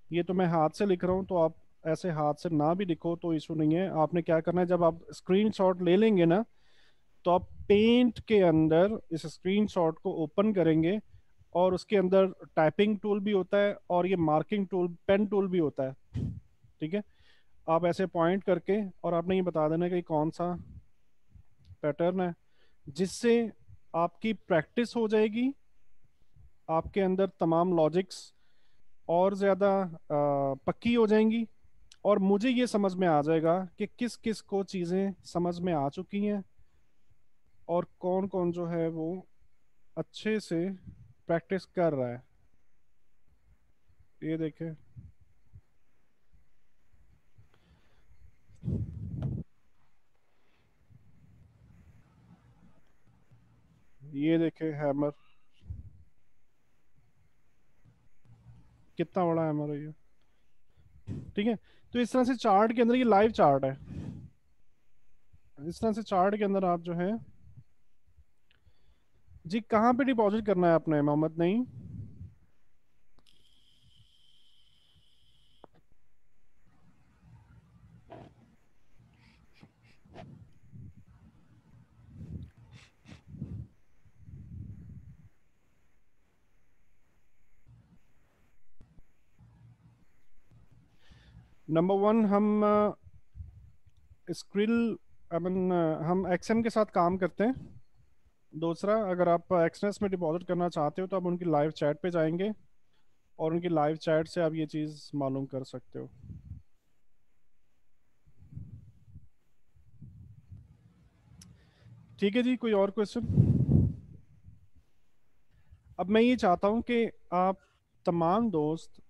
ये तो मैं हाथ से लिख रहा हूँ, तो आप ऐसे हाथ से ना भी लिखो तो इशू नहीं है। आपने क्या करना है, जब आप स्क्रीनशॉट ले लेंगे ना, तो आप पेंट के अंदर इस स्क्रीनशॉट को ओपन करेंगे और उसके अंदर टाइपिंग टूल भी होता है और ये मार्किंग टूल, पेन टूल भी होता है, ठीक है। आप ऐसे पॉइंट करके और आपने ये बता देना कि कौन सा पैटर्न है, जिससे आपकी प्रैक्टिस हो जाएगी, आपके अंदर तमाम लॉजिक्स और ज़्यादा पक्की हो जाएंगी, और मुझे ये समझ में आ जाएगा कि किस किस को चीज़ें समझ में आ चुकी हैं और कौन कौन जो है वो अच्छे से प्रैक्टिस कर रहा है। ये देखें, ये देखें हैमर, कितना बड़ा हैमर है ये, ठीक है। तो इस तरह से चार्ट के अंदर, ये लाइव चार्ट है, इस तरह से चार्ट के अंदर आप जो है, जी कहाँ पे डिपॉजिट करना है आपने मोहम्मद? नहीं, नंबर वन, हम स्क्रिल, आई मीन हम एक्सएम के साथ काम करते हैं। दूसरा, अगर आप एक्सनेस में डिपॉजिट करना चाहते हो तो आप उनकी लाइव चैट पे जाएंगे और उनकी लाइव चैट से आप ये चीज़ मालूम कर सकते हो। ठीक है जी, कोई और क्वेश्चन? अब मैं ये चाहता हूं कि आप तमाम दोस्त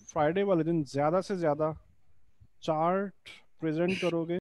फ्राइडे वाले दिन ज्यादा से ज्यादा चार्ट प्रेजेंट करोगे